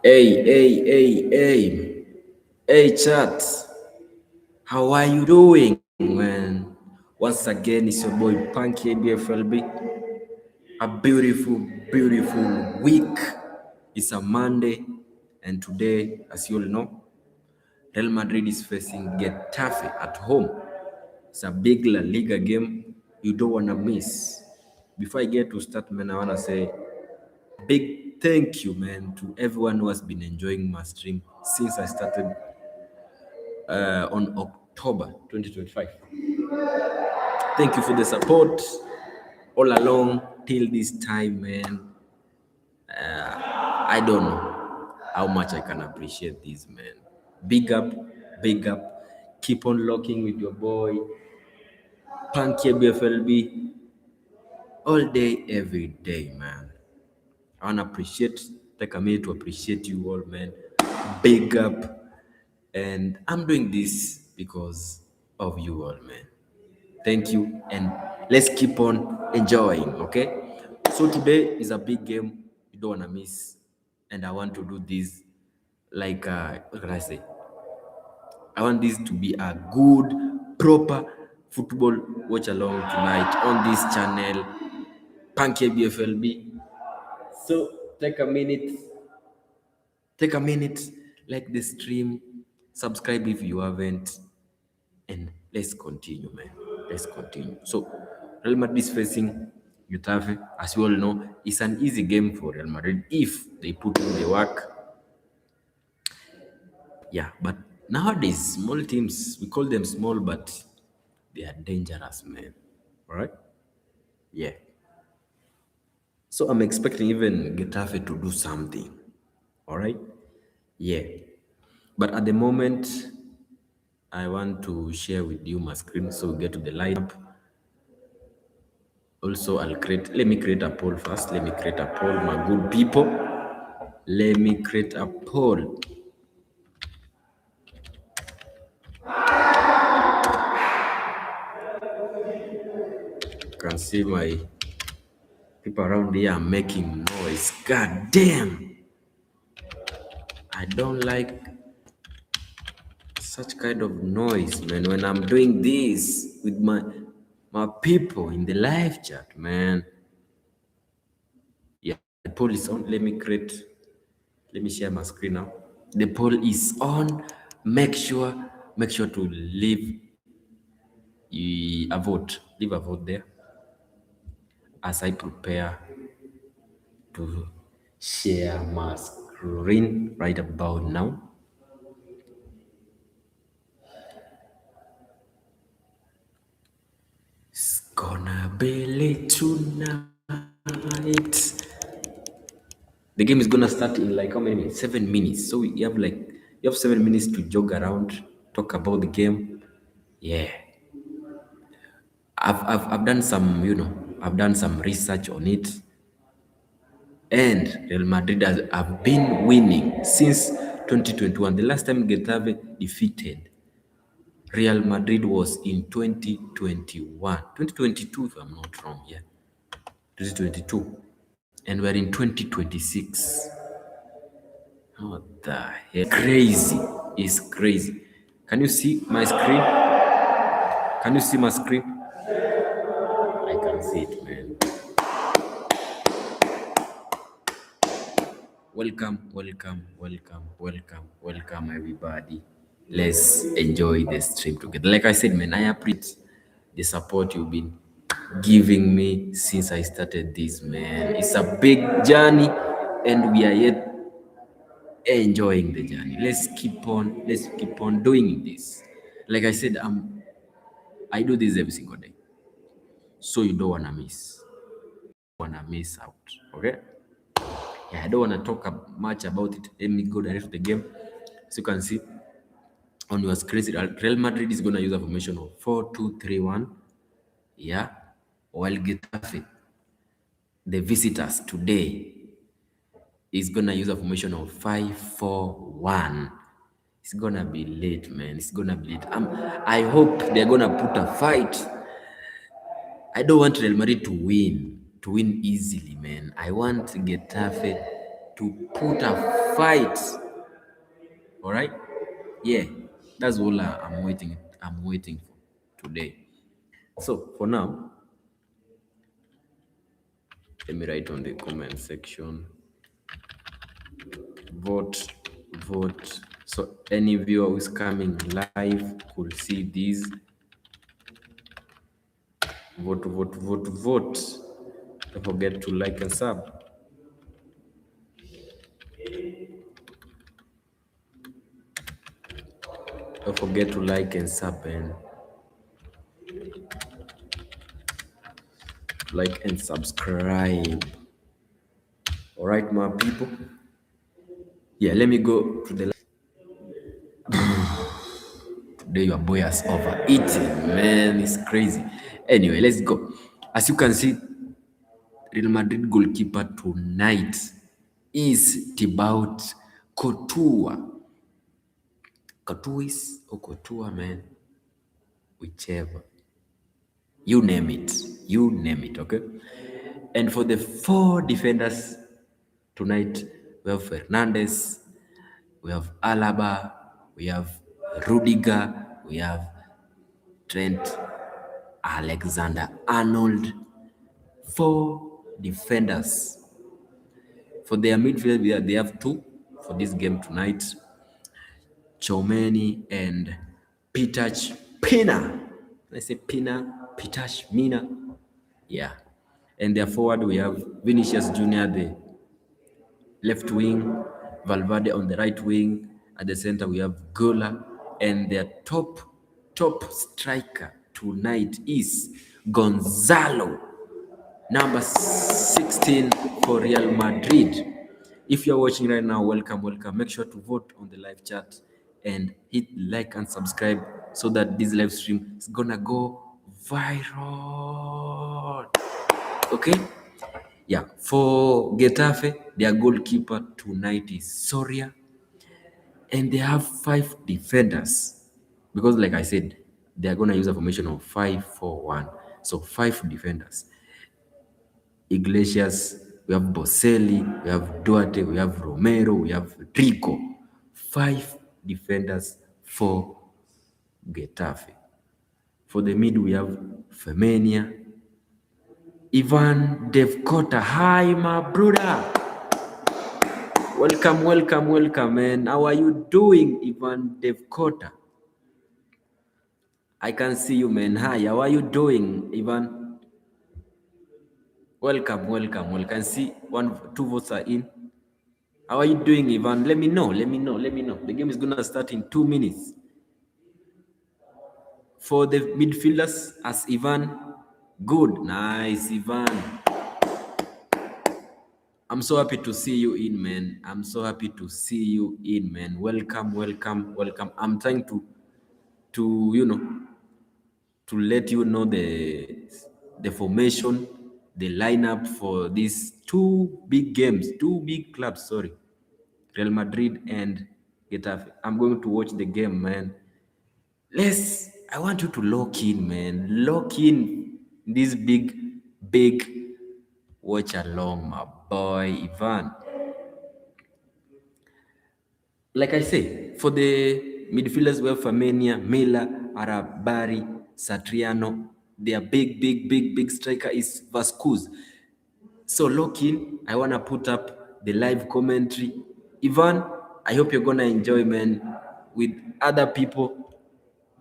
Hey, chat. How are you doing, man? Once again, it's your boy Punky ABFLB. A beautiful week. It's a Monday, and today, as you all know, Real Madrid is facing Getafe at home. It's a big La Liga game you don't want to miss. Before I get to start, man, I want to say big thank you, man, to everyone who has been enjoying my stream since I started on October 2025. Thank you for the support all along till this time, man. I don't know how much I can appreciate this, man. Big up, big up. Keep on locking with your boy, Punky BFLB, all day, every day, man. I want to take a minute to appreciate you all, man. Big up. And I'm doing this because of you all, man. Thank you, and let's keep on enjoying, okay? So today is a big game you don't want to miss, and I want to do this like, what can I say? I want this to be a good, proper football watch along tonight on this channel, Punky BFLB. So take a minute, like the stream, subscribe if you haven't, and let's continue, man. Let's continue. So, Real Madrid is facing Getafe. As you all know, it's an easy game for Real Madrid if they put in the work. Yeah, but nowadays, small teams, we call them small, but they are dangerous, man. All right? Yeah. So, I'm expecting even Getafe to do something. All right? Yeah. But at the moment, I want to share with you my screen so we get to the lineup. Also, let me create a poll first. Let me create a poll, my good people. Let me create a poll. You can see my people around here are making noise. God damn. I don't like such kind of noise, man, when I'm doing this with my people in the live chat, man. Yeah, the poll is on. Let me share my screen now. The poll is on. Make sure to leave a vote. Leave a vote there as I prepare to share my screen right about now. It's gonna be late tonight. The game is gonna start in like how many minutes? 7 minutes. So you have 7 minutes to jog around, talk about the game. Yeah. I've done some, I've done some research on it. And Real Madrid have been winning since 2021. The last time Getafe defeated Real Madrid was in 2021. 2022, if I'm not wrong, yeah. 2022. And we're in 2026. What the hell? Crazy. It's crazy. Can you see my screen? Can you see my screen? I can see it, man. Welcome, everybody. Let's enjoy the stream together. Like I said, man, I appreciate the support you've been giving me since I started this, man. It's a big journey, and we are yet enjoying the journey. Let's keep on doing this. Like I said, I do this every single day, so you don't wanna miss out. Okay? Yeah, I don't want to talk much about it. Let me go direct to the game. As you can see on your screen, Real Madrid is going to use a formation of 4-2-3-1. Yeah. While Getafe, the visitors today, is going to use a formation of 5-4-1. It's going to be late, man. It's going to be late. I hope they're going to put a fight. I don't want Real Madrid to win easily, man. I want Getafe to put a fight. All right, yeah, that's all I'm waiting for today. So for now, let me write on the comment section, vote, vote. So any viewer who's coming live could see these. Vote, vote, vote, vote. Don't forget to like and sub. Don't forget to like and sub and like and subscribe. All right, my people. Yeah, let me go to the. Today your boy has overeaten, man. It's crazy. Anyway, let's go. As you can see, Real Madrid goalkeeper tonight is Thibaut Courtois. Courtois or Courtois, man. Whichever. You name it. You name it, okay? And for the 4 defenders tonight, we have Fernandes, we have Alaba, we have Rudiger, we have Trent Alexander-Arnold. 4 defenders. For their midfield, they have 2 for this game tonight. Chomeni and Pitach Pina. I say Pina, Pitach Mina. Yeah. And their forward, we have Vinicius Jr., the left wing, Valverde on the right wing. At the center, we have Gola. And their top striker tonight is Gonzalo, number 16 for Real Madrid. If you're watching right now, welcome. Make sure to vote on the live chat and hit like and subscribe so that this live stream is gonna go viral. Okay? Yeah, for Getafe, their goalkeeper tonight is Soria, and they have 5 defenders because, like I said, they are gonna use a formation of 5-4-1. So 5 defenders. Iglesias, we have Boselli, we have Duarte, we have Romero, we have Rico. 5 defenders for Getafe. For the mid, we have Femenia, Ivan Devkota. Hi, my brother. Welcome, man. How are you doing, Ivan Devkota? I can see you, man. Hi, how are you doing, Ivan? Welcome. I can see 2 votes are in. How are you doing, Ivan? Let me know. The game is gonna start in 2 minutes. For the midfielders, as Ivan, good, nice, Ivan. I'm so happy to see you in, man. Welcome. I'm trying to to let you know the formation, the lineup for these 2 big games, 2 big clubs, sorry. Real Madrid and Getafe. I'm going to watch the game, man. I want you to lock in, man. Lock in this big watch along, my boy Ivan. Like I say, for the midfielders, we have Femenia, Mila, Arabari, Satriano. Their big striker is Vasquez. So lock in. I wanna put up the live commentary. Ivan, I hope you're gonna enjoy, man, with other people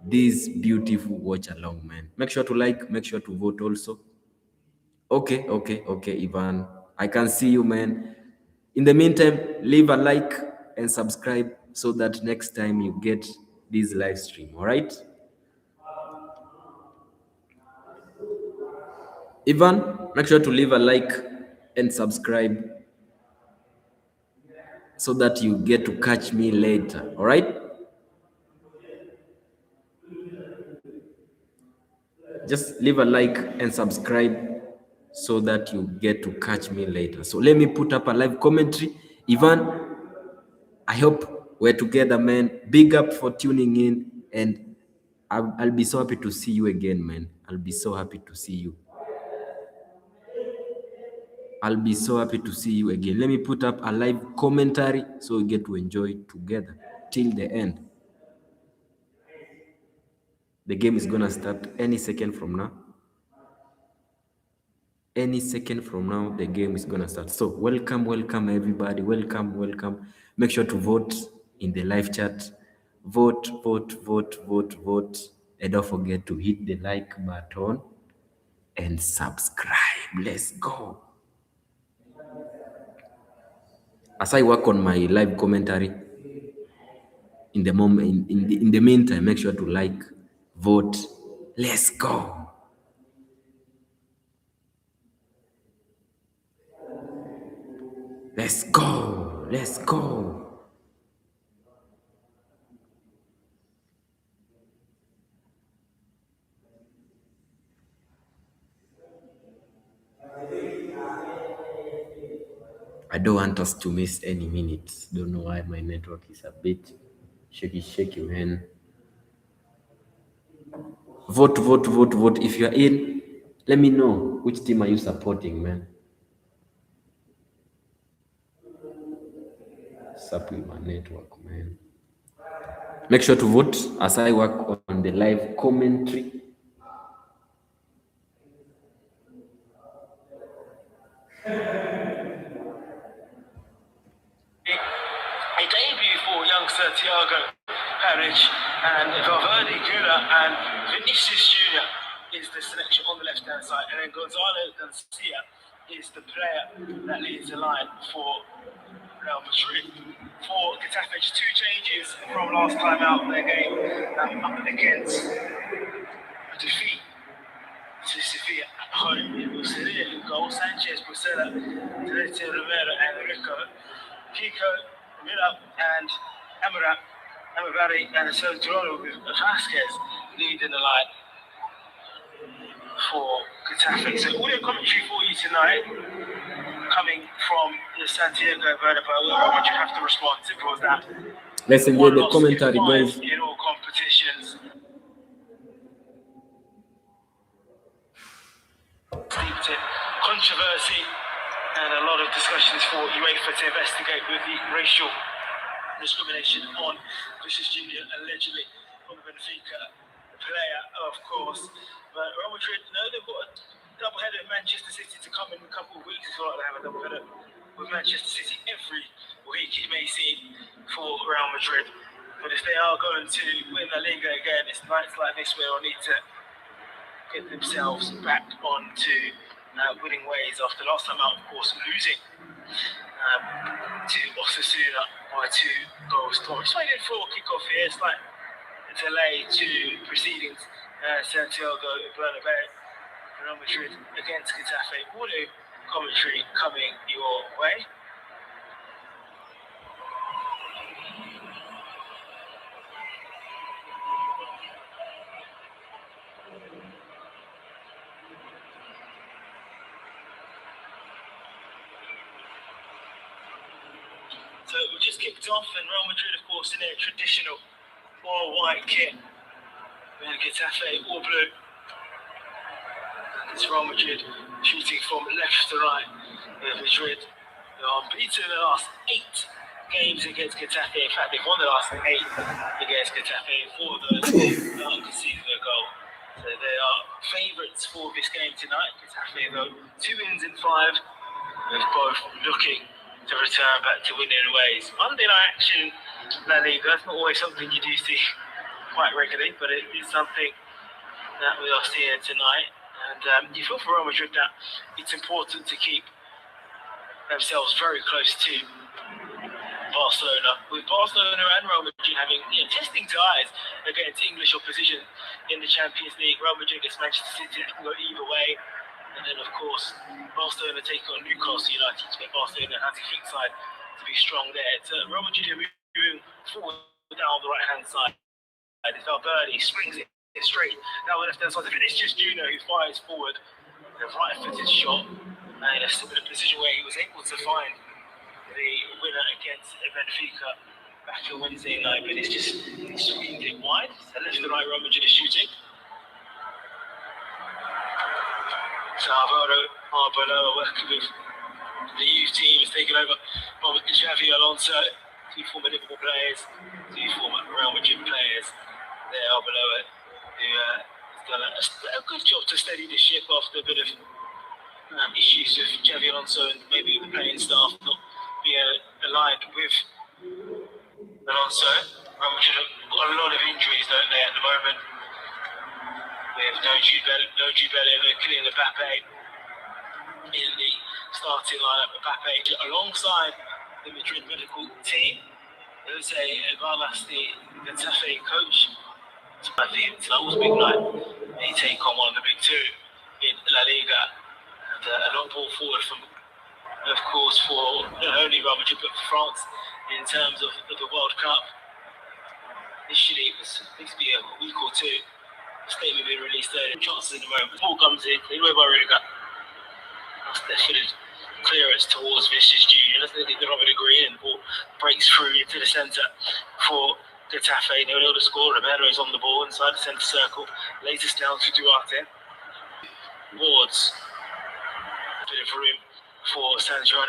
this beautiful watch along, man. Make sure to like, make sure to vote also. Okay, Ivan. I can see you, man. In the meantime, leave a like and subscribe so that next time you get this live stream, all right? Ivan, make sure to leave a like and subscribe so that you get to catch me later, all right? Just leave a like and subscribe so that you get to catch me later. So let me put up a live commentary. Ivan, I hope we're together, man. Big up for tuning in, and I'll be so happy to see you again, man. I'll be so happy to see you. I'll be so happy to see you again. Let me put up a live commentary so we get to enjoy together till the end. The game is gonna start any second from now. Any second from now, the game is gonna start. So welcome everybody. Welcome. Make sure to vote in the live chat. Vote. And don't forget to hit the like button and subscribe. Let's go. As I work on my live commentary, in the meantime, make sure to like, vote. Let's go. Let's go. I don't want us to miss any minutes. Don't know why my network is a bit shaky, man. Vote. If you're in, let me know which team are you supporting, man. What's up with my network, man? Make sure to vote as I work on the live commentary. A debut for young Santiago Parish and Valverde Gula and Vinicius Jr. is the selection on the left-hand side, and then Gonzalo Garcia is the player that leads the line for Real Madrid. For Getafe, just two changes from last time out their game up against a defeat to Sevilla at home. It was Sevilla in goal, Sanchez, Brusela, Delete Romero, and Rico, Kiko, Miller, and Amabari, and Sergio Toronto with Vasquez leading the line for Getafe. So audio commentary for you tonight, coming from the Santiago Bernabeu. How much you have to respond to was that? Let's enjoy the commentary, guys. In all competitions. Steeped in controversy and a lot of discussions for UEFA to investigate with the racial discrimination on Vinicius Jr. allegedly from Benfica player, of course. But Real Madrid, they've got a double-header in Manchester City to come in a couple of weeks as well. They have a double-header with Manchester City every week, it may seem, for Real Madrid. But if they are going to win the Liga again, it's nights like this where they'll need to get themselves back onto winning ways after last time out, of course, losing to Osasuna by 2 goals. It's waiting for kickoff here. It's like a delay to proceedings. Santiago Bernabeu, Real Madrid against Getafe. Audio commentary coming your way. So we just kicked off, and Real Madrid, of course, in their traditional all-white kit. And Getafe all blue. It's Real Madrid shooting from left to right. Madrid are beaten in the last 8 games against Getafe. In fact, they've won the last 8 against Getafe. 4 of those conceded a goal. So they are favourites for this game tonight. Getafe, though, 2 wins in 5, with both looking to return back to winning ways. Monday night action, La Liga. That's not always something you do see quite regularly, but it is something that we are seeing tonight. And you feel for Real Madrid that it's important to keep themselves very close to Barcelona. With Barcelona and Real Madrid having testing ties against English opposition in the Champions League, Real Madrid against Manchester City, that can go either way. And then, of course, Barcelona taking on Newcastle United to get Barcelona anti-fleet side to be strong there. It's Real Madrid moving forward down the right-hand side. It's Valverde springs it straight down the left-hand side. It's just Juno who fires forward a right-footed shot in a similar position where he was able to find the winner against Benfica back on Wednesday night, but it's just screened it wide. So left to right, Real Madrid is shooting. So Alvaro Arbeloa working with The youth team is taken over from Xavi Alonso, two former Liverpool players, two former Real Madrid players. They are below it, who has done a good job to steady the ship after a bit of issues with Xavi Alonso and maybe the playing staff not being aligned with Alonso. Real Madrid have got a lot of injuries, don't they, at the moment? We have no Jude Bellingham, no Kylian Mbappe in the starting lineup. Mbappe alongside the Madrid medical team. There's Vargas, the Getafe coach. So I think that was a big night. They take on one of the big two in La Liga. And a long ball forward from, of course, for not only Real Madrid but for France in terms of the World Cup. Initially, it was supposed to be a week or two. The statement being released earlier. Chances in the moment. The ball comes in, cleared by Rudiger. That's their footed clearance towards Vinicius Junior. Let's look at the Robert Green, and the ball breaks through into the centre for Getafe. No to score. Romero is on the ball inside the centre circle. Latest down to Duarte. Wards. A bit of room for Sancho.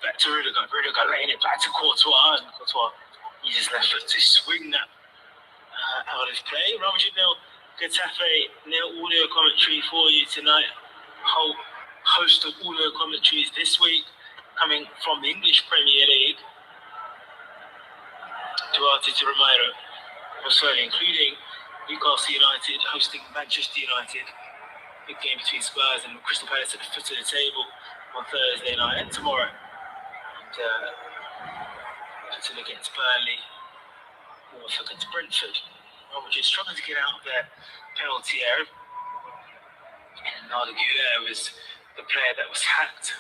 Back to Rudiger. Rudiger laying it back to Courtois. And Courtois uses left foot to swing that out of play. Real Madrid nil, Getafe nil. Audio commentary for you tonight. Whole host of audio commentaries this week coming from the English Premier League. Duarte to Romero, also including Newcastle United hosting Manchester United. Big game between Spurs and Crystal Palace at the foot of the table on Thursday night and tomorrow. And Everton against Burnley, Norfolk against Brentford. Real Madrid struggling to get out of their penalty area. And Arda Güler was the player that was hacked.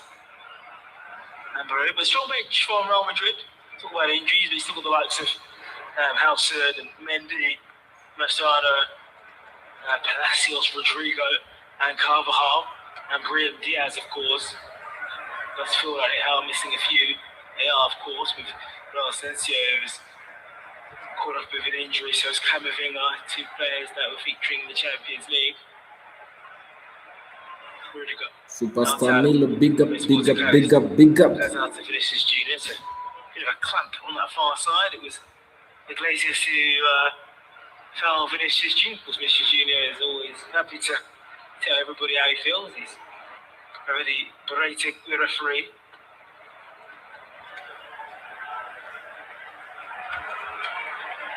But strong bench from Real Madrid. Talk about injuries, but still got the likes of Howson and Mendy, Masano, Palacios, Rodrigo, and Carvajal, and Brahim Diaz, of course. Does feel like how I'm missing a few. They are, of course, with Asensio, who's caught up with an injury, so it's Camavinga, two players that were featuring in the Champions League. Rudiger. Superstar Milo, big up, big up, big up, big up. That's out to Vinicius Junior. So a bit of a clamp on that far side. It was Iglesias who fouled Vinicius Junior. Because Vinicius Junior is always happy to tell everybody how he feels. He's already berating the referee.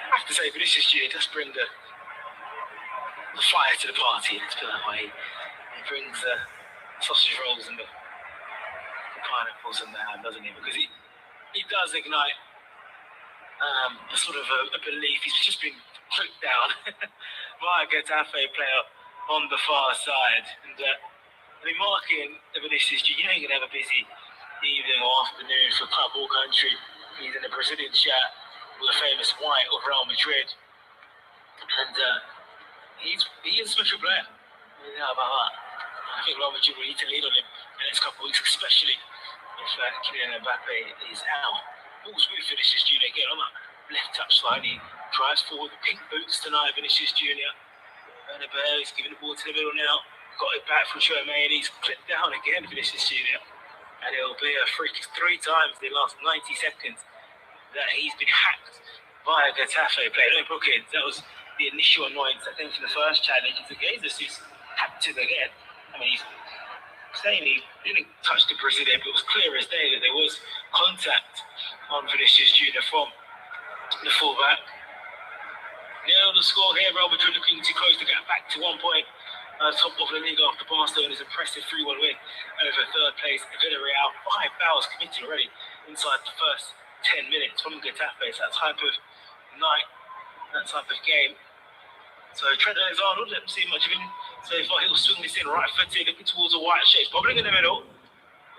I have to say, Vinicius Junior does bring the fire to the party. Let's put it that way. He brings the sausage rolls and the pineapples and the ham, doesn't he? Because he does ignite a sort of a belief. He's just been clipped down by a Getafe player on the far side. And marking the Vinicius Junior, you know, you're going to have a busy evening or afternoon for club or country. He's in a Brazilian shirt with a famous white of Real Madrid. And he is a special player. How about that? I think Real Madrid will need to lead on him in the next couple of weeks, especially if Kylian Mbappe is out. Ball's with Vinicius Junior again on that left touch line. He drives forward the pink boots tonight, Vinicius Junior. Bernabeu is giving the ball to the middle now. Got it back from Chouameni. He's clipped down again, Vinicius Junior. And it'll be a free kick 3 times in the last 90 seconds that he's been hacked by a Getafe player. No bookings. That was the initial annoyance, I think, in the first challenge. It's Jesus who's hacked him again. I mean, he's saying he didn't touch the Brazilian, but it was clear as day that there was contact on Vinicius Junior from the fullback. The score here, Real Madrid looking to close the gap back to 1 point. Top of the Liga after Barcelona's impressive 3-1 win over third place Villarreal. 5 fouls committed already inside the first 10 minutes from Getafe. So that type of night, that type of game. So Trent Alexander didn't see much of him so far. He'll swing this in right footed, looking towards the white shirt. He's bobbling in the middle.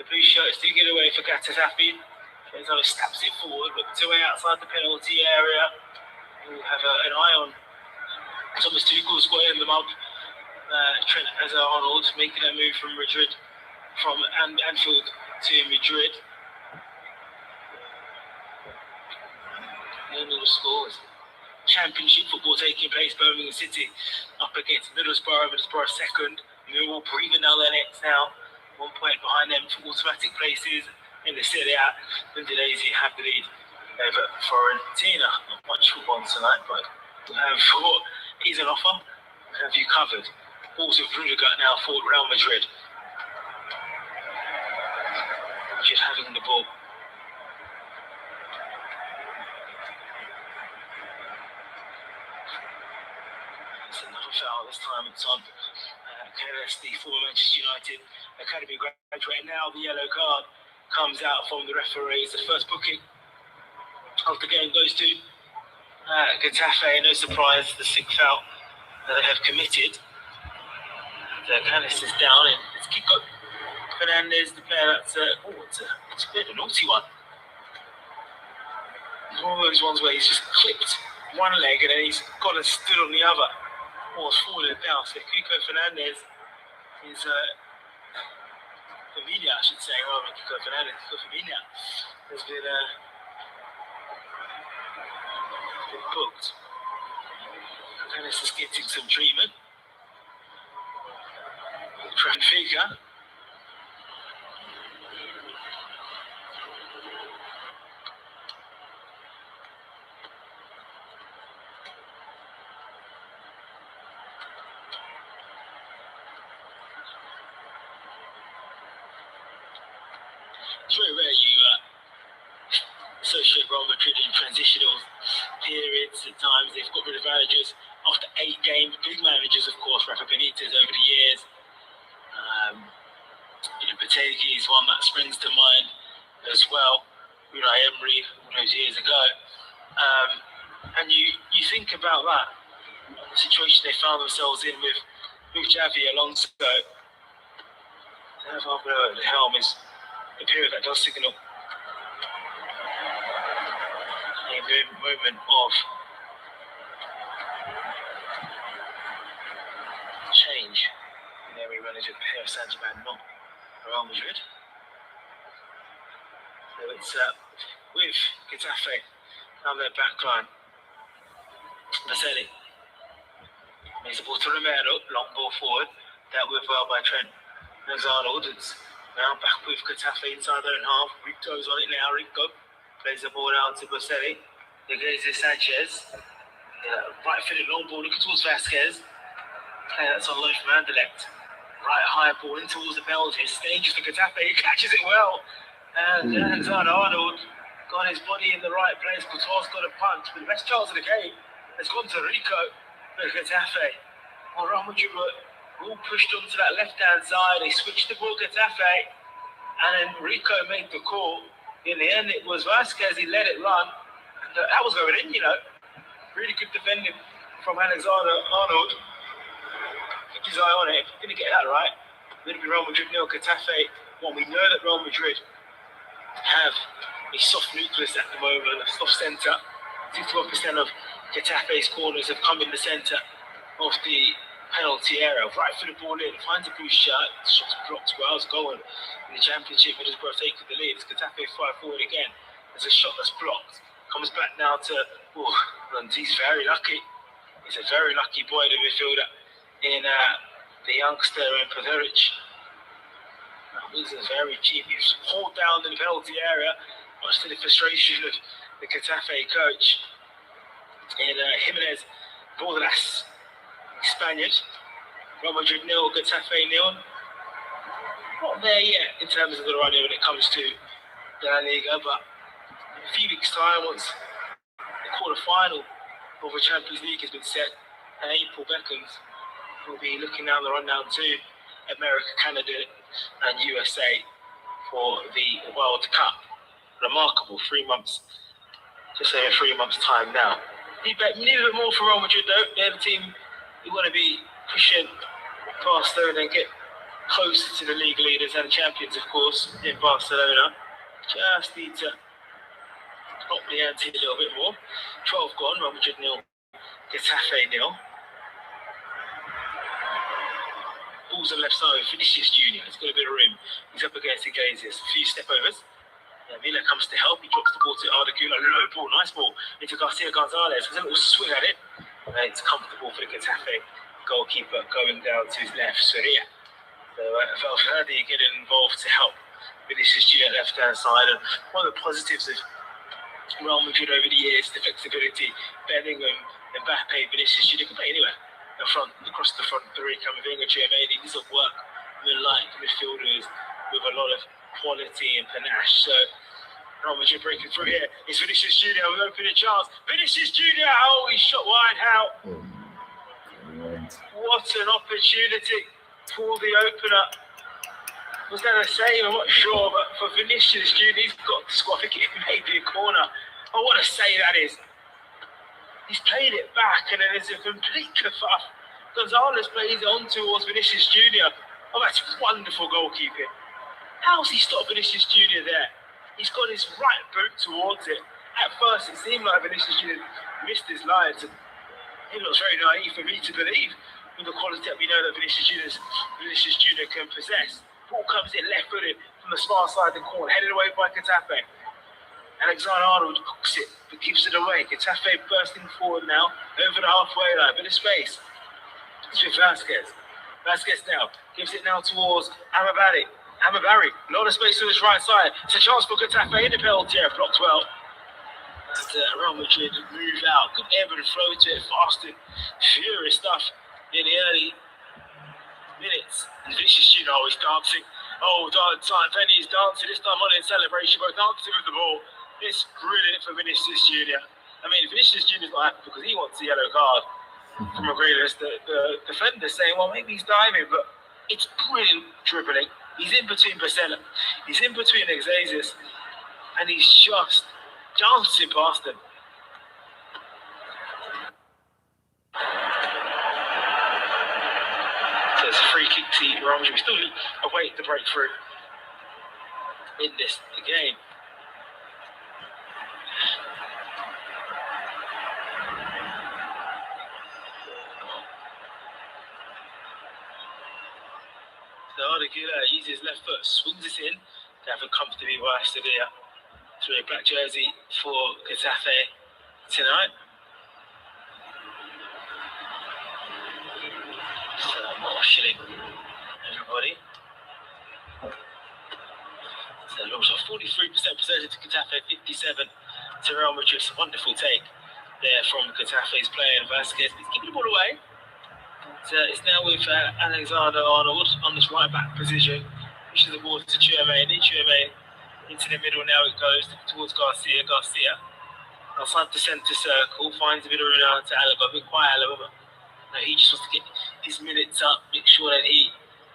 The blue shirt is digging away for Getafe. Alexander snaps it forward, but it's away outside the penalty area. We'll have an eye on Thomas Tuchel squaring them up. Trent Alexander making a move from Madrid, from Anfield to Madrid. And all the scores. Championship football taking place. Birmingham City up against Middlesbrough second. Millwall breathing down their necks now 1 point behind them to automatic places in the Serie A. Udinese have the lead over Fiorentina. Not much football tonight, but for what is an offer, have you covered? Also, Rudiger now for Real Madrid. Just having the ball. It's another foul. This time it's on KLS, the former Manchester United Academy graduate. And now the yellow card comes out from the referees. The first booking of the game goes to Getafe. No surprise, the 6th foul that they have committed. The Canis is down, and it's Kickoff. Fernandez, the player that's it's a bit of a naughty one. It's one of those ones where he's just clipped one leg and then he's got it stood on the other. Or it's falling down. So Kiko Fernandez is Familia, I should say, rather than Kiko Fernandez. Kiko Familia has been booked. Canis is getting some treatment. Benfica. It's very rare you associate Real Madrid in transitional periods. At times they've got rid of managers after 8 games. Big managers, of course, Rafa Benitez over the years. Pateki is one that springs to mind as well. Unai Emery, all those years ago. And you think about that, the situation they found themselves in with Xavi Alonso. The helm is a period that does signal a moment of change in every manager, Paris Saint-Germain, not Real Madrid. So it's with Getafe down their back line. Baselli makes the ball to Romero, long ball forward, dealt with well by Trent Alexander-Arnold. It's now back with Getafe inside their own half. Rico's on it now. Rico plays the ball out to Baselli. Iglesia Sanchez. Right-footed long ball looking towards Vasquez. Player that's on loan from Anderlecht. Right high ball in towards the penalty. It's dangerous for Getafe. He catches it well. And Alexander-Arnold got his body in the right place. Couture's got a punch. But the best chance of the game has gone to Rico for Getafe. Well, Real Madrid were all pushed onto that left-hand side. They switched the ball Getafe. And then Rico made the call. In the end, it was Vasquez. He let it run. And that was going in, Really good defending from Alexander-Arnold. Keep his eye on it. If he didn't get that right, it'll be Real Madrid nil, Getafe. Well, we know that Real Madrid have a soft nucleus at the moment, a soft centre. 61% of Getafe's corners have come in the centre of the penalty area. Right for the ball in, finds a boost shot. The shot's blocked well. It's going in the Championship. Middlesbrough taking the lead. It's Getafe 5 forward again. There's a shot that's blocked. Comes back now to, and he's very lucky. He's a very lucky boy, the midfielder, in the youngster in Paveric. He's very cheap. He's hauled down in the penalty area, much to the frustration of the Getafe coach. And Jimenez Bordelas, Spaniard. Real Madrid nil, Getafe nil. Not there yet in terms of the running when it comes to the La Liga, but in a few weeks' time, once the quarter-final of the Champions League has been set, and April beckons, we'll be looking down the rundown to America, Canada, and USA for the World Cup. Remarkable 3 months, just over 3 months' time now. Need a bit more for Real Madrid though. They're the team who want to be pushing faster and then get closer to the league leaders and champions, of course, in Barcelona. Just need to up the ante a little bit more. 12 gone, Real Madrid nil, Getafe nil. Balls on the left side, Vinicius Junior. He's got a bit of room. He's up against Iglesias. A few step overs. Villa comes to help. He drops the ball to Ardacula. Low ball, nice ball. Into Garcia Gonzalez. There's a little swing at it. And it's comfortable for the Getafe goalkeeper going down to his left. Soria Valverde getting involved to help Vinicius Junior left-hand side. And one of the positives of Real Madrid over the years, the flexibility, Bellingham, MBAPPÉ, Vinicius Junior can play anywhere. Across the front three, Camavinga, Tchouaméni, these are work-like midfielders with a lot of quality and panache. So Real Madrid breaking through here. It's Vinicius Junior with opening chance. Vinicius Junior, oh, he's shot wide. How? What an opportunity for the opener. Was that a save? I'm not sure, but for Vinicius Junior, he's got to score. I think it may be a corner. Oh, what a save that is. He's played it back, and then there's a complete kerfuff. Gonzalez plays it on towards Vinicius Junior. Oh, that's wonderful goalkeeping. How's he stopped Vinicius Junior there? He's got his right boot towards it. At first, it seemed like Vinicius Junior missed his lines. It was very naive for me to believe with the quality that we know that Vinicius Junior can possess. Ball comes in left-footed from the far side of the corner, headed away by Getafe. Alexander-Arnold hooks it, but gives it away. Getafe bursting forward now, over the halfway line, bit of space. It's with Vasquez. Vasquez now, gives it now towards Amabari. A lot of space on his right side. It's a chance for Getafe in the penalty area, blocked well. And Real Madrid move out. Good ebb and flow to it, fast and furious stuff in the early minutes. And Vinicius Junior always dancing. Oh, Penny's dancing, this time on in celebration, but dancing with the ball. It's brilliant for Vinicius Junior. I mean, Vinicius Junior's not happy because he wants a yellow card from Aguilas. The defender saying, well, maybe he's diving, but it's brilliant dribbling. He's in between Barcelona, he's in between Exasis, and he's just dancing past them. So it's a free kick to Real Madrid. We still await the breakthrough in this game. So Arda uses his left foot, swings it in, to have a comfortably by Sevilla. Through a black jersey for Getafe tonight. So marshalling everybody. So looks like 43% possession to Getafe, 57 to Real Madrid. It's a wonderful take there from Getafe's player Vasquez. He's keeping the ball away. It's now with Alexander-Arnold on this right back position. Pushes the ball to Tchouaméni. Into the middle now it goes towards Garcia. Outside the centre circle, finds a bit of room now to Alaba. A bit quiet Alaba, but he just wants to get his minutes up, make sure that he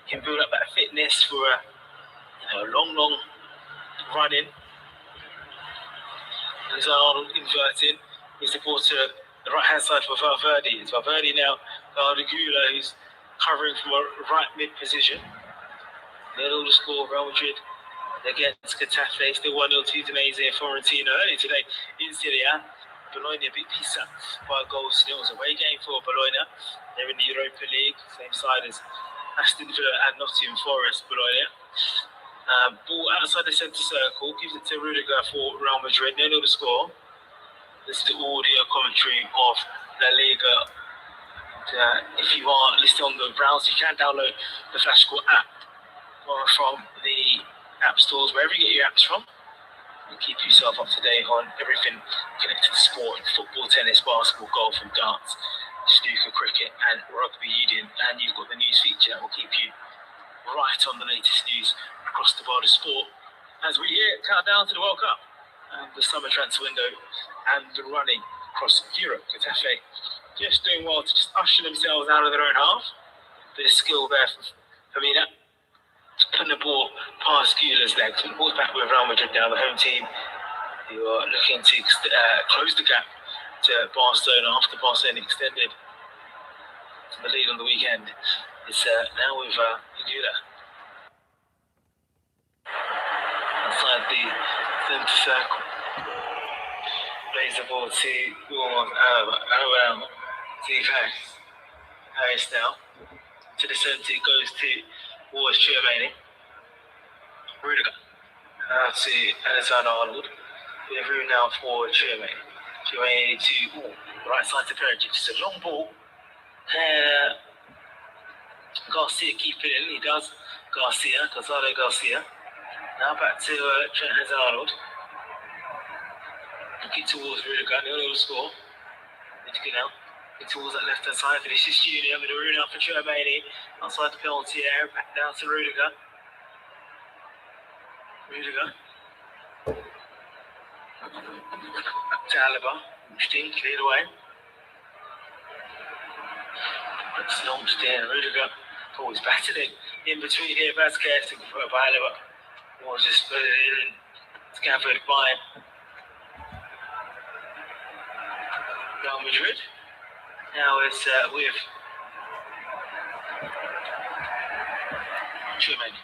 can build up that fitness for a long run in. Alexander-Arnold inverting. He's the ball to the right hand side for Valverde. It's Valverde now. Gula, who's covering from a right mid position. They'll all score Real Madrid against Getafe, still 1-0 to Udinese and Fiorentina earlier today in Serie A. Bologna beat Pisa by a goal to nil. It was a away game for Bologna. They're in the Europa League, same side as Aston Villa and Nottingham Forest, Bologna. Ball outside the centre circle, gives it to Rudiger for Real Madrid. 0-0 to score. This is the audio commentary of La Liga. If you are listening on the browser, you can download the Flash Score app from the app stores, wherever you get your apps from, and keep yourself up to date on everything connected to sport, football, tennis, basketball, golf and darts, snooker, cricket and rugby union. And you've got the news feature that will keep you right on the latest news across the board of sport as we count down to the World Cup and the summer transfer window and the running across Europe. Getafe just doing well to just usher themselves out of their own half. Bit of skill there for me. Putting the ball past Gula's legs, and the ball's back with Real Madrid now, the home team, who are looking to close the gap to Barcelona after Barcelona extended the lead on the weekend. It's now with Gula. Outside the centre circle. Plays the ball to Harris now. To the centre, it goes towards Tchouaméni. Rudiger to Alexander-Arnold. We have room now for Tchouaméni. Tchouaméni to right side to Perisic. It's a long ball. Garcia keep it in. He does. Gonzalo Garcia. Now back to Trent Hazard. Looking towards Rudiger. Nil-nil score. Now. Looking towards that left-hand side. Vinicius Junior with a rune up for Tchouaméni. Outside the penalty area. Back down to Rudiger. Back to Alaba. Sting cleared away. It's launched in. Rudiger. Oh, he's batted it in between here. Vasquez to by Alaba. Was just put it in and scampered by Real Madrid. Now it's with Tchouaméni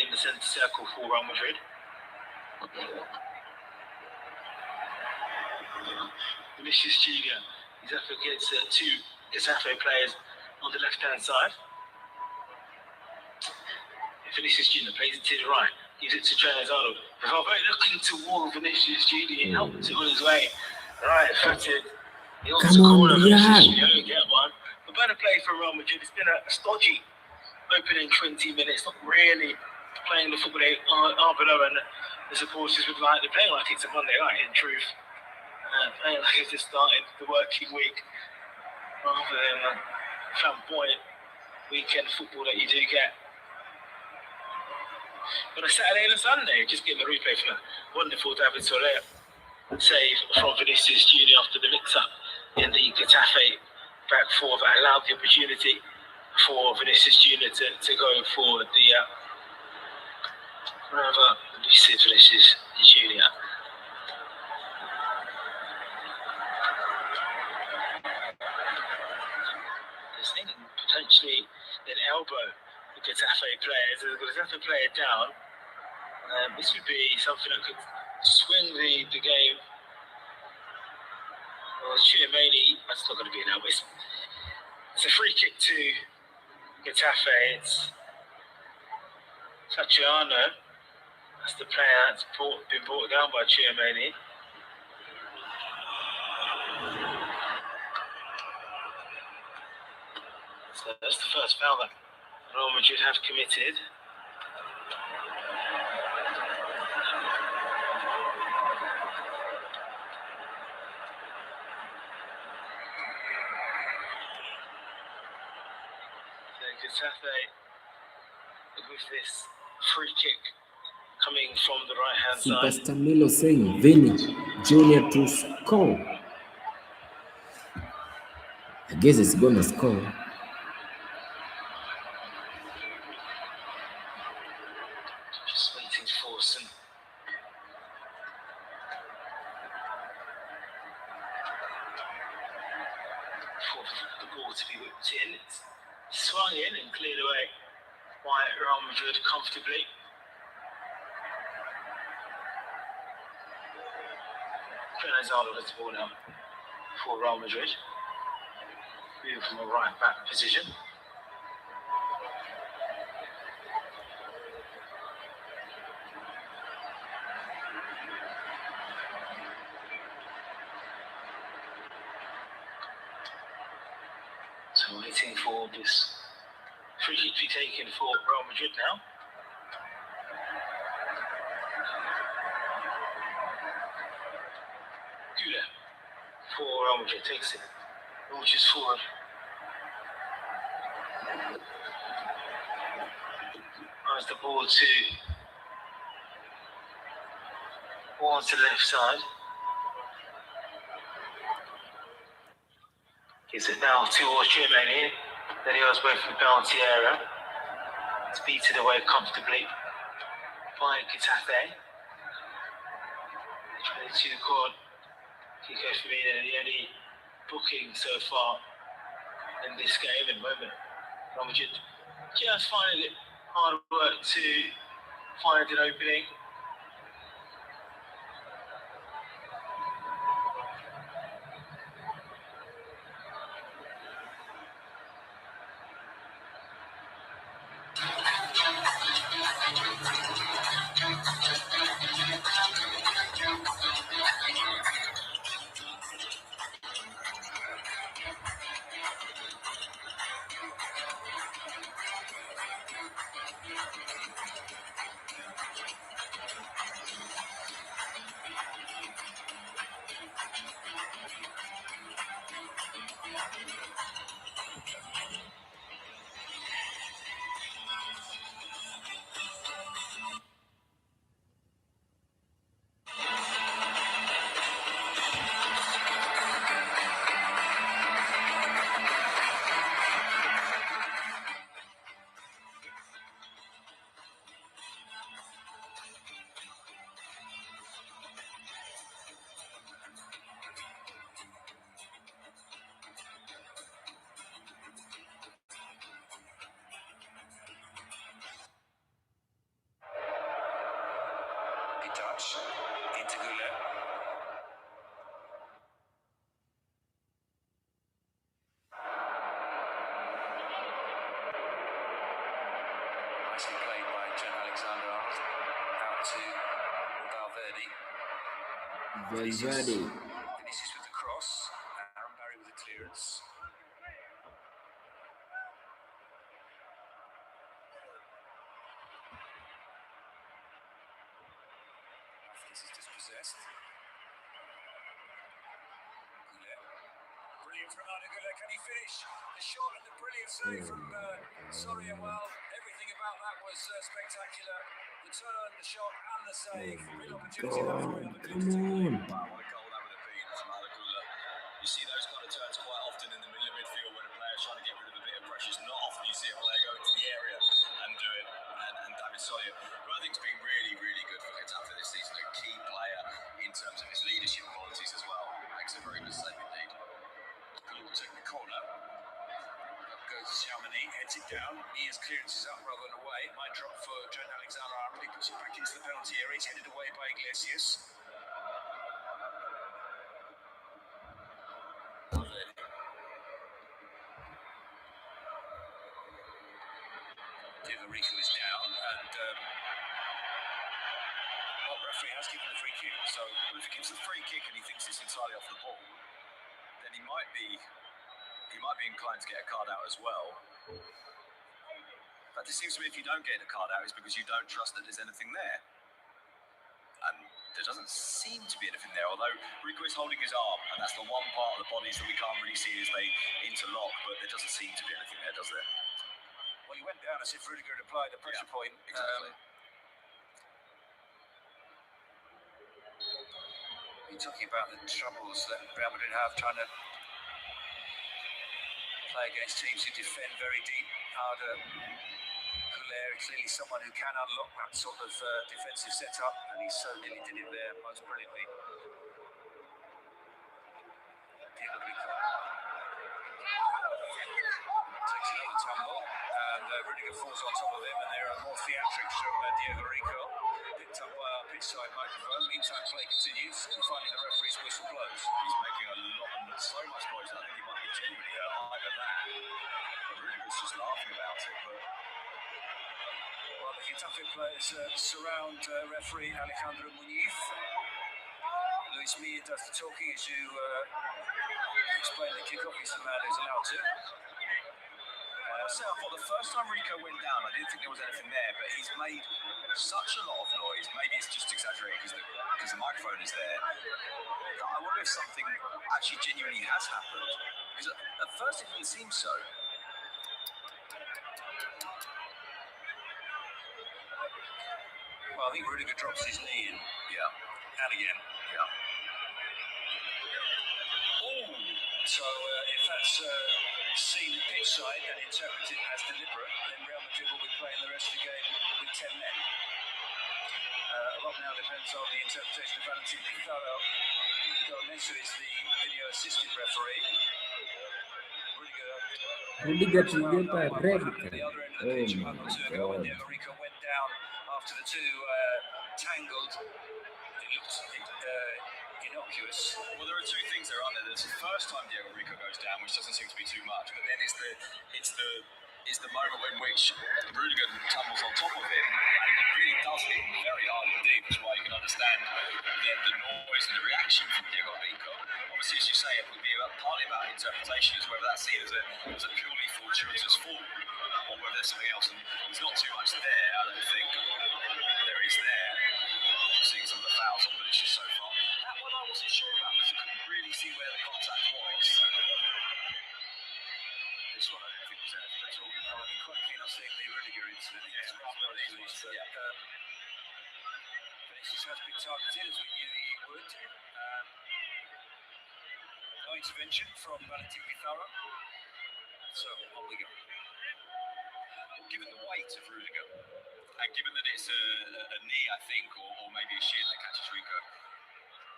in the centre circle for Real Madrid. Vinicius Junior. He's up against two Getafe players on the left-hand side. Vinicius Junior plays it to the right. Gives it to Trent Hazard. Valverde looking toward Vinicius Junior. He helps it on his way. Right footed. He wants a corner. Vinicius Junior don't get one. But better play for Real Madrid. It's been a stodgy opening 20 minutes. Not really playing the football they are below, and the supporters would like to play like it's a Monday night, in truth. Playing like it's just started the working week rather than the flamboyant weekend football that you do get on a Saturday and a Sunday. Just getting the replay from a wonderful David Soler save from Vinicius Junior after the mix-up in the Getafe back four that allowed the opportunity for Vinicius Junior to go for the rather elusive Vinicius Junior. This thing potentially an elbow the Getafe players. The Getafe player down. This would be something that could swing the game. Well, Tchouaméni, that's not going to be an elbow. It's a free kick to Getafe. It's Tachiano. That's the player that's been brought down by Tchouaméni. So that's the first foul that Real Madrid have committed. Getafe with this free kick coming from the right-hand side. Superstar Milo saying Vinny Junior to score. I guess it's gonna score. Just waiting for some for the ball to be whipped in. It's swung in and cleared away by Real Madrid comfortably. Trent Hazard has the ball now for Real Madrid. Move from a right back position. So waiting for this free kick to be taken for Real Madrid now. Guda for Real Madrid takes it, launches forward. As the ball to the left side. Gives it now towards Tchouaméni. Then he goes away from the penalty area. It's beaten away comfortably by Getafe. Trying to the court. Kickoff for me, the only booking so far in this game at the moment. Real Madrid just finding it hard work to find an opening. Lovely touch into Goulet. Nicely played by Trent Alexander-Arnold out to Valverde. Valverde. Vinicius with the cross. Aaron Barry with the clearance. This is dispossessed. Goulet. Brilliant from Arda Goulet. Can he finish the shot and the brilliant save from Soria? Well, everything about that was spectacular. The turn, the shot, and the save. Real opportunity there for Real Madrid to take the lead. Wow, what a goal that would have been from Arda Goulet. You see those kind of turns quite often in the middle of midfield when a player's trying to get rid of a bit of pressure. It's not often you see a player go into the area and do it. And David Soria, who I think has been really, really good for Getafe this season, a key player in terms of his leadership qualities as well. Makes a very good save indeed. Goulet will take the corner. Up goes Chamonix, heads it down. Nia's clearance is up rather than away. Might drop for Trent Alexander-Arnold. He puts it back into the penalty area. He's headed away by Iglesias. Diego Rico is down, and well, the referee has given the free kick. So if he gives the free kick and he thinks it's entirely off the ball, then he might be inclined to get a card out as well. But it seems to me if you don't get a card out, it's because you don't trust that there's anything there. And there doesn't seem to be anything there, although Rico is holding his arm, and that's the one part of the bodies that we can't really see as they interlock, but there doesn't seem to be anything there, does there? Well, he went down as if Rudiger had applied a pressure point. Exactly. You're talking about the troubles that Real Madrid have trying to play against teams who defend very deep. Arda Goulet, clearly someone who can unlock that sort of defensive setup, and he so nearly did it there most brilliantly. Diego Rico takes another tumble, and Rudiger falls on top of him, and there are more theatrics from Diego Rico, picked up by our pitchside microphone. Meantime, play continues, and finally the referee's whistle blows. He's making a lot of so much noise, I think he might be genuinely alive at that. But Rudiger's just laughing about it, but... Well, the Getafe players surround referee Alejandro Muñiz. Luis Milla does the talking as you explain the kickoff. He's the man who's allowed to. I thought the first time Rico went down, I didn't think there was anything there, but he's made such a lot of noise. Maybe it's just exaggerated because the microphone is there. I wonder if something actually genuinely has happened. Because at first it didn't seem so. Well, I think Rudiger drops his knee in. Yeah. And again. Yeah. Oh! So if that's seen pitch side and interpreted as deliberate, then Real Madrid will be playing the rest of the game with 10 men. A lot now depends on the interpretation of Valentin Pizarro. Gomez, who is the video assistant referee. Rudiger to get a red card. Oh my God. Diego Rico went down after the two tangled. It looked innocuous. Well, there are two things there, aren't there? There's the first time Diego Rico goes down, which doesn't seem to be too much, but then it's the moment in which Rudiger tumbles on top of him, and it really does hit very hard indeed. That's why you can understand the noise and the reaction from Diego Rico. Obviously, as you say, it would be partly about interpretation, as whether that's seen as a purely fortuitous fall, or whether there's something else. And there's not too much there, I don't think. There is there. Seeing some of the fouls on Vinicius so far. That one I wasn't sure about because I couldn't really see where the contact was. This one I don't think was anything at all. I'd be quite keen on seeing the Rudiger incident. Yes, Vinicius has been targeted as we knew he would. No intervention from Valentin Pizarro. So on we go. Given the weight of Rudiger, and given that it's a knee, I think, or maybe a shin that catches Rico,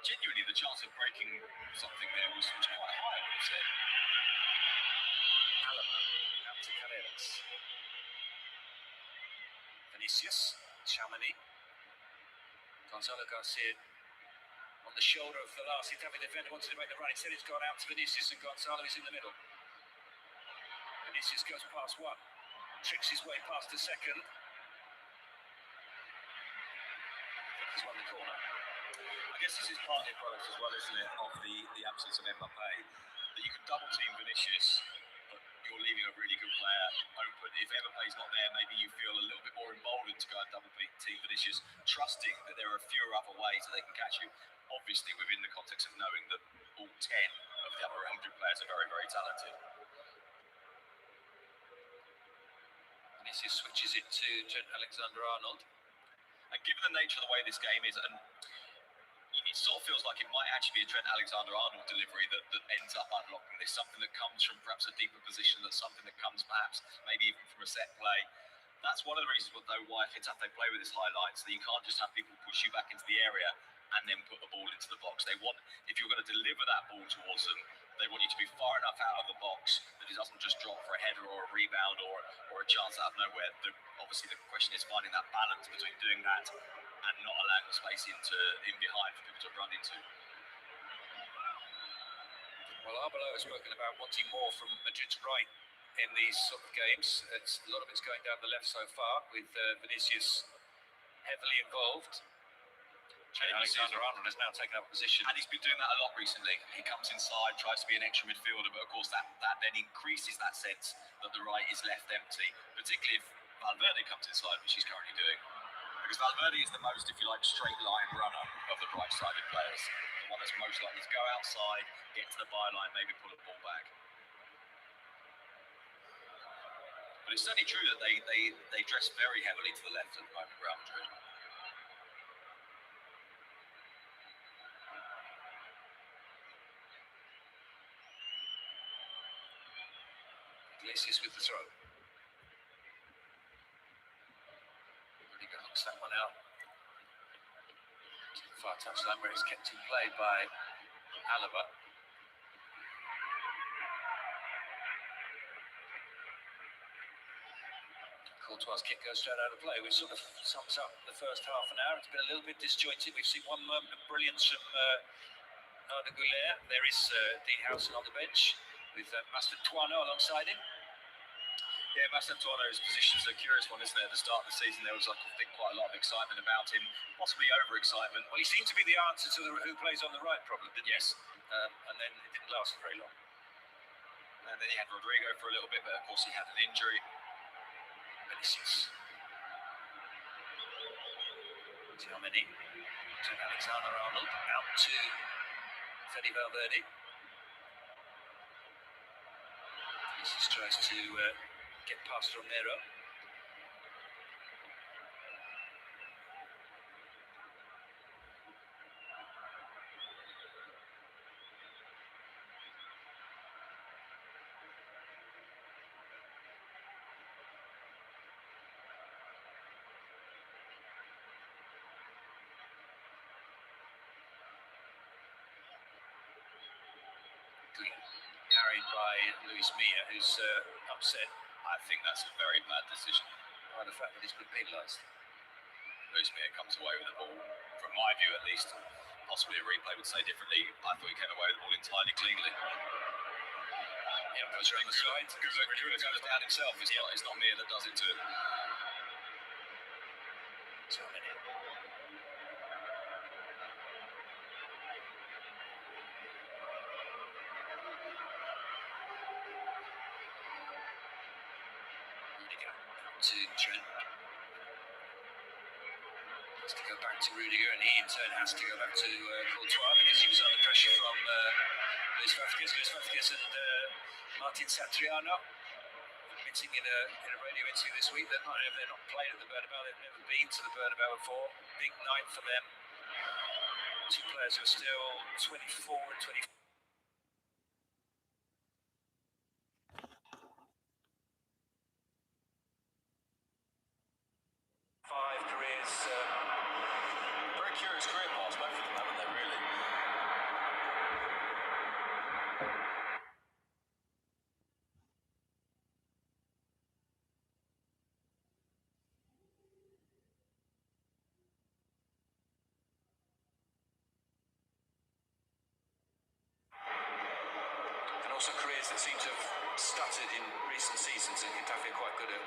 genuinely the chance of breaking something there was quite high, I would say. Hala out to Carreras. Vinicius, Chamonix. Gonzalo Garcia on the shoulder of the last Getafe defender, wanted to make the run. Instead, it's gone out to Vinicius, and Gonzalo is in the middle. Vinicius goes past one, tricks his way past the second. He's won the corner. I guess this is partly a product as well, isn't it, of the absence of Mbappé, that you can double team Vinicius, but you're leaving a really good player open. If Mbappe's not there, maybe you feel a little bit more emboldened to go and double team Vinicius, trusting that there are fewer other ways that they can catch you. Obviously, within the context of knowing that all 10 of the other 100 players are very, very talented. Vinicius switches it to Trent Alexander-Arnold. And given the nature of the way this game is, and it sort of feels like it might actually be a Trent Alexander-Arnold delivery that ends up unlocking this, something that comes from perhaps a deeper position, that's something that comes perhaps maybe even from a set play. That's one of the reasons why Getafe play with this high line, so that you can't just have people push you back into the area and then put the ball into the box. They want, if you're going to deliver that ball towards them, they want you to be far enough out of the box that it doesn't just drop for a header or a rebound or a chance out of nowhere. Obviously, the question is finding that balance between doing that and not allowing the space in behind for people to run into. Well, Arbeloa has spoken about wanting more from Madrid's right in these sort of games. A lot of it's going down the left so far, with Vinicius heavily involved. Alexander-Arnold has now taken up a position. And he's been doing that a lot recently. He comes inside, tries to be an extra midfielder, but of course that then increases that sense that the right is left empty, particularly if Valverde comes inside, which he's currently doing. Because Valverde is the most, if you like, straight line runner of the right-sided players. The one that's most likely to go outside, get to the byline, maybe pull a ball back. But it's certainly true that they dress very heavily to the left at the moment, Real Madrid. Iglesias with the throw. Liga hooks that one out to the far touchline where it's kept in play by Hala. Courtois' kick goes straight out of play, which sort of sums up the first half an hour. It's been a little bit disjointed. We've seen one moment of brilliance from Arda Güler. There is Dean Howson on the bench with Mastantuono alongside him. Yeah, Mastantuono's position is a curious one, isn't it? At the start of the season, there was, I think, quite a lot of excitement about him, possibly over-excitement. Well, he seemed to be the answer to who plays on the right problem, didn't he? Yes. And then it didn't last very long. And then he had Rodrigo for a little bit, but of course he had an injury. Vinicius. Tchouaméni. To Alexander-Arnold. Out to Fede Valverde. Vinicius tries to get past Romero. Carried by Luis Milla, who's upset. I think that's a very bad decision. By the fact that he's been penalised. Luis Milla comes away with the ball, from my view at least. Possibly a replay would say differently. I thought he came away with the ball entirely cleanly. Yeah, goes around the side. Güler goes down himself. It's not Milla that does it to him. Tchouaméni. To Trent. Has to go back to Rudiger, and he in turn has to go back to Courtois because he was under pressure from Luis Vázquez and Martin Satriano. Admitting in a radio interview this week that they're not played at the Bernabeu, they've never been to the Bernabeu before. Big night for them. Two players who are still 24 and 25. Very curious career paths, both of them, haven't they, really? also careers that seem to have stuttered in recent seasons, and Getafe are quite good at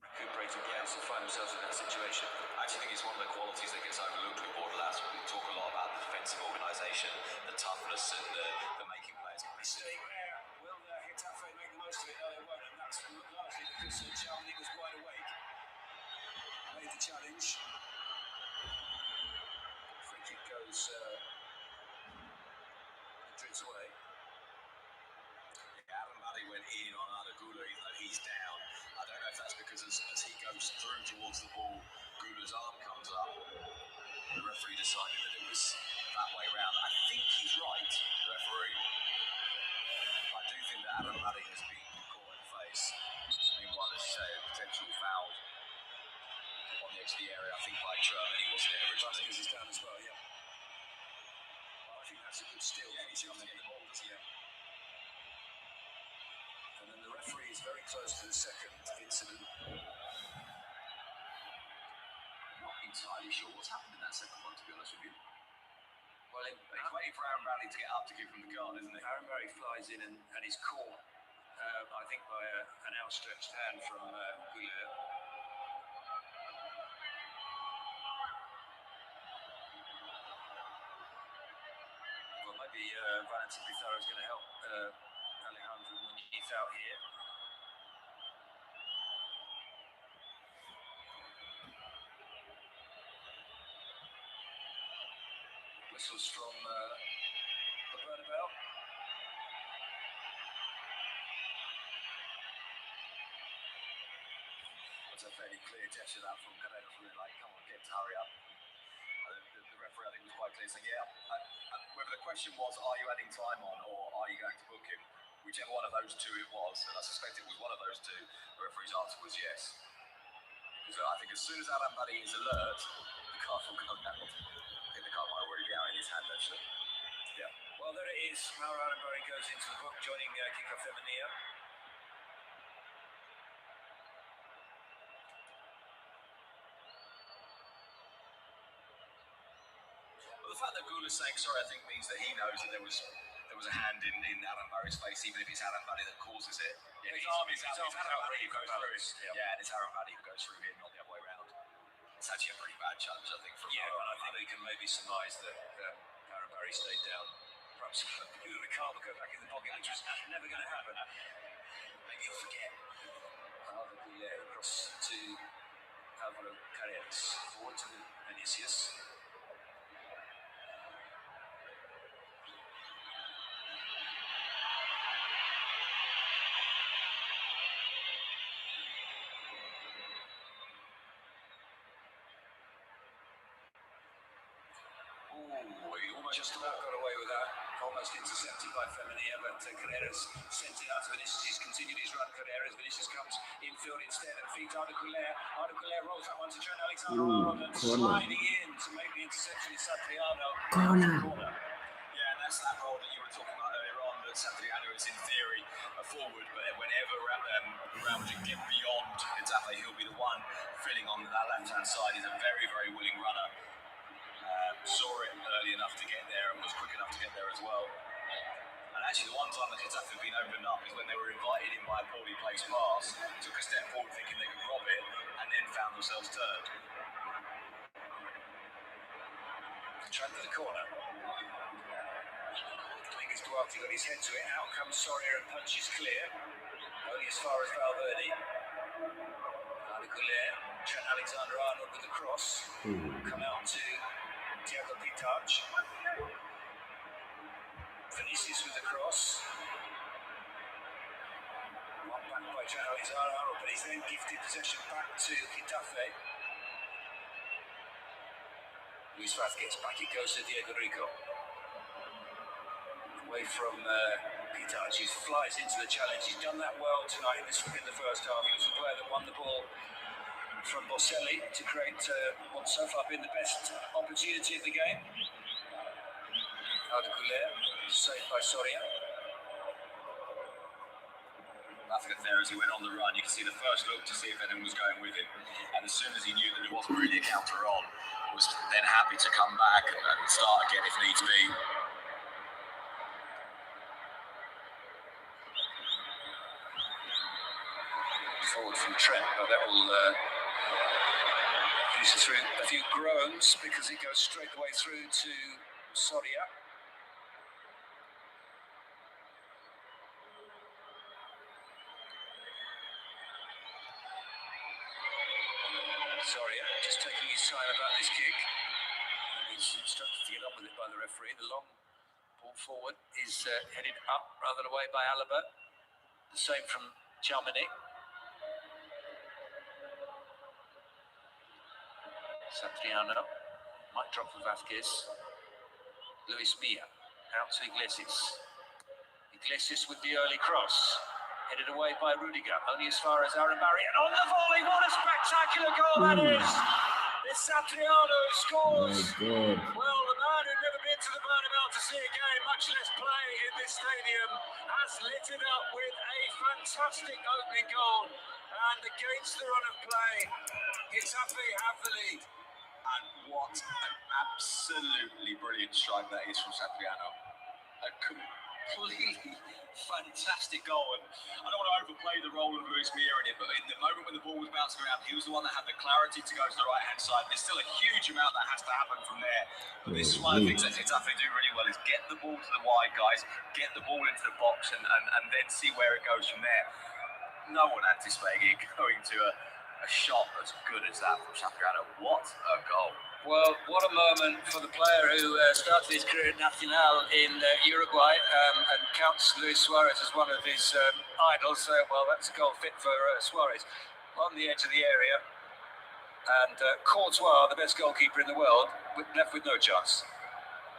recuperating players who find themselves in that situation. I actually think it's one of the qualities that gets overlooked with Borderlands. We talk a lot about the defensive organisation, the toughness, and the making players. Mistake there. Will Getafe make the most of it? No, they won't, and that's largely because Charlie was wide awake. Made the challenge. Free kick goes Madrid's way. Hala Madrid went in on Arda Güler, even though he's down. I don't know if that's because as he goes through towards the ball, Güler's arm comes up. The referee decided that it was that way round. I think he's right, the referee. I do think that Hala Madrid has been caught in the face. Meanwhile, as you say, a potential foul on the edge of the area. I think by Germany, wasn't it, originally? Because he's down as well, yeah. Well, I think that's a good steal. Yeah, he's got to get the ball, doesn't he? And then the referee is very close to the second incident. Not entirely sure what's happened in that second one, to be honest with you. Well, He's waiting for Aaron Bradley to get up to give him the card, isn't he? Aaron Barry flies in and is caught, I think, by an outstretched hand from Güler. Well, maybe Valentin Pizarro is going to help Alejandro Muniz out here. Whistles from the Bernabeu. It's a fairly clear gesture that from Carreras, really, like, come on, get to hurry up. The referee, I think, was quite clear saying, yeah, whether the question was, are you adding time on or are you going to book him? Whichever one of those two it was, and I suspect it was one of those two, the referee's answer was yes. So I think as soon as Hala Madrid is alert, the card will go out. I think the card might already be out in his hand, actually. Yeah. Well, there it is. Mauro Hala Madrid goes into the book, joining Kickoff Femenina. But the fact that Güler's saying sorry, I think means that he knows that there was a hand in Hala Madrid's face, even if it's Hala Madrid that causes it. Yeah, his arm is out. It's Hala Madrid who goes through it. Yeah, and it's Hala Madrid who goes through him, not the other way around. It's actually a pretty bad challenge, I think, from Mauro. And I think we can maybe surmise that Aaron Barry stayed down. Perhaps the car will go back in the pocket, which was never going to happen. Maybe he'll forget. Arda Güler across to Alvaro Carreras, forward to Vinicius. He almost Just about got away with that. Almost intercepted by Femenina, but Carreras sent it out to Vinicius. He's continued his run, Carreras. Vinicius comes infield instead and feeds Arda Güler. Arda Güler rolls that one to Trent Alexander-Arnold and sliding in to make the interception is Satriano. Corner. Yeah, and that's that role that you were talking about earlier on, that Satriano is in theory a forward, but whenever Real Madrid get beyond Getafe, he'll be the one filling on that left-hand side. He's a very, very willing runner. Saw it early enough to get there and was quick enough to get there as well. And actually, the one time that Getafe have been opened up is when they were invited in by a poorly placed pass, took a step forward thinking they could rob it, and then found themselves turned. Trent to the corner. I think it's Duarte got his head to it. Out comes Soria and punches clear. Only as far as Valverde. Arda Güler. Trent Alexander-Arnold with the cross. Come out to Thiago Pitach. Vinicius with the cross. One back by Trent Alexander-Arnold, but he's then gifted possession back to Getafe. Luis Vaz gets back, it goes to Diego Rico. Away from Pitach, he flies into the challenge. He's done that well tonight in the first half. He was the player that won the ball from Boselli to create what's so far been the best opportunity of the game. Arda Güler, saved by Soria. Rafa there as he went on the run. You can see the first look to see if anyone was going with him. And as soon as he knew that there wasn't really a counter on, was then happy to come back and start again if needs be. Forward from Trent, but that will finish through a few groans because it goes straight the way through to Soria. Soria just taking his time about this kick. And he's instructed to get on with it by the referee. The long ball forward is headed up rather than away by Alaba. The same from Chalmini. Satriano might drop for Vasquez. Luis Milla out to Iglesias. Iglesias with the early cross. Headed away by Rudiger, only as far as Hala Madrid. And on the volley, what a spectacular goal that is! It's Satriano who scores. Well, the man who'd never been to the Bernabeu to see a game, much less play in this stadium, has lit it up with a fantastic opening goal. And against the run of play, Getafe have the lead. And what an absolutely brilliant strike that is from Satriano. A completely fantastic goal. And I don't want to overplay the role of Luis Milla in it, but in the moment when the ball was bouncing around, he was the one that had the clarity to go to the right-hand side. There's still a huge amount that has to happen from there. But this is one of the things that Getafe do really well, is get the ball to the wide guys, get the ball into the box, and then see where it goes from there. No one anticipated going to a shot as good as that from Satriano. What a goal. Well, what a moment for the player who started his career at Nacional in Uruguay and counts Luis Suarez as one of his idols. So, well, that's a goal fit for Suarez. On the edge of the area. And Courtois, the best goalkeeper in the world, left with no chance.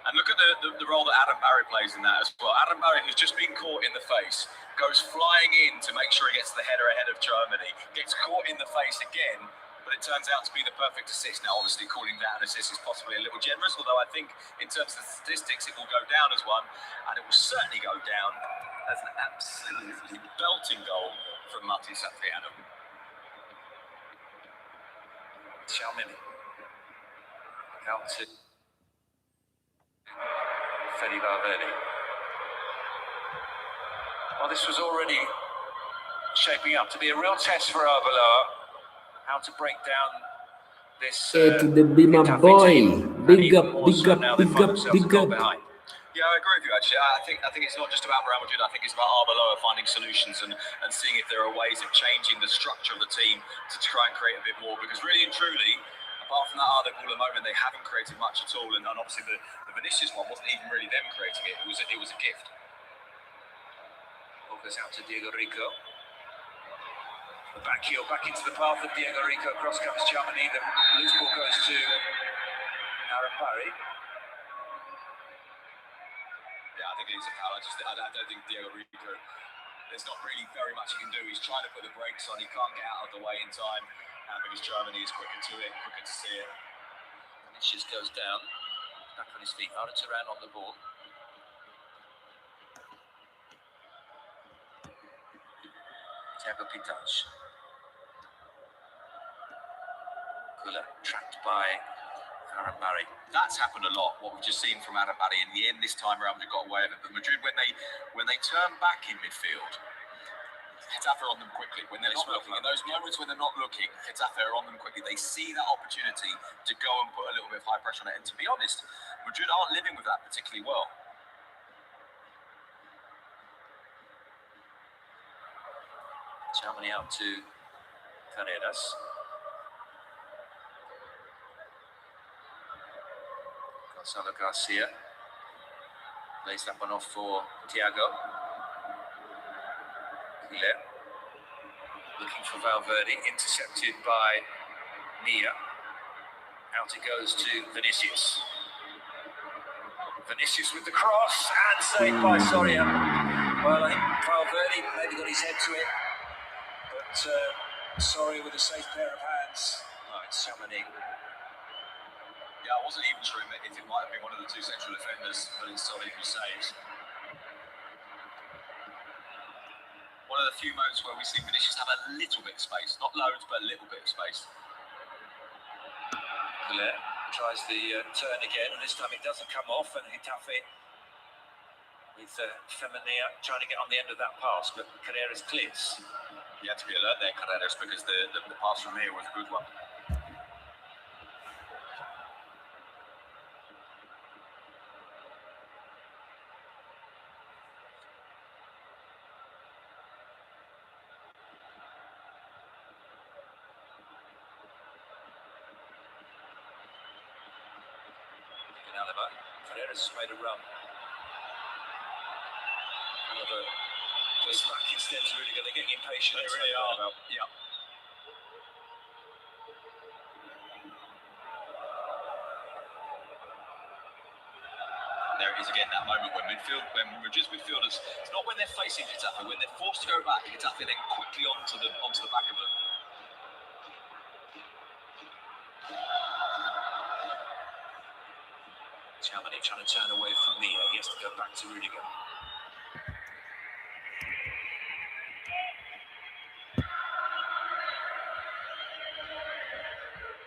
And look at the role that Adam Barry plays in that as well. Adam Barry, who's just been caught in the face, goes flying in to make sure he gets the header ahead of Germany, gets caught in the face again, but it turns out to be the perfect assist. Now, obviously, calling that an assist is possibly a little generous, although I think in terms of the statistics, it will go down as one, and it will certainly go down as an absolutely belting goal from Martin Satriano. Chalmini. Out to Fede Valverde. Well, this was already shaping up to be a real test for Arbeloa. How to break down this. To the be my boy. Big up, big up, big up, big up. Yeah, I agree with you actually. I think it's not just about Real Madrid. I think it's about Arbeloa finding solutions and seeing if there are ways of changing the structure of the team to try and create a bit more. Because really and truly, apart from that Arda Güler moment, they haven't created much at all. And obviously the Vinicius one wasn't even really them creating it. It was a gift. Ball goes out to Diego Rico. The back heel back into the path of Diego Rico. Cross comes Chalmini. The loose ball goes to Hala Madrid. Yeah, I think it is a foul. I don't think Diego Rico, there's not really very much he can do. He's trying to put the brakes on. He can't get out of the way in time because Germany is quicker to it, quicker to see it. Vinicius goes down, back on his feet. Arda Turan on the ball. Thiago Pitach. Güler trapped by Hala Madrid. That's happened a lot. What we've just seen from Hala Madrid in the end this time around, they got away with it. But Madrid, when they turn back in midfield, Getafe are on them quickly. When they're not looking, in those moments when they're not looking, Getafe are on them quickly. They see that opportunity to go and put a little bit of high pressure on it. And to be honest, Madrid aren't living with that particularly well. Chalmini out to Carreras. Gonzalo Garcia lays that one off for Thiago. Güler looking for Valverde, intercepted by Milla. Out it goes to Vinicius. Vinicius with the cross and saved by Soria. Well, I think Valverde maybe got his head to it, but Soria with a safe pair of hands. Oh, it's Chalmini. Yeah, I wasn't even sure if it might have been one of the two central defenders, but it's Soria who saves. One of the few moments where we see Vinicius have a little bit of space, not loads, but a little bit of space. Miller tries the turn again, and this time it doesn't come off, and Getafe with Femenía trying to get on the end of that pass, but Carreras clears. You had to be alert there, Carreras, because the pass from here was a good one. Carreras has made a run. Another just back instead to Rudiger. They're getting impatient. They really are. Yeah. There it is again, that moment when Madrid's midfielders, it's not when they're facing Getafe, when they're forced to go back, Getafe then quickly onto the back of them. Chamani trying to turn away from Mia. He has to go back to Rudiger.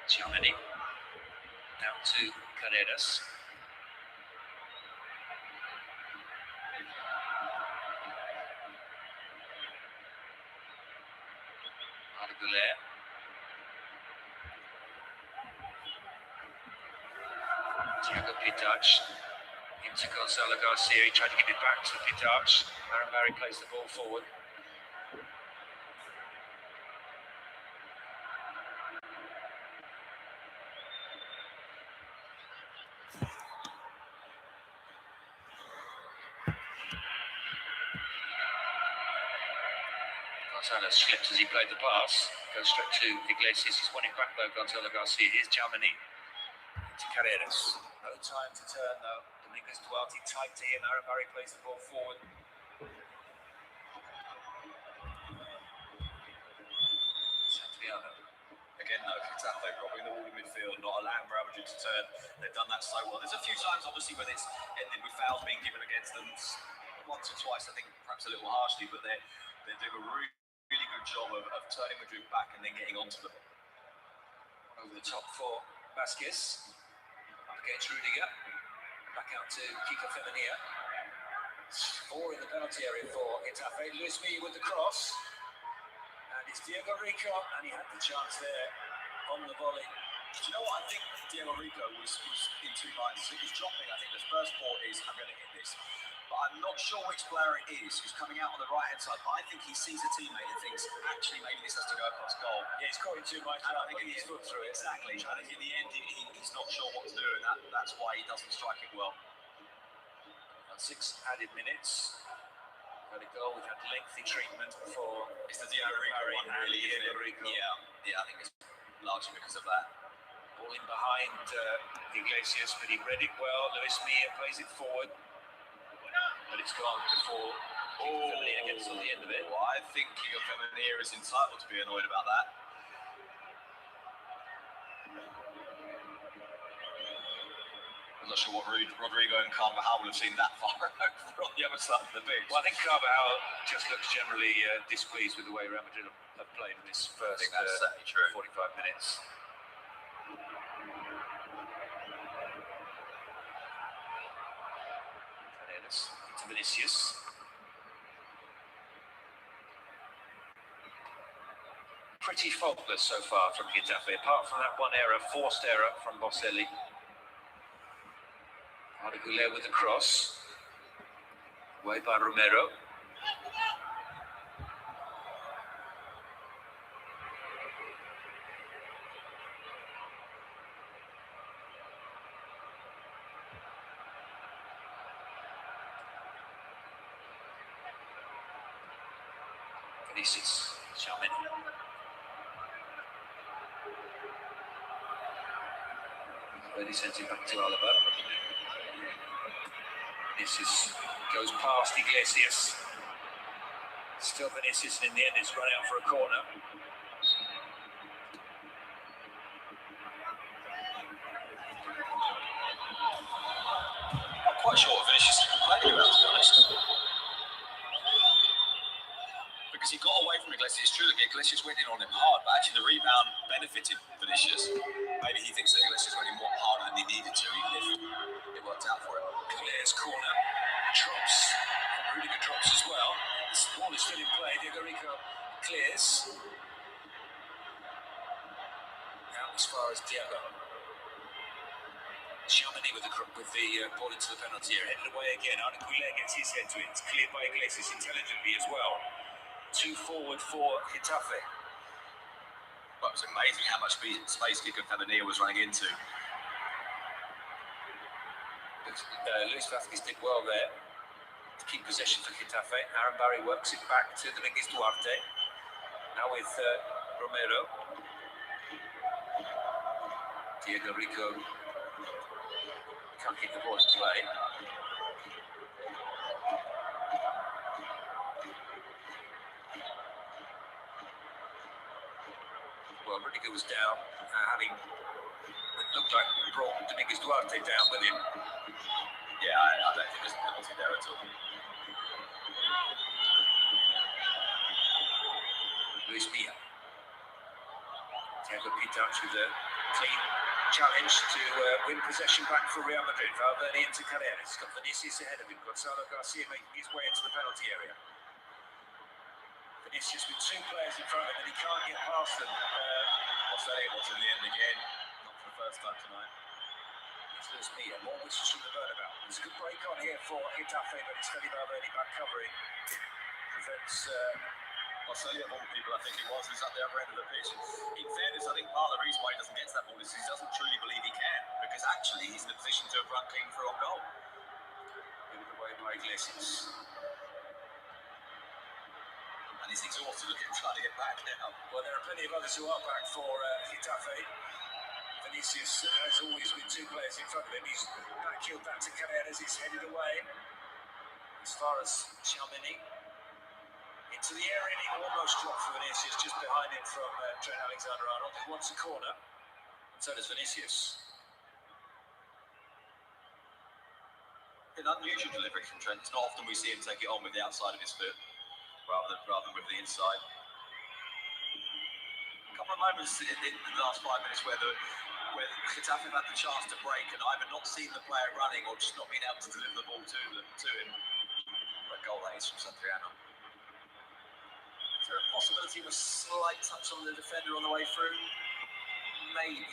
Chamani down to Carreras. Arguler. Thiago Pitach into Gonzalo Garcia. He tried to give it back to Pitach. Barry plays the ball forward. Gonzalo slips as he played the pass. Goes straight to Iglesias. He's won it back though, Gonzalo Garcia. Here's Chamani to Carreras. No time to turn though. Dominguez Duarte tight to him. Barry plays the ball forward. Santiago. Again, though, Getafe robbing the ball in midfield, not allowing Real Madrid to turn. They've done that so well. There's a few times, obviously, when it's ended with fouls being given against them. Once or twice, I think, perhaps a little harshly, but they're doing a really good job of turning Madrid back and then getting onto them. Over the top for Vasquez. Up against Rudiger. Back out to Kickoff. 4 in the penalty area for Getafe. Luis Milla with the cross. And it's Diego Rico, and he had the chance there on the volley. Do you know what? I think Diego Rico was in two minds. He was dropping. I think the first thought is, I'm going to hit this. But I'm not sure which player it is who's coming out on the right-hand side. But I think he sees a teammate and thinks, actually, maybe this has to go across goal. Yeah, he's caught in too much. And I think his foot through it. Exactly. And in the end, he's not sure what to do, and that's why he doesn't strike it well. 6 added minutes. Got a goal. We've had lengthy treatment for it's the Diego Rico one, really. Diego Rico. Yeah, I think it's largely because of that. Ball in behind Iglesias, but he read it well. Luis Milla plays it forward. But it's gone before Femenía gets on the end of it. I think Femenía is entitled to be annoyed about that. I'm not sure what Rodrigo and Carvajal would have seen that far over on the other side of the pitch. Well, I think Carvajal just looks generally displeased with the way Real Madrid have played in this first 45 minutes. Into Vinicius. Pretty faultless so far from Getafe, apart from that one error, forced error from Boselli. Arguler with the cross. Away by Romero. Vinicius, Chamani. Already sent it back to Hala. Vinicius goes past Iglesias. Still Vinicius, and in the end it's run out for a corner. Not quite sure what Vinicius is complaining about, to be honest. Iglesias. It's true that Iglesias went in on him hard, but actually the rebound benefited Vinicius. Maybe he thinks that Iglesias went in more harder than he needed to, even if it worked out for him. Clears corner, drops. Rudiger drops as well. This ball is still in play. Diego Rico clears. Out as far as Thiago. Xiaomini with the ball into the penalty area. Headed away again. Arda Güler gets his head to it. It's cleared by Iglesias intelligently as well. 2 forward for Getafe. Well, it was amazing how much space Kickoff was running into. Luis Vázquez did well there to keep possession for Getafe. Aaron Barry works it back to Dominguez Duarte. Now with Romero. Diego Rico can't keep the ball in play. Well, Rudiger was down, having it looked like brought Dominguez Duarte down with him. Yeah, I don't think there's a penalty there at all. Luis Milla. Thiago Pitach with a clean challenge to win possession back for Real Madrid. Valverde into Carreras. He's got Vinicius ahead of him. Gonzalo Garcia making his way into the penalty area. Vinicius with 2 players in front of him and he can't get past them. I'll say it was in the end again. Not for the first time tonight. It's Luis Milla. More whistles from the Bernabeu. There's a good break on here for Getafe, but it's Fede Valverde back covering. Prevents... Marcelo, of all people, I think it was, is at the other end of the pitch. In fairness, I think part of the reason why he doesn't get to that ball is he doesn't truly believe he can, because actually he's in a position to have run clean through on goal. Given away by Iglesias. And he's exhausted looking, trying to get back now. Well, there are plenty of others who are back for Getafe. Vinicius, as always, with 2 players in front of him. He's back-heeled that to Carreras. He's headed away. As far as Xiaomini. Into the area, and he almost dropped for Vinicius, just behind him from Trent Alexander-Arnold, who wants a corner, and so does Vinicius. An unusual delivery from Trent. It's not often we see him take it on with the outside of his foot, rather than with the inside. A couple of moments in the last 5 minutes where Getafe had the chance to break and either not seen the player running or just not being able to deliver the ball to him. That goal that is from Santriano. Is there a possibility of a slight touch on the defender on the way through? Maybe.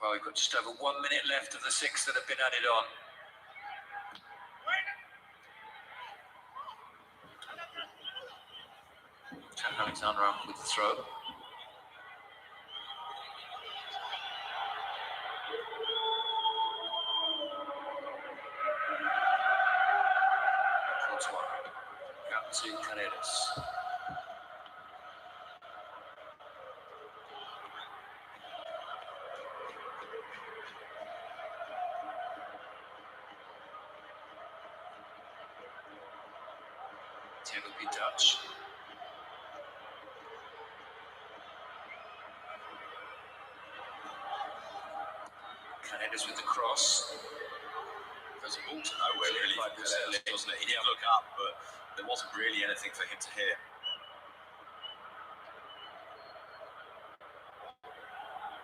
Well, we've got just over 1 minute left of the 6 that have been added on. Trent Alexander-Arnold with the throw. To Carreras. Thiago Pitach. Carreras with the cross. There's a ball to nowhere, really, wasn't it? He didn't look up, but there wasn't really anything for him to hear.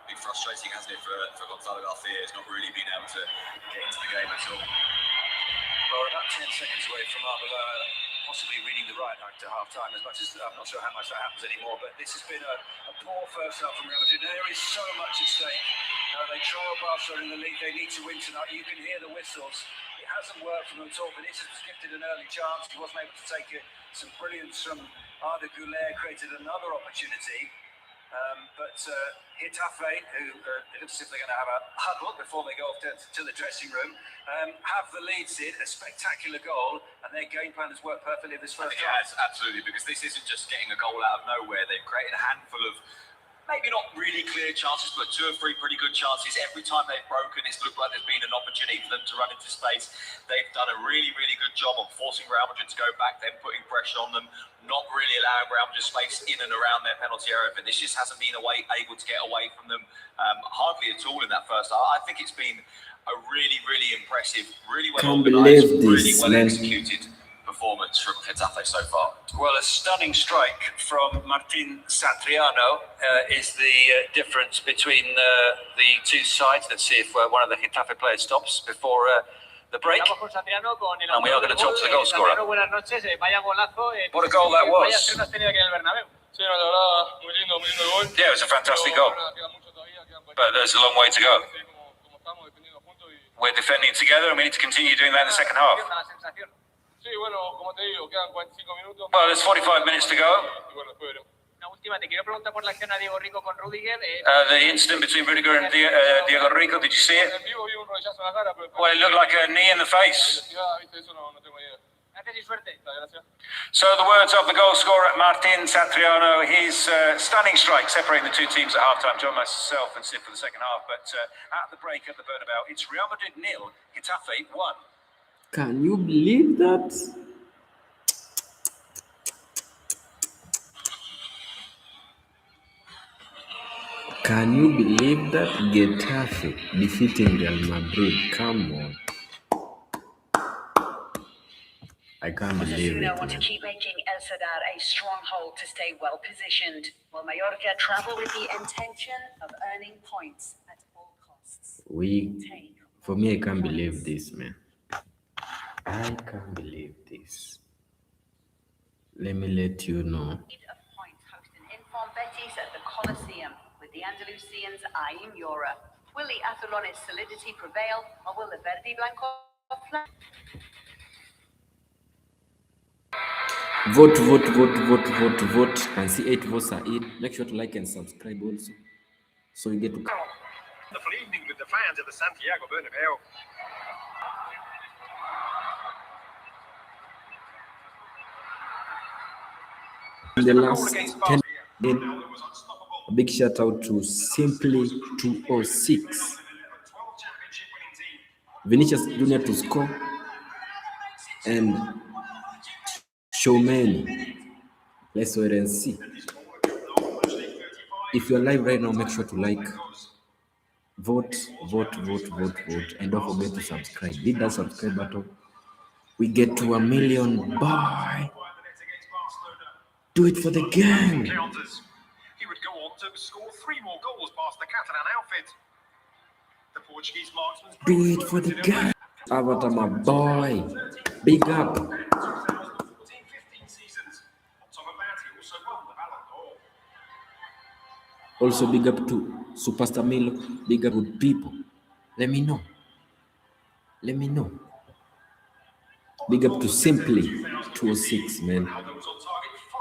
Been frustrating, hasn't it, for Gonzalo Garcia? He's not really been able to get into the game at all. Well, we're about 10 seconds away from Arbeloa possibly reading the right back to half-time, as much as I'm not sure how much that happens anymore, but this has been a poor first half from Real Madrid. There is so much at stake. They trail Barcelona in the league. They need to win tonight. You can hear the whistles. It hasn't worked for them at all. Vinicius was gifted an early chance. He wasn't able to take it. Some brilliance from Arda Güler created another opportunity. But Getafe, who it looks as if they're going to have a huddle before they go off to the dressing room, have the lead, Sid, a spectacular goal, and their game plan has worked perfectly this first half. Yes, absolutely, because this isn't just getting a goal out of nowhere. They've created a handful of maybe not really clear chances, but 2 or 3 pretty good chances. Every time they've broken, it's looked like there's been an opportunity for them to run into space. They've done a really, really good job of forcing Real Madrid to go back, then putting pressure on them, not really allowing Real Madrid space in and around their penalty area. Vinicius hasn't been able to get away from them hardly at all in that first half. I think it's been a really, really impressive, really well organised, really well executed performance from Getafe so far? Well, a stunning strike from Martin Satriano is the difference between the two sides. Let's see if one of the Getafe players stops before the break. And we are going to talk to the goal scorer. What a goal that was. Yeah, it was a fantastic goal. But there's a long way to go. We're defending together and we need to continue doing that in the second half. Well, there's 45 minutes to go. The incident between Rudiger and Diego Rico, did you see it? Well, it looked like a knee in the face. So the words of the goal scorer, Martin Satriano, his stunning strike separating the two teams at half-time. Join myself and Sid for the second half. But at the break at the Bernabeu, it's Real Madrid 0, Getafe 1. Can you believe that? Can you believe that? Getafe defeating Real Madrid. Come on. I can't believe it. Want to keep making El Sadar a stronghold to stay well positioned, while Mallorca travel with the intention of earning points at all costs. For me, I can't believe this, man. I can't believe this. Let me let you know. A point host an informed Betis at the Colosseum, with the Andalusians eyeing Europe. Will the Azulones' solidity prevail, or will the Verde Blanco fly? Vote. And see 8 votes are in. Make sure to like and subscribe also, so you get to. Wonderful evening with the fans at the Santiago Bernabeu. In the last 10 minutes, a big shout out to Simply 206. Vinicius Junior to score and Showman. Let's wait and see. If you're live right now, make sure to like, vote, and don't forget to subscribe. Hit that subscribe button. We get to 1 million. Bye. Do it for the gang. He would go on to score 3 more goals past the Catalan outfit. The Portuguese marksman. Do it for the gang. Avatar, my boy. Big up. Also, big up to Superstar Milo. Big up to people. Let me know. Big up to Simply 206, man.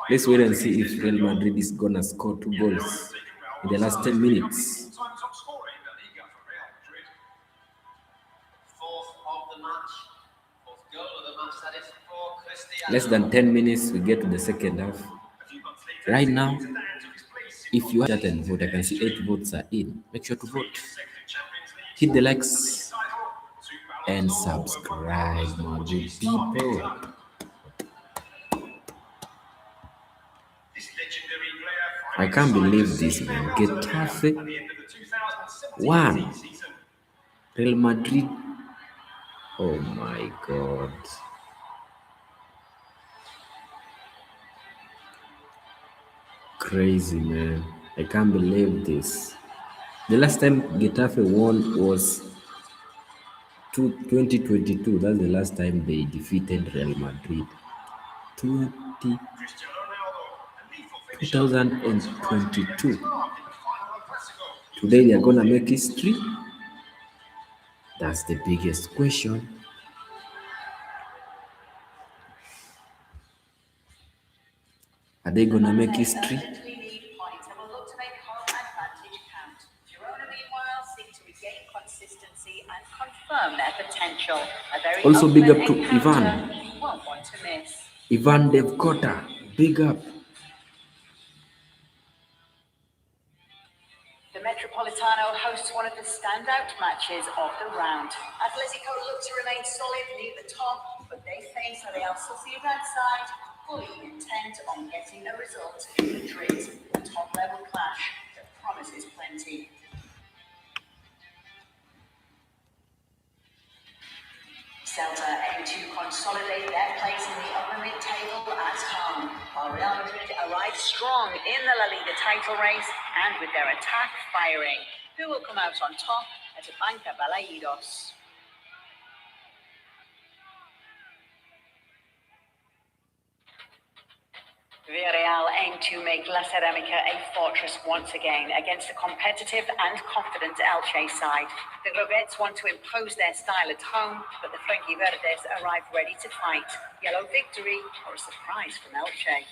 Let's wait and see if Real Madrid is gonna score 2 goals in the last 10 minutes. Less than 10 minutes, we get to the second half. Right now, if you chat and vote, I can see 8 votes are in. Make sure to vote. Hit the likes and subscribe, my good people. I can't believe this, man. Getafe 1. Real Madrid. Oh my God. Crazy, man. I can't believe this. The last time Getafe won was 2022. That's the last time they defeated Real Madrid. 2022. Today they are gonna make history. That's the biggest question. Are they gonna make history? Also big up to Ivan. Ivan Devkota. Big up. The Metropolitano hosts one of the standout matches of the round. Atletico look to remain solid near the top, but they face the Real Sociedad side fully intent on getting a result in Madrid. A top-level clash that promises plenty. Celta aim to consolidate their place in the upper mid-table at home, while Real Madrid arrive strong in the La Liga title race and with their attack firing. Who will come out on top at Banca Balaidos? Villarreal aim to make La Ceramica a fortress once again against a competitive and confident Elche side. The Roguettes want to impose their style at home, but the Franjiverdes arrive ready to fight. Yellow victory or a surprise from Elche?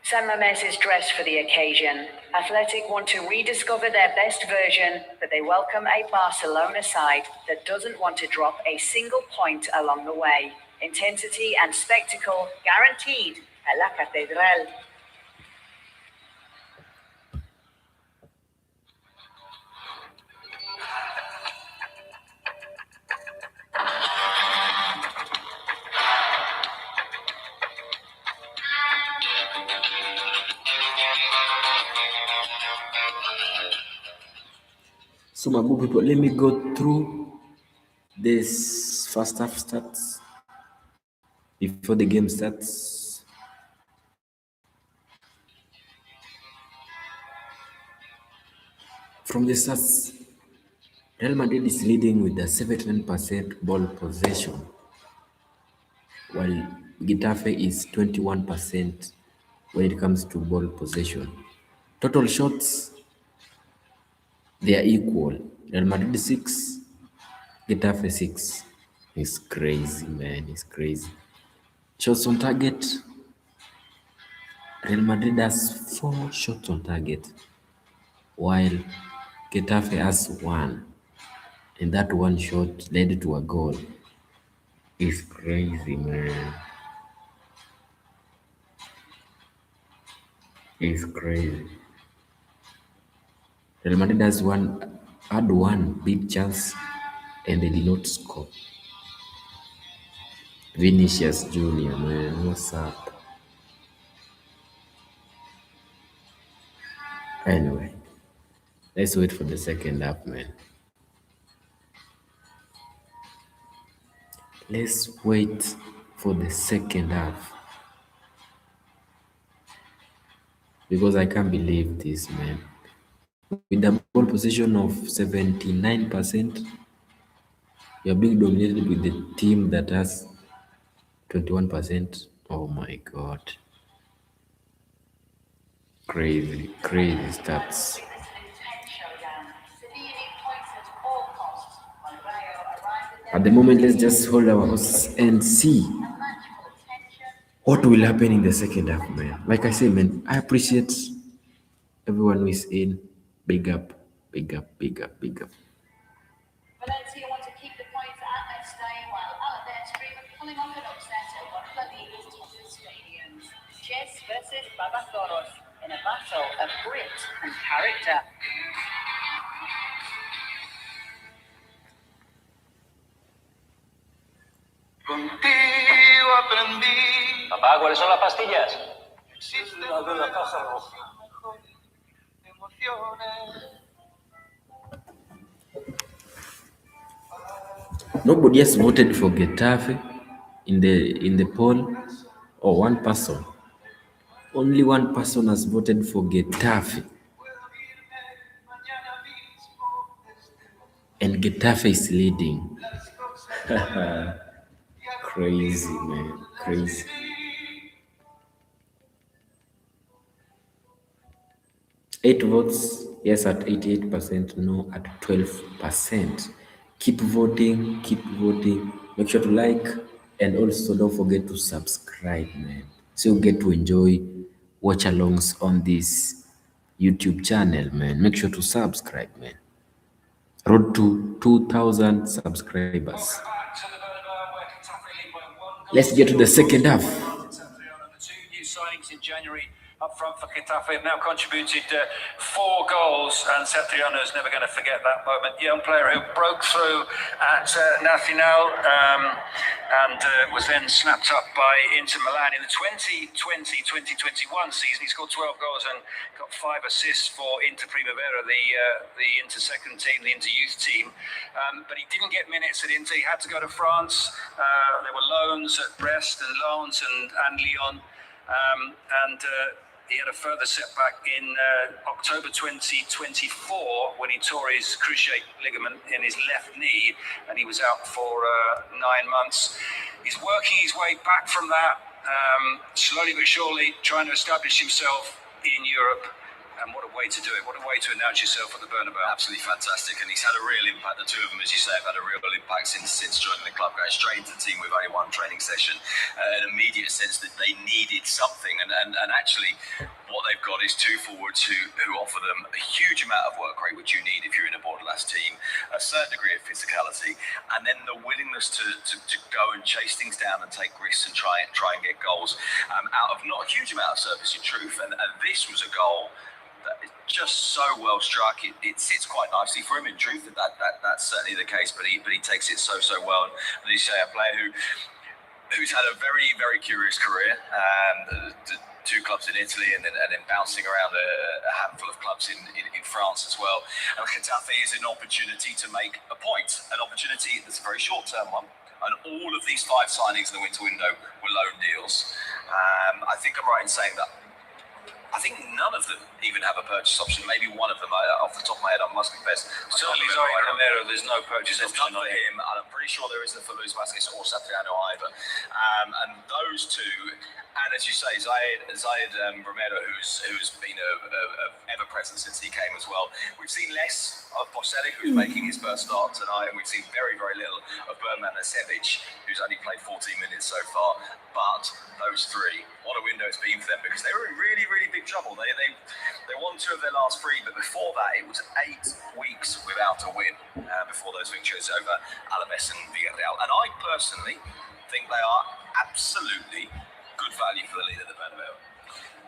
San Mamés is dressed for the occasion. Athletic want to rediscover their best version, but they welcome a Barcelona side that doesn't want to drop a single point along the way. Intensity and spectacle guaranteed at La Catedral. So my good people, let me go through this first half stats before the game starts. From the stats, Real Madrid is leading with a 79% ball possession, while Getafe is 21% when it comes to ball possession. Total shots, they are equal. Real Madrid 6, Getafe 6. It's crazy, man. It's crazy. Shots on target, Real Madrid has 4 shots on target, while Getafe has 1. And that one shot led to a goal. It's crazy, man. It's crazy. Real Madrid had one big chance and they did not score. Vinicius Jr., man, what's up? Anyway, let's wait for the second half, man. Let's wait for the second half. Because I can't believe this, man. With the ball position of 79%, you're being dominated with the team that has 21%. Oh my God. Crazy, crazy stats. At the moment, let's just hold our horses and see what will happen in the second half, man. Like I said, man, I appreciate everyone who is in. Big up, big up, big up, big up. Valencia want to keep the points at their stay, while Alaves dream of pulling off an upset at one of La Liga's toughest stadiums. Chess versus Babatoros in a battle of grit and character. Contigo aprendí. Papá, ¿cuáles son las pastillas? Existe la de la caja roja. Emociones. Nobody has voted for Getafe in the poll, or one person. Only one person has voted for Getafe. And Getafe is leading. Crazy, man. Crazy. Eight votes, yes at 88%, no at 12%. Keep voting, keep voting. Make sure to like and also don't forget to subscribe, man. So you get to enjoy watch-alongs on this YouTube channel, man. Make sure to subscribe, man. Road to 2,000 subscribers. Let's get to the second half. Two new signings in January up front for Getafe, have now contributed 4 goals, and Satriano is never going to forget that moment. Young player who broke through at Nacional and was then snapped up by Inter Milan in the 2020-2021 season. He scored 12 goals and got 5 assists for Inter Primavera, the Inter second team, the Inter youth team. But he didn't get minutes at Inter. He had to go to France. There were loans at Brest and Lens and Lyon. He had a further setback in October 2024 when he tore his cruciate ligament in his left knee, and he was out for 9 months. He's working his way back from that, slowly but surely, trying to establish himself in Europe. And what a way to do it. What a way to announce yourself at the Bernabeu. Absolutely fantastic. And he's had a real impact. The two of them, as you say, have had a real impact since joining the club, going straight into the team with only one training session. An immediate sense that they needed something. And actually, what they've got is 2 forwards who offer them a huge amount of work rate, which you need if you're in a borderless team, a certain degree of physicality, and then the willingness to go and chase things down and take risks and try and get goals out of not a huge amount of surface, in truth. And this was a goal that is just so well struck. It sits quite nicely for him, in truth. That's certainly the case, but he takes it so well. And you say, a player who's had a very, very curious career. The 2 clubs in Italy and then bouncing around a handful of clubs in France as well. And Getafe is an opportunity to make a point, an opportunity that's a very short-term one. And all of these 5 signings in the winter window were loan deals. I think I'm right in saying that I think none of them even have a purchase option. Maybe one of them, off the top of my head, I must confess. Certainly Zaire Romero, there's no purchase option on him, and I'm pretty sure there isn't for Luis Vazquez or Satriano either. And those 2, and as you say, Zaire Romero, who's been a ever present since he came as well. We've seen less of Boselli, who's making his first start tonight, and we've seen very, very little of Berman Nasevic, who's only played 14 minutes so far. But those 3, what a window it's been for them, because they were in really, really big trouble. They won 2 of their last 3, but before that it was 8 weeks without a win before those victories over Alaves and Villarreal. And I personally think they are absolutely good value for the lead at the Bernabeu.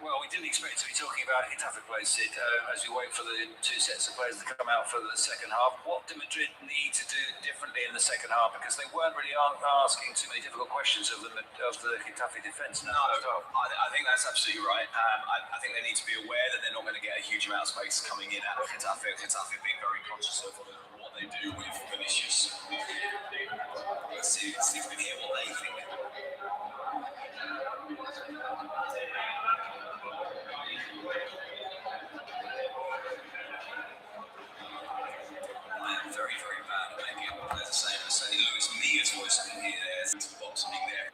Well, we didn't expect to be talking about Getafe players, Sid, as we wait for the 2 sets of players to come out for the second half. What do Madrid need to do differently in the second half? Because they weren't really asking too many difficult questions of the Getafe defence. No, I think that's absolutely right. I think they need to be aware that they're not going to get a huge amount of space coming in out of Getafe. Getafe being very conscious of what they do with Vinicius. Let's see if we can hear what they think. Very, very bad at making it. As I say, Luis Mia's voice in here, there's the boxing there.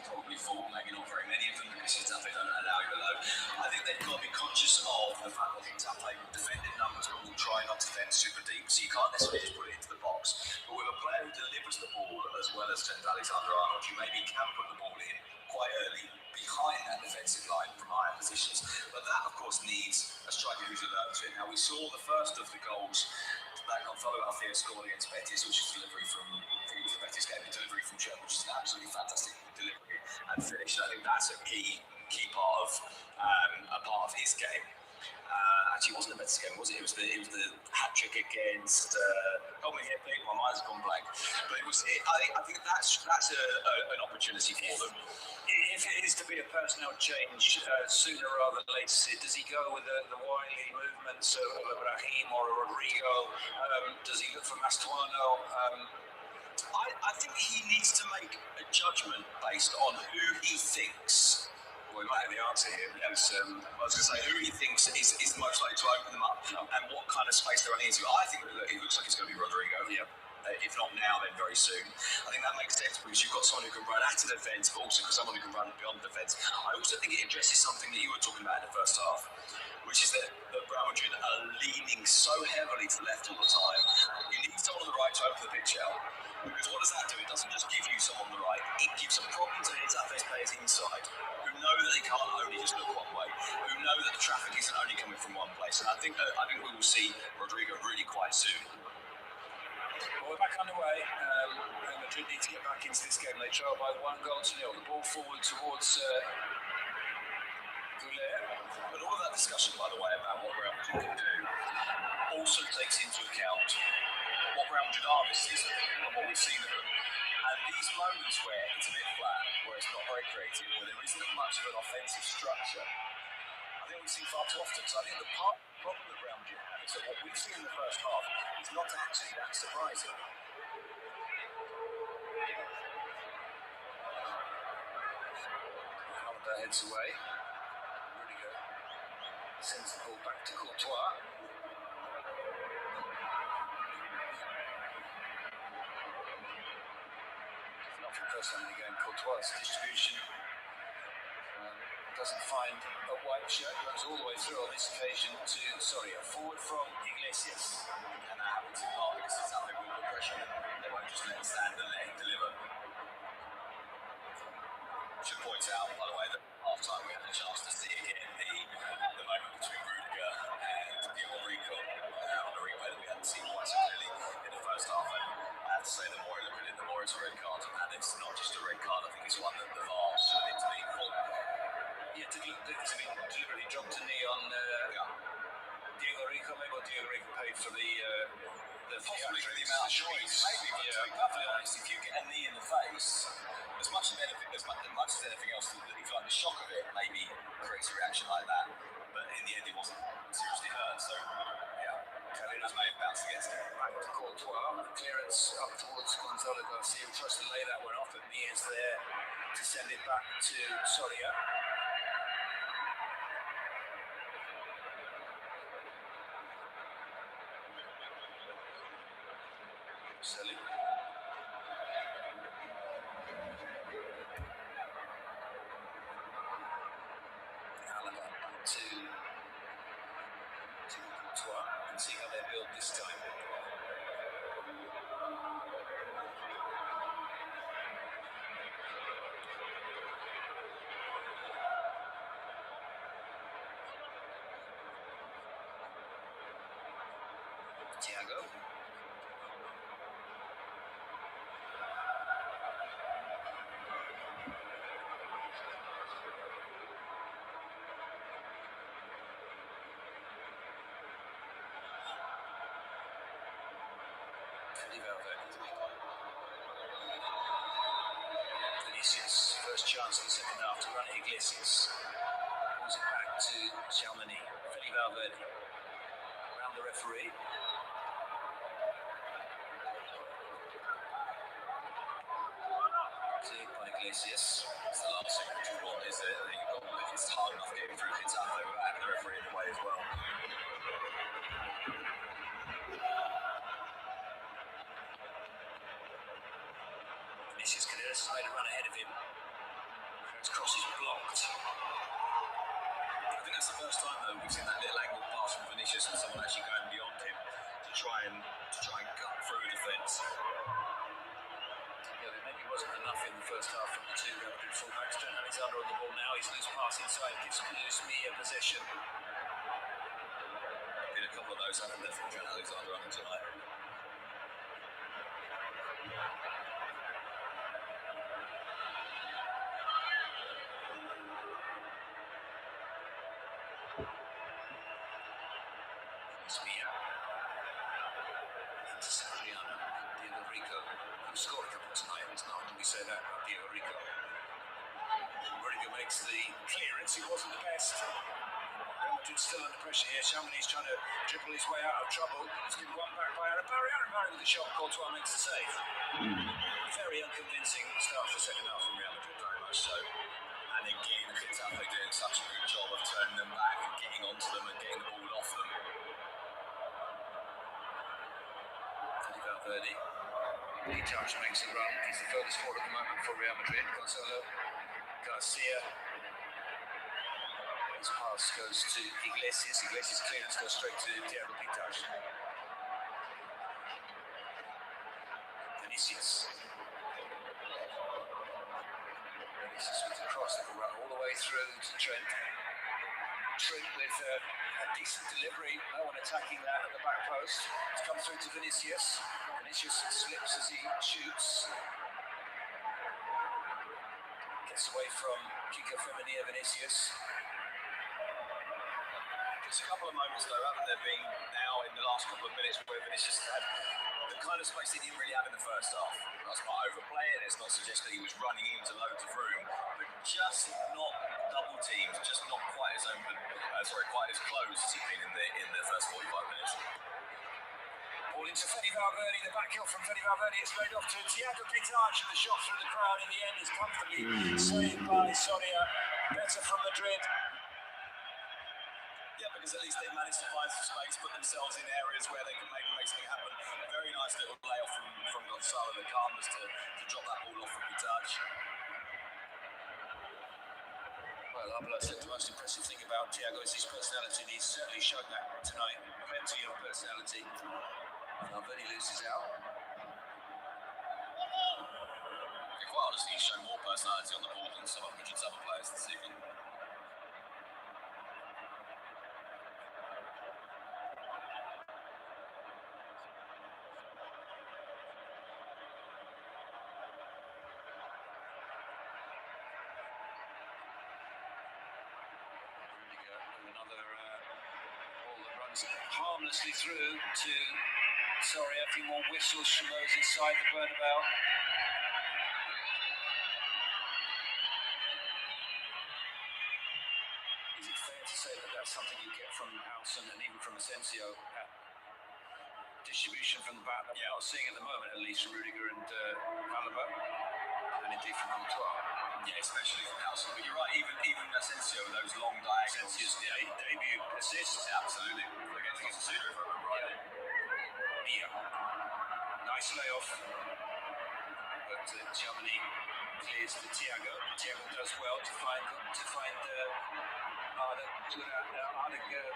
Probably full, maybe not very many of them, because Getafe don't allow you alone. I think they've got to be conscious of the fact that Getafe defending numbers will try not to defend super deep, so you can't necessarily just put it into the box. But with a player who delivers the ball as well as Alexander-Arnold, you maybe can put the ball in quite early behind that defensive line from higher positions. But that, of course, needs a striker who's alert to it. Now, we saw the first of the goals that Gonzalo Alfea scored against Betis, which is delivery from the Betis game, delivery from Chen, which is an absolutely fantastic delivery and finish. I think that's a key part of his game. Actually, it wasn't a Betis game, was it? It was the hat trick against. Help me here, please. My mind's gone blank. But it was. I think that's an opportunity for them. If it is to be a personnel change sooner rather than later, Sid, does he go with the wily movements of Ibrahim or Rodrigo? Does he look for Mastuano? I think he needs to make a judgment based on who he thinks. Well, we might have the answer here, because I was going to say who he thinks is most likely to open them up and what kind of space they're running into. I think it looks like it's going to be Rodrigo. Yeah. If not now, then very soon. I think that makes sense because you've got someone who can run at the defence, but also someone who can run beyond the defence. I also think it addresses something that you were talking about in the first half, which is that Real Madrid are leaning so heavily to the left all the time. You need someone on the right to open the pitch out. Because what does that do? It doesn't just give you someone on the right, it gives a problem to Getafe's players inside, who know that they can't only just look one way, who know that the traffic isn't only coming from one place. And I think we will see Rodrigo really quite soon. Well, we're back underway. Real Madrid need to get back into this game. They trail by 1-0. The ball forward towards Goulet. But all of that discussion, by the way, about what Real Madrid can do also takes into account what Real Madrid are this season and what we've seen of them. And these moments where it's a bit flat, where it's not very creative, where there isn't much of an offensive structure, I think we've seen far too often. So I think the problem that Real Madrid have is that what we've seen in the first half is not actually that surprising. Hala heads away. Rudiger sends the ball back to Courtois. Not for first time in the game, Courtois' distribution doesn't find a white shirt, runs all the way through on this occasion to Soria. Forward from Iglesias. And that happens in part because it's how they will put pressure on him. They won't just let him stand and let him deliver. Should point out, by the way, that half time we had a chance to see again the moment between Rudiger and Diego on the replay that we hadn't seen quite so clearly in the first half. And I have to say, the more I look at it, the more it's a red card. And it's not just a red card, I think it's one that the VAR should have intervened for. Yeah, to be deliberately dropped a knee on Diego Rico. Maybe Diego Rico paid for the possibly for the amount of choice. Maybe, but to be perfectly honest, if you get a knee in the face, as much as anything else, if like the shock of it maybe creates a reaction like that. But in the end, he wasn't seriously hurt. So yeah, Carreras may have bounced against him. Back to Courtois. Clearance up towards Gonzalo Garcia. Tries to lay that one off, but Mia's there to send it back to Soria. Selling. Hala to Courtois and see how they build this time. Thiago. Vinicius, first chance in the second half to run Iglesias. Pulls it back to Xiaomani. Feli Valverde. Around the referee. Cleared by Iglesias. It's the last thing that you want, is that if it's hard enough getting through Getafe without having the referee in the way as well. Vinicius has made a run ahead of him. His cross is blocked. I think that's the first time though we've seen that little angle pass from Vinicius and someone actually going beyond him to try and cut through a defence. Yeah, there maybe wasn't enough in the first half from the two Real Madrid fullbacks. Trent Alexander on the ball now. He's loose pass inside, gives Mia possession. Been a couple of those, haven't there, from Trent Alexander on tonight. Mia. Into Cipriano. Diego Rico, who scored a couple tonight. It's not often we say that about Diego Rico. Rudiger makes the clearance. He wasn't the best. Real Madrid still under pressure here. Xiaomani's trying to dribble his way out of trouble. It's given one back by Hala Madrid with the shot. Courtois makes the save. Very unconvincing start for the second half from Real Madrid, very much so. And again, Getafe doing such a good job of turning them back and getting onto them and getting the ball off them. Valverde. Pitarch makes a run. He's the furthest forward at the moment for Real Madrid. Gonzalo Garcia. His pass goes to Iglesias. Iglesias' clearance goes straight to Diego Pitarch. Vinicius. Vinicius with the cross that will run all the way through to Trent. Trent with a decent delivery. No one attacking that at the back post. It's come through to Vinicius. Vinicius slips as he shoots. Gets away from Kickoff near Vinicius. There's a couple of moments though, haven't there been now in the last couple of minutes where Vinicius had the kind of space he didn't really have in the first half. That's not overplaying, it's not suggesting he was running into loads of room, but just not double teamed, just not quite as open, quite as close as he'd been in the first 45 minutes. Ball into Fede Valverde, the back heel from Fede Valverde, it's made off to Thiago Pitach, and the shot through the crowd in the end is comfortably saved by Soria. Better from Madrid. Yeah, because at least they managed to find some space, put themselves in areas where they can make something happen. A very nice little layoff from Gonzalo, the calmness to drop that ball off for Pitach. Well, Abla said the most impressive thing about Thiago is his personality, and he's certainly shown that tonight. Plenty of personality. Valverde loses out. Quite honestly, he's shown more personality on the ball than some of Madrid's other players this evening. Another ball that runs harmlessly through to Soria. A few more whistles from those inside the Bernabeu. Is it fair to say that that's something you get from Alson and even from Asensio? Distribution from the back that we're not seeing at the moment, at least from Rudiger and Hala, and indeed from Courtois. Yeah, especially from Alson. But you're right, even Asensio, those long diagonals. Asensio's debut assist. Yeah, absolutely. Against Osasuna, if I remember right. Yeah. Nice layoff. But Germany clears to Thiago. Thiago does well to find Arda Güler.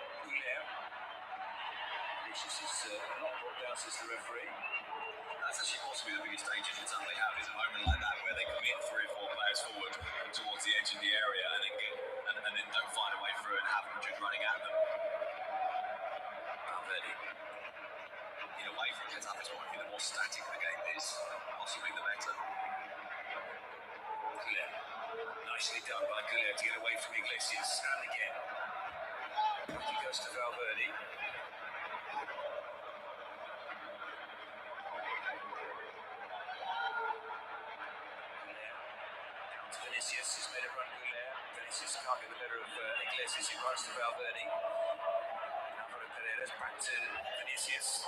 Vinicius is not brought down, says the referee. That's actually possibly the biggest danger Getafe have, is a moment like that where they commit 3 or 4 players forward towards the edge of the area and then don't find a way through and have Madrid running at them. Valverde. In a way, from Getafe's point of view, the more static the game is, possibly the better. Güler. Nicely done by Güler to get away from Iglesias. And again. He goes to Valverde. Vinicius has made a run Güler. Vinicius can't get the better of Iglesias. He runs to Valverde. Alvaro Pereira's back to Vinicius.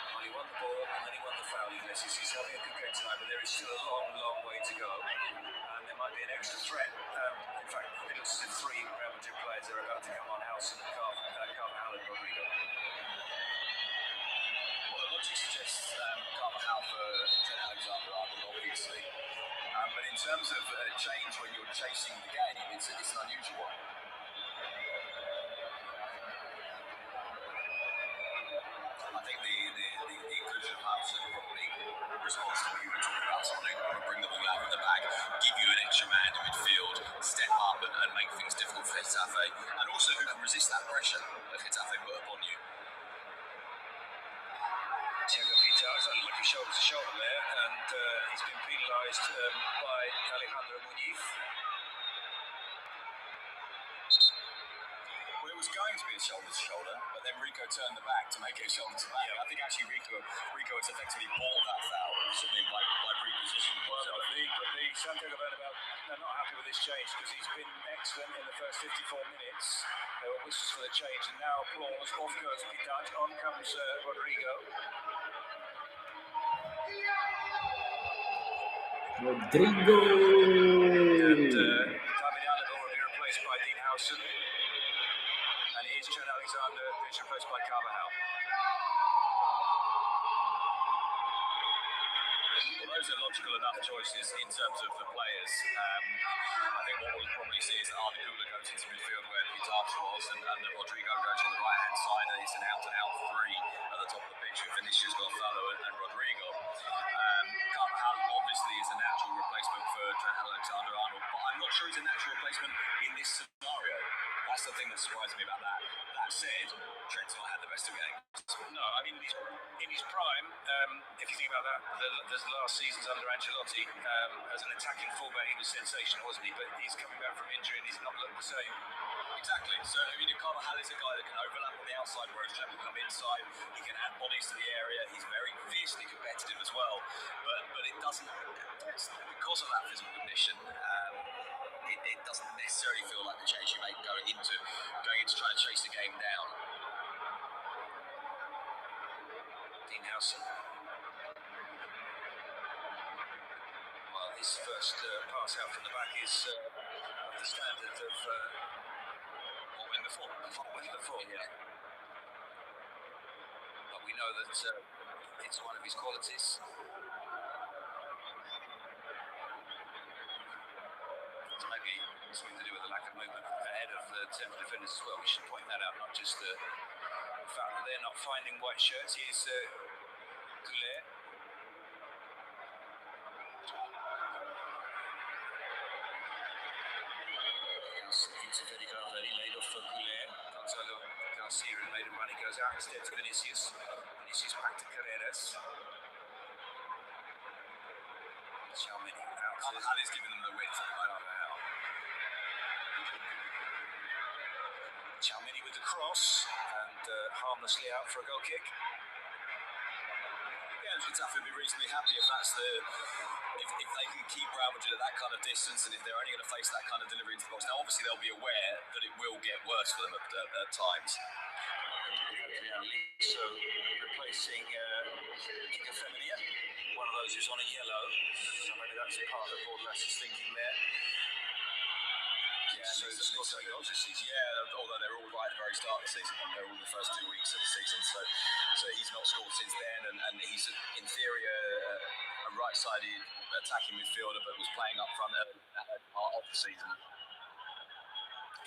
Well, he won the ball and then he won the foul. Iglesias is having a good game tonight, but there is still a long, long way to go. And there might be an extra threat. In fact, it looks as if 3 Real Madrid players are about to come on, Alson, Carvajal and Rodrigo. Well, the logic suggests Carvajal for Alexander-Arnold, obviously. But in terms of change when you're chasing the game, it's an unusual one. I think the inclusion of Alson probably responds to what you were talking about, something bring the ball out of the back, give you an extra man in midfield, step up and make things difficult for Getafe, and also who can resist that pressure that Getafe put upon you. Thiago Pitach, lucky shoulder to shoulder there, and he's been penalised by Alejandro Muñiz. Well, it was going to be a shoulder to shoulder, but then Rico turned the back to make it a shoulder to back. I think actually Rico has effectively bought that foul, simply by repositioning himself. Well, but the Santiago Bernabeu, they're not happy with this change because he's been excellent in the first 54 minutes. There were whistles for the change, and now applause. Off goes Pitach, on comes Rodrigo. Rodrigo! And David Alaba will be replaced by Dean Howson. And it is Trent Alexander who's replaced by Carvajal. Well, those are logical enough choices in terms of the players. I think what we'll probably see is that Arda Güler goes into midfield where Pitach was, and Rodrigo goes on the right-hand side, and it's an out-and-out 3 at the top of the pitch with Vinicius, Gonzalo and Rodrigo. Carvajal obviously is a natural replacement for Trent Alexander-Arnold, sure he's a natural replacement in this scenario. That's the thing that surprised me about that. That said, Trent's not had the best of games. No, I mean, in his prime, if you think about that, the last seasons under Ancelotti, as an attacking fullback, he was sensational, wasn't he? But he's coming back from injury and he's not looked the same. Exactly. So, I mean, Hala is a guy that can overlap on the outside, whereas Trent will come inside. He can add bodies to the area. He's very fiercely competitive as well. But it doesn't, because of that physical condition, it doesn't necessarily feel like the change you make going into trying to chase the game down. Dean Howson. Well, his first pass out from the back is the standard of What went before? Yeah. But we know that it's one of his qualities. It's maybe something to do with the lack of movement ahead of the central defenders as well. We should point that out, not just the fact that they're not finding white shirts. Here's Goulet. Into Bellingham, he laid off for Goulet. Gonzalo Garcia and made a run. He goes out instead to Vinicius. Vinicius back to Carreras. Xiaomini out. Ali's giving them the width. I don't know how. Xiaomini with the cross and harmlessly out for a goal kick. Yeah, and Getafe would be reasonably happy if that's if they can keep Real Madrid at that kind of distance, and if they're only going to face that kind of delivery into the box. Now, obviously, they'll be aware that it will get worse for them at times. So replacing Kickoff, one of those who's on a yellow. So maybe that's part of Bordelas is thinking there. Yeah, so goals this season. Yeah, although they're all right at the very start of the season. They're all the first 2 weeks of the season. So he's not scored since then, and he's in theory a right-sided attacking midfielder, but was playing up front at part of the season.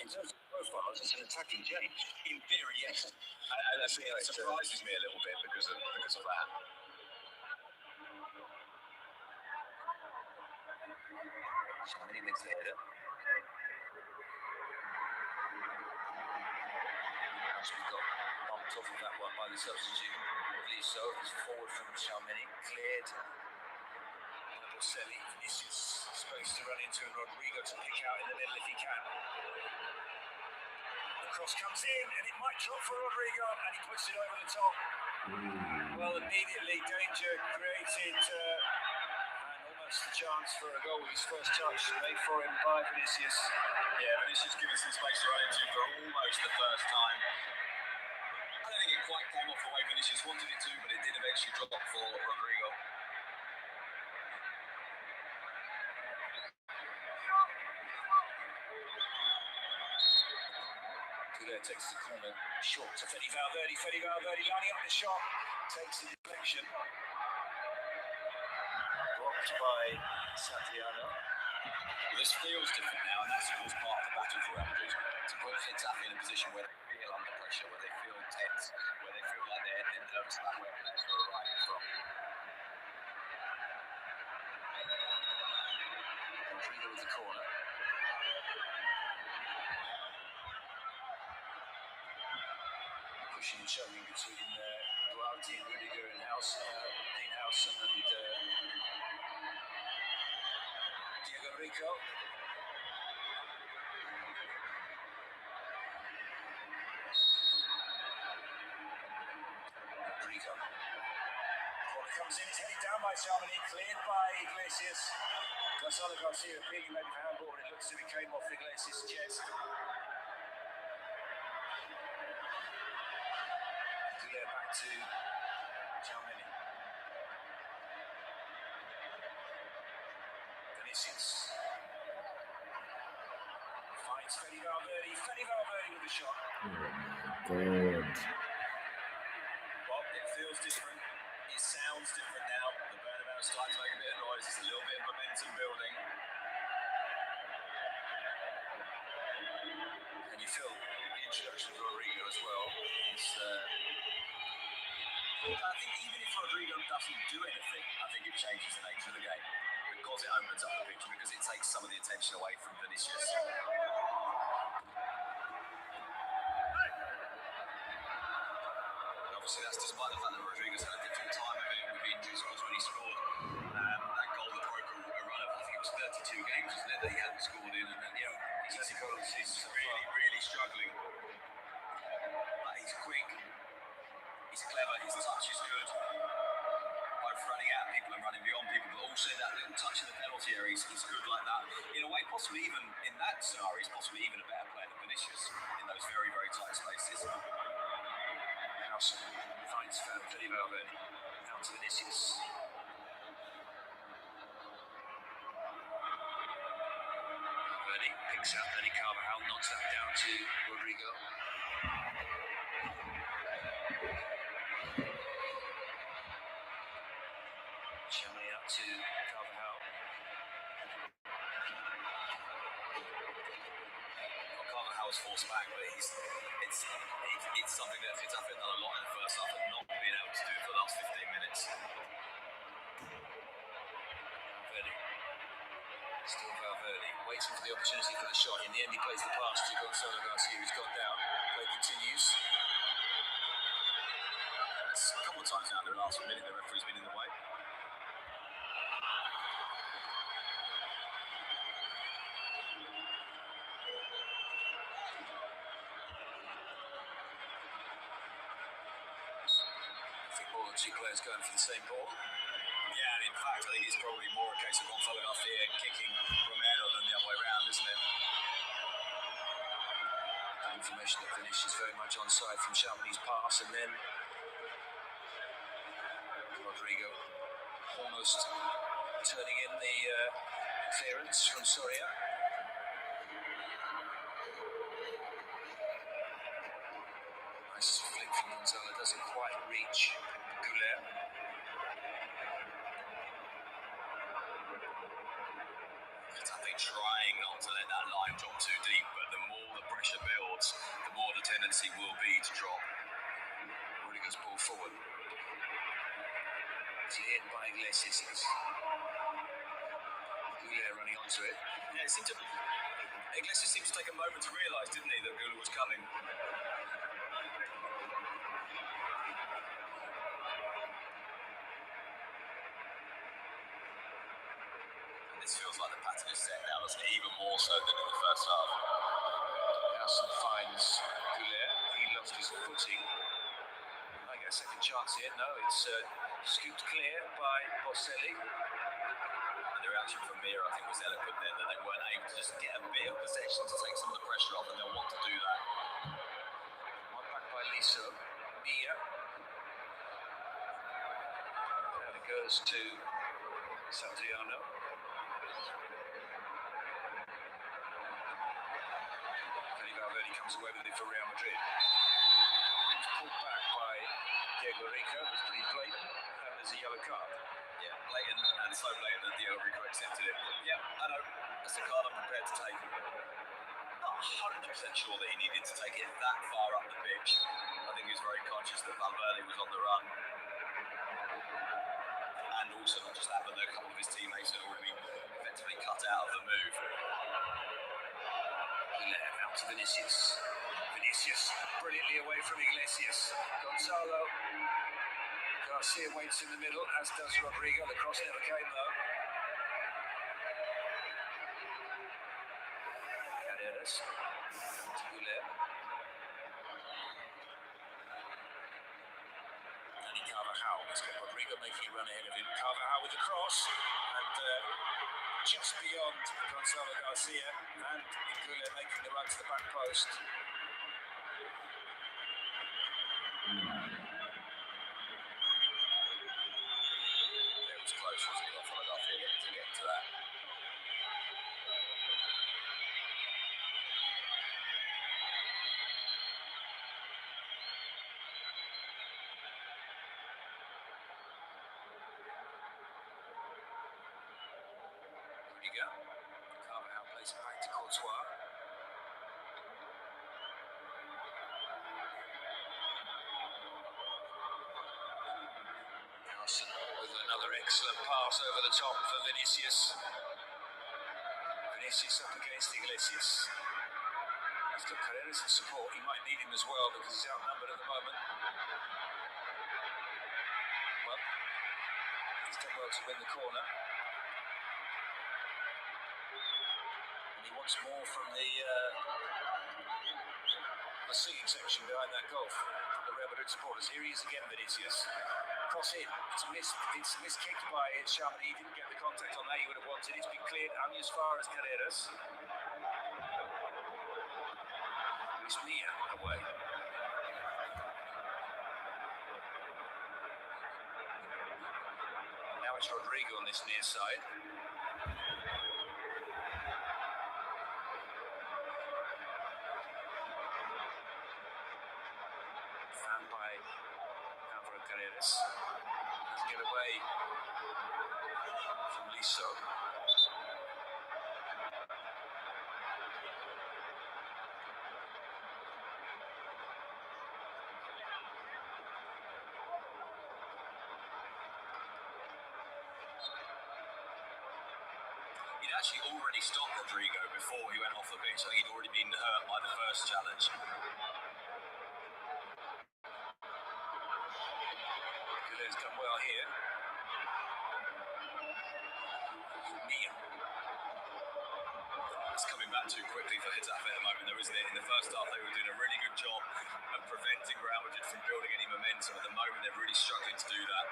In terms of profiles, it's an attacking change. In theory, yes. And it surprises me a little bit because of that. Xiaomini wins the header. Actually got bumped off of that one by the substitute. Liso is forward from Xiaomini, cleared. Borselli, Vinicius, space to run into, and Rodrigo to pick out in the middle if he can. The cross comes in, and it might drop for Rodrigo, and he puts it over the top. Well, immediately danger created, and almost the chance for a goal. His first touch made for him by Vinicius. Yeah, Vinicius giving some space to run into for almost the first time. I don't think it quite came off the way Vinicius wanted it to, but it did eventually drop for Rodrigo. Goulet takes the corner short to Fede Valverde. Fede Valverde lining up the shot, takes the deflection. Blocked by Satriano. Well, this feels different now, and that's of course part of the battle for Real Madrid. To put Getafe in a position where they feel under pressure, where they feel tense, where they feel like they're nervous about where players are arriving from. Rodrigo with the corner. Pushing and shoving between Duarte and Rudiger and Dean Howson and Diego Rico. Rodrigo. Corner comes in, it's headed down by Xiaomini, cleared by Iglesias. Gonzalo Garcia appealing maybe for handball, and it looks as if it came off Iglesias' chest. Goulet back to Xiaomini. Vinicius finds Fede Valverde. Fede Valverde with the shot. Oh my God. Well, it feels different. It sounds different now. The Bernabeu starts to make a bit of noise. There's a little bit of momentum building. And you feel the introduction of Rodrigo as well. I think even if Rodrigo doesn't do anything, I think it changes the nature of the game. because it opens up the pitch, because it takes some of the attention away from Vinicius. And obviously that's despite the fact that Rodriguez had a difficult time of it with injuries, of course, when he scored that goal that broke a run of, I think it was 32 games, wasn't it, that he hadn't scored in, and you know, he's really struggling. But he's quick, he's clever, his touch is good. Both running at people and running beyond people, but also that little touch in the penalty area, he's good like that. In a way, possibly even in that scenario, he's possibly even a better player than Vinicius in those very, very tight spaces. Nelson finds Fede Valverde. Down to Vinicius. Valverde picks up, Lenny Carvajal knocks that down to Rodrigo. Chame out to Carvajal. Well, Carvajal was forced back, but it's something that Getafe have done a lot in the first half and not been able to do for the last 15 minutes. Valverde. Still Valverde, waiting for the opportunity for the shot. In the end, he plays the pass to Gonzalo Garcia, who's gone down. Play continues. That's a couple of times now in the last minute, the referee's been in the way. All the two players going for the same ball. Yeah, and in fact, I think it's probably more a case of Gonzalo Garcia kicking Romero than the other way around, isn't it? Information that Vinicius very much onside from Chamonix's pass, and then Rodrigo almost turning in the clearance from Soria. Nice flick from Gonzalo, doesn't quite reach Goulet. I think trying not to let that line drop too deep, but the more the pressure builds, the more the tendency will be to drop. Rodrigo's ball forward. Cleared by Iglesias. Goulet running onto it. Yeah, Iglesias seemed to take a moment to realise, didn't he, that Goulet was coming. This feels like the pattern is set now, doesn't it? Even more so than in the first half. Nelson finds Goulet. He lost his footing. I get a second chance here. No, it's scooped clear by Boselli. And the reaction from Mira, I think, was eloquent there, that they weren't able to just get a bit of possession to take some of the pressure off, and they'll want to do that. One back by Liso. Mia. And it goes to Sandriano. Valverde comes away with it for Real Madrid. It was pulled back by Diego Rico. It was pretty blatant, and there's a yellow card. Yeah, blatant, and so blatant that Diego Rico accepted it. Yeah, I know. That's the card I'm prepared to take. Not 100% sure that he needed to take it that far up the pitch. I think he was very conscious that Valverde was on the run. And also, not just that, but a couple of his teammates had already effectively cut out of the move. Out to Vinicius. Vinicius brilliantly away from Iglesias. Gonzalo Garcia waits in the middle, as does Rodrigo. The cross never came though. Carreras to Goulet. And Carvajal. He's got Rodrigo making a run ahead of him. Carvajal with the cross, and just beyond Gonzalo Garcia, and Goulet making the run to the back post. It was close, wasn't it? I followed up here to get to that. Carvajal plays it back to Courtois. Nelson With another excellent pass over the top for Vinicius. Vinicius up against Iglesias. After Carreras in support, he might need him as well because he's outnumbered at the moment. Well, he's done well to win the corner. And he wants more from the singing section behind that goal from the Real Madrid supporters. Here he is again, Vinicius. Cross in. It's miskicked by Shamani. He didn't get the contact on that he would have wanted. It's been cleared only as far as Carreras. It's Mia away. Now it's Rodrigo on this near side. Found by Alvaro Carreras. Doesn't get away from Liso. He'd actually already stopped Rodrigo before he went off the pitch. I think he'd already been hurt by the first challenge. Guilherme's done well here. Mia. It's coming back too quickly for Getafe at the moment, though, isn't it? In the first half, they were doing a really good job of preventing Real Madrid from building any momentum. At the moment, they're really struggling to do that.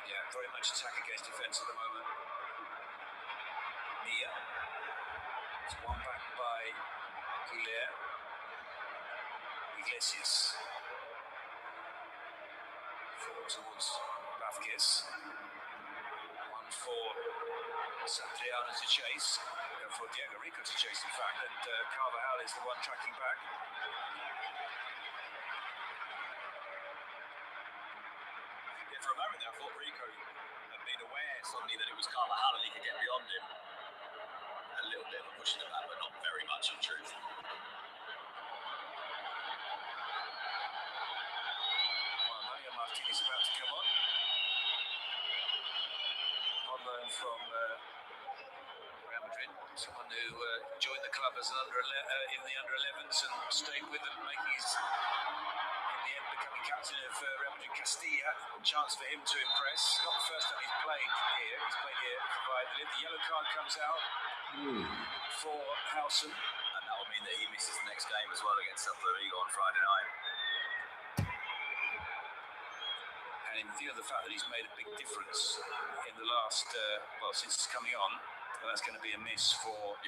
Yeah, very much attack against defence at the moment. Mia. It's one back by Guilherme. Iglesias. Forward towards Vázquez. One for Santiago to chase. For Diego Rico to chase, in fact, and Carvajal is the one tracking back. Yeah, for a moment there, I thought Rico had been aware suddenly that it was Carvajal and he could get beyond him. A little bit of a push in the back, but not very much in truth. Well, Mario Martin is about to come on. On loan from Real Madrid, someone who joined the club as an in the under-11s and stayed with them, making his, in the end, becoming captain of Real Madrid Castilla. Chance for him to impress. Not the first time he's played here. He's played here for Valladolid. The yellow card comes out for Howson. And that will mean that he misses the next game as well against Liga on Friday night. And in view of the fact that he's made a big difference in the last, since he's coming on, that's going to be a miss for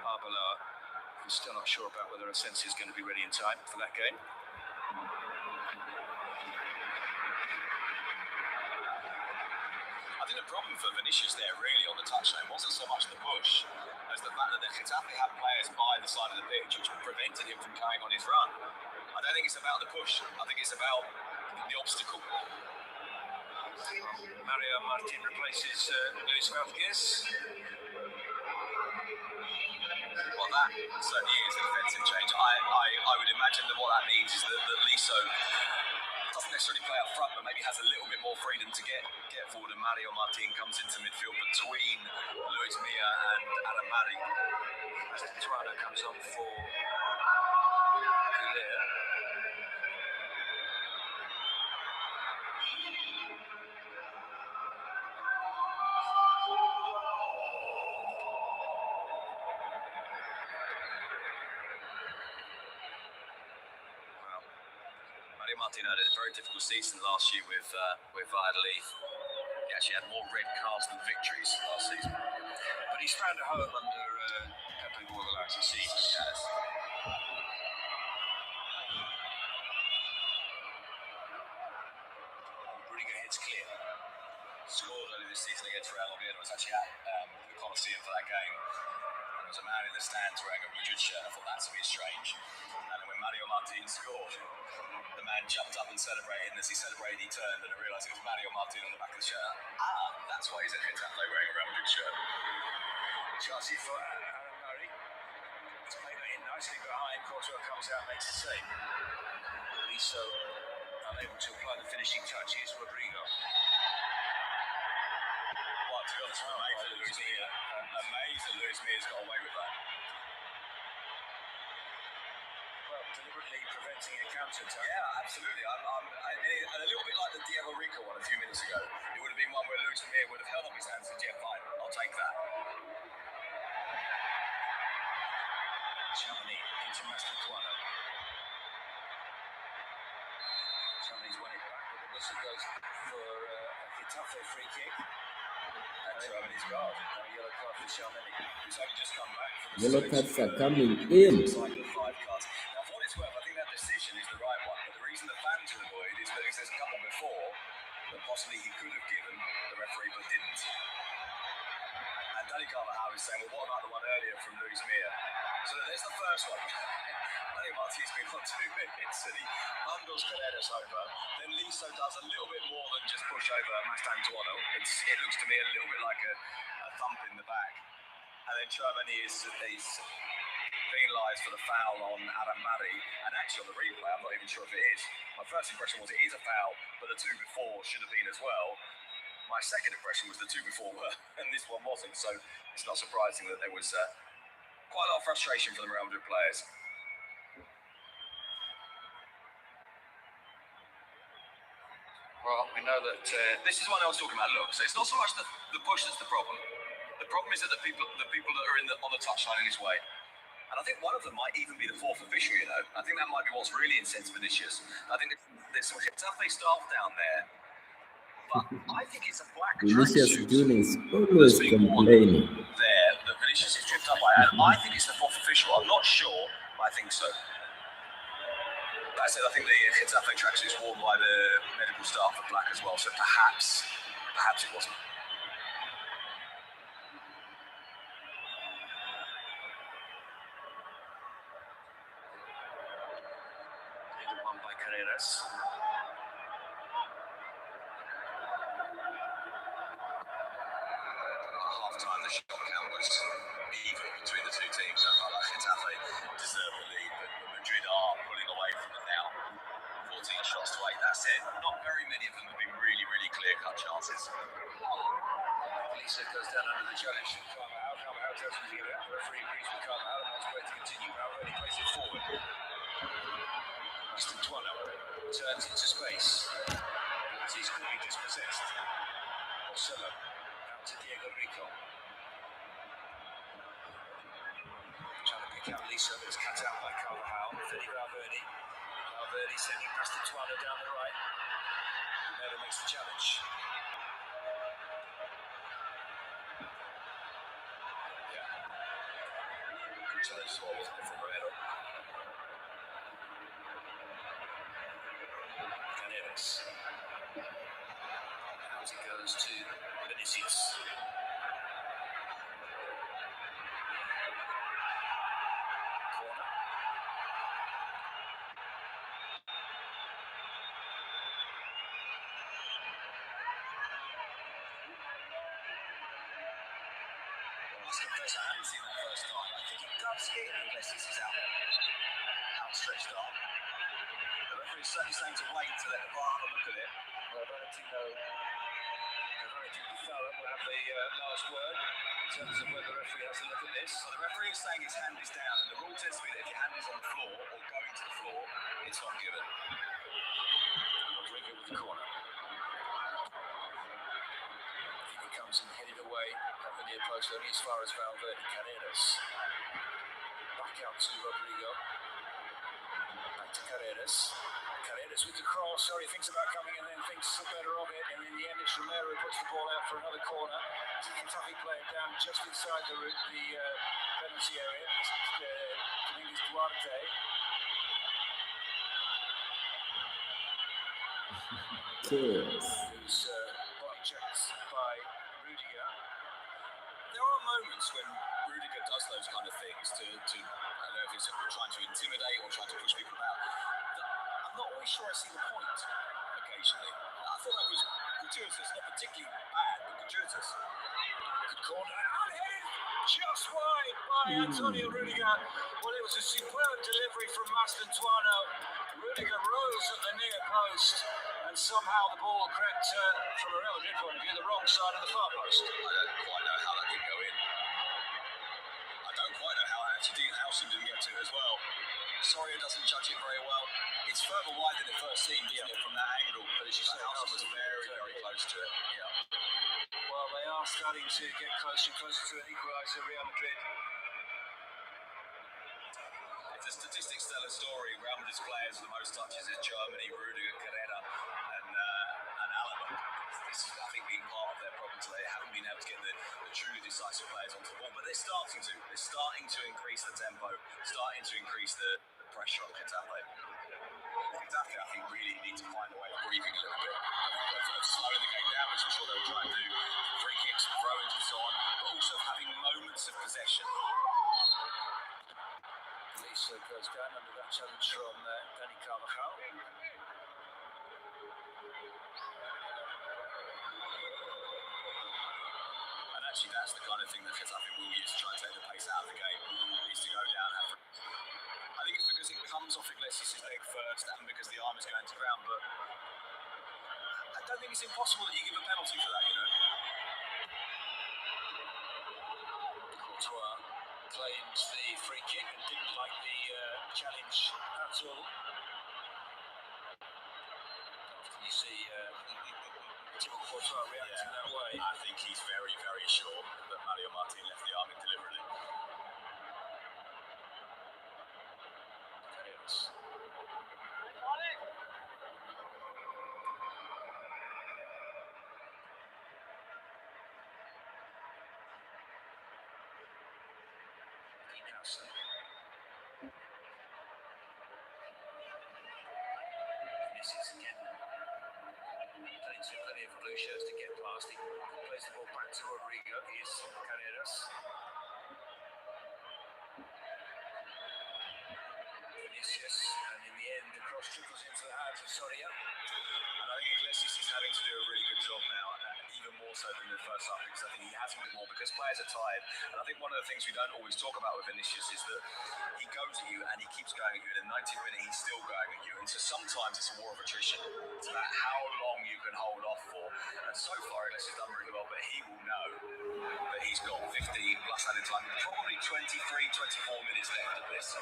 Arbeloa. I'm still not sure about whether Asensio is going to be ready in time for that game. I think the problem for Vinicius there really on the touchline wasn't so much the push as the fact that the Getafe had players by the side of the pitch which prevented him from going on his run. I don't think it's about the push. I think it's about the obstacle. Mario Martin replaces Luis Vázquez. Well, that certainly is a defensive change. I would imagine that what that means is that Liso doesn't necessarily play up front, but maybe has a little bit more freedom to get forward, and Mario Martin comes into midfield between Luis Mia and Hala Madrid. Toronto comes on for Guilherme. Mario Martin had a very difficult season last year with Valladolid. He actually had more red cards than victories last season. But he's found a home under Pepe Borgalax, it seems. Yes. Rudiger hits clear. Scored early this season against Real Madrid. I was actually at the Coliseum for that game. There was a man in the stands wearing a Madrid shirt. I thought that's a bit strange. And then when Mario Martin scored, the man jumped up and celebrated. And as he celebrated, he turned and I realised it was Mario Martin on the back of the shirt. That's why he's at Getafe wearing a Real Madrid shirt. Chelsea for Hala Madrid. It's played in nicely behind. Courtois comes out, makes the save. Liso unable to apply the finishing touch. Here's Rodrigo. be honest, I'm amazed that Luis Mia's got away with that. Well, deliberately preventing a counter-attack. Yeah, absolutely. And a little bit like the Diego Rico one a few minutes ago. It would have been one where Luis Mia would have held up his hands and said, yeah, fine, I'll take that. Chamani into Mastratuano. Chamani's won it back, but the whistle goes for a Getafe free kick. And Germany's goal. And a yellow card for Chamani. Who's only just come back from the Yellow selection. cards are coming in. Cycle of 5 cards. Now, for what it's worth, I think that decision is the right one. But the reason the fans are annoyed is because there's a couple before that possibly he could have given the referee but didn't. And Danny Carvajal is saying, well, what about the one earlier from Luis Mia? So there's the first one. Danny Martin's been on 2 minutes and he bundles Carreras over. Then Liso does a little bit more than just push over Mastantuono. It looks to me a little bit like a thump in the back. And then Germany is penalised for the foul on Hala Madrid. And actually on the replay, I'm not even sure if it is. My first impression was it is a foul, but the 2 before should have been as well. My second impression was the 2 before were, and this one wasn't. So it's not surprising that there was quite a lot of frustration for the Real Madrid players. Well, we know that This is one I was talking about. Look, so it's not so much the push that's the problem. The problem is that the people that are on the touchline in his way. And I think one of them might even be the 4th official, you know. I think that might be what's really incensed Vinicius. I think there's some Getafe staff down there. But I think it's a black Vinicius tracksuit Junior is always complaining. there that Vinicius is tripped up by. And I think it's the 4th official. I'm not sure, but I think so. Like I said, I think the Getafe tracksuit's worn by the medical staff are black as well. So perhaps it wasn't. won by Carreras. Half-time, the shot count was even between the 2 teams. So I felt like Getafe deserved the lead, but Madrid are pulling away from it now. 14 shots to 8. That said, not very many of them have been really, really clear-cut chances. Lisa goes down under the challenge. Carvajal tells him to get out. The referee agrees with Carvajal and wants to continue. Already plays it forward. Mastantuono turns into space. As he's quickly dispossessed. Marcelo out to Diego Rico. Trying to pick out Lisa, but it's cut out by Carvajal. Fede Valverde. Valverde sending Mastantuono down the right. Never makes the challenge. Challenge ball wasn't it from Romero? Carreras. Now he goes to Vinicius. Corner. I haven't seen that first time. I think he does hit unless this is outstretched arm. The referee's certainly saying to wait to let the VAR have a look at it. Well, Valentino Fallon will have the last word in terms of whether the referee has a look at this. So the referee is saying his hand is down, and the rule tells me that if your hand is on the floor or going to the floor, it's not given. Rodrigo with the corner. He comes and headed away at the near post, only as far as Valverde. Carreras. Back out to Rodrigo. Back to Carreras. Carreras with the cross. Sorry, thinks about coming and then thinks better of it. And in the end, it's Romero who puts the ball out for another corner. Kentucky playing down just inside the penalty area. I think it's Duarte. Chaos. Who's body checked by Rudiger. There are moments when Rudiger does those kind of things to I don't know if it's trying to intimidate or trying to push people about. I'm not always sure I see the point occasionally. I thought that was gratuitous, not particularly bad, but gratuitous. Good corner. Unheaded just wide by Antonio Rudiger. Well, it was a superb delivery from Mastantuono. Rudiger rose at the near post and And somehow the ball crept, from a Real Madrid point of view, the wrong side of the far post. I don't quite know how that didn't go in. I don't quite know how actually Dean Howson didn't get to it as well. Sorry, it doesn't judge it very well. It's further wide than it first seemed, isn't it, from that angle? But as you say, Howson was very, very close to it. Yeah. Well, they are starting to get closer and closer to an equaliser, Real Madrid. It's a statistics tell a story. Real Madrid's players with the most touches is Germany, Rudiger, Carrera, and Alaba. This is, I think, being part of their problem today. They haven't been able to get the truly decisive players onto the ball, but they're starting to. They're starting to increase the tempo, starting to increase the pressure on Getafe. Getafe, I think, really need to find a way of breathing a little bit, of slowing the game down, which I'm sure they'll try and do. Free kicks, throw-ins and so on, but also having moments of possession. Lisa goes down under that challenge from Dani Carvajal. And actually, that's the kind of thing that Getafe will use to try and take the pace out of the game, is to go down. I think it's because it comes off Iglesias' leg first and because the arm is going to ground, but I don't think it's impossible that you give a penalty for that, you know. Courtois claims the free kick and didn't like the challenge at all. Often you see Thibaut Courtois reacting that way. I think he's very, very sure that Mario Martin left the arm in deliberately. Vinicius again. Plenty of blue shirts to get past. He plays the ball back to Rodrigo. Here's Carreras. Vinicius, and in the end, the cross trickles into the hands of Soria. And I think Iglesias is having to do a really good job now, even more so than the first half, because I think he has a bit more, because players are tired. And I think one of the things we don't always talk about with Vinicius is that he goes at you and he keeps going at you, and in the 90th minute he's still going at you. And so sometimes it's a war of attrition. It's about how long you can hold off for. And so far Iglesias has done really well, but he will know that he's got 15 plus added time, probably 23, 24 minutes left of this.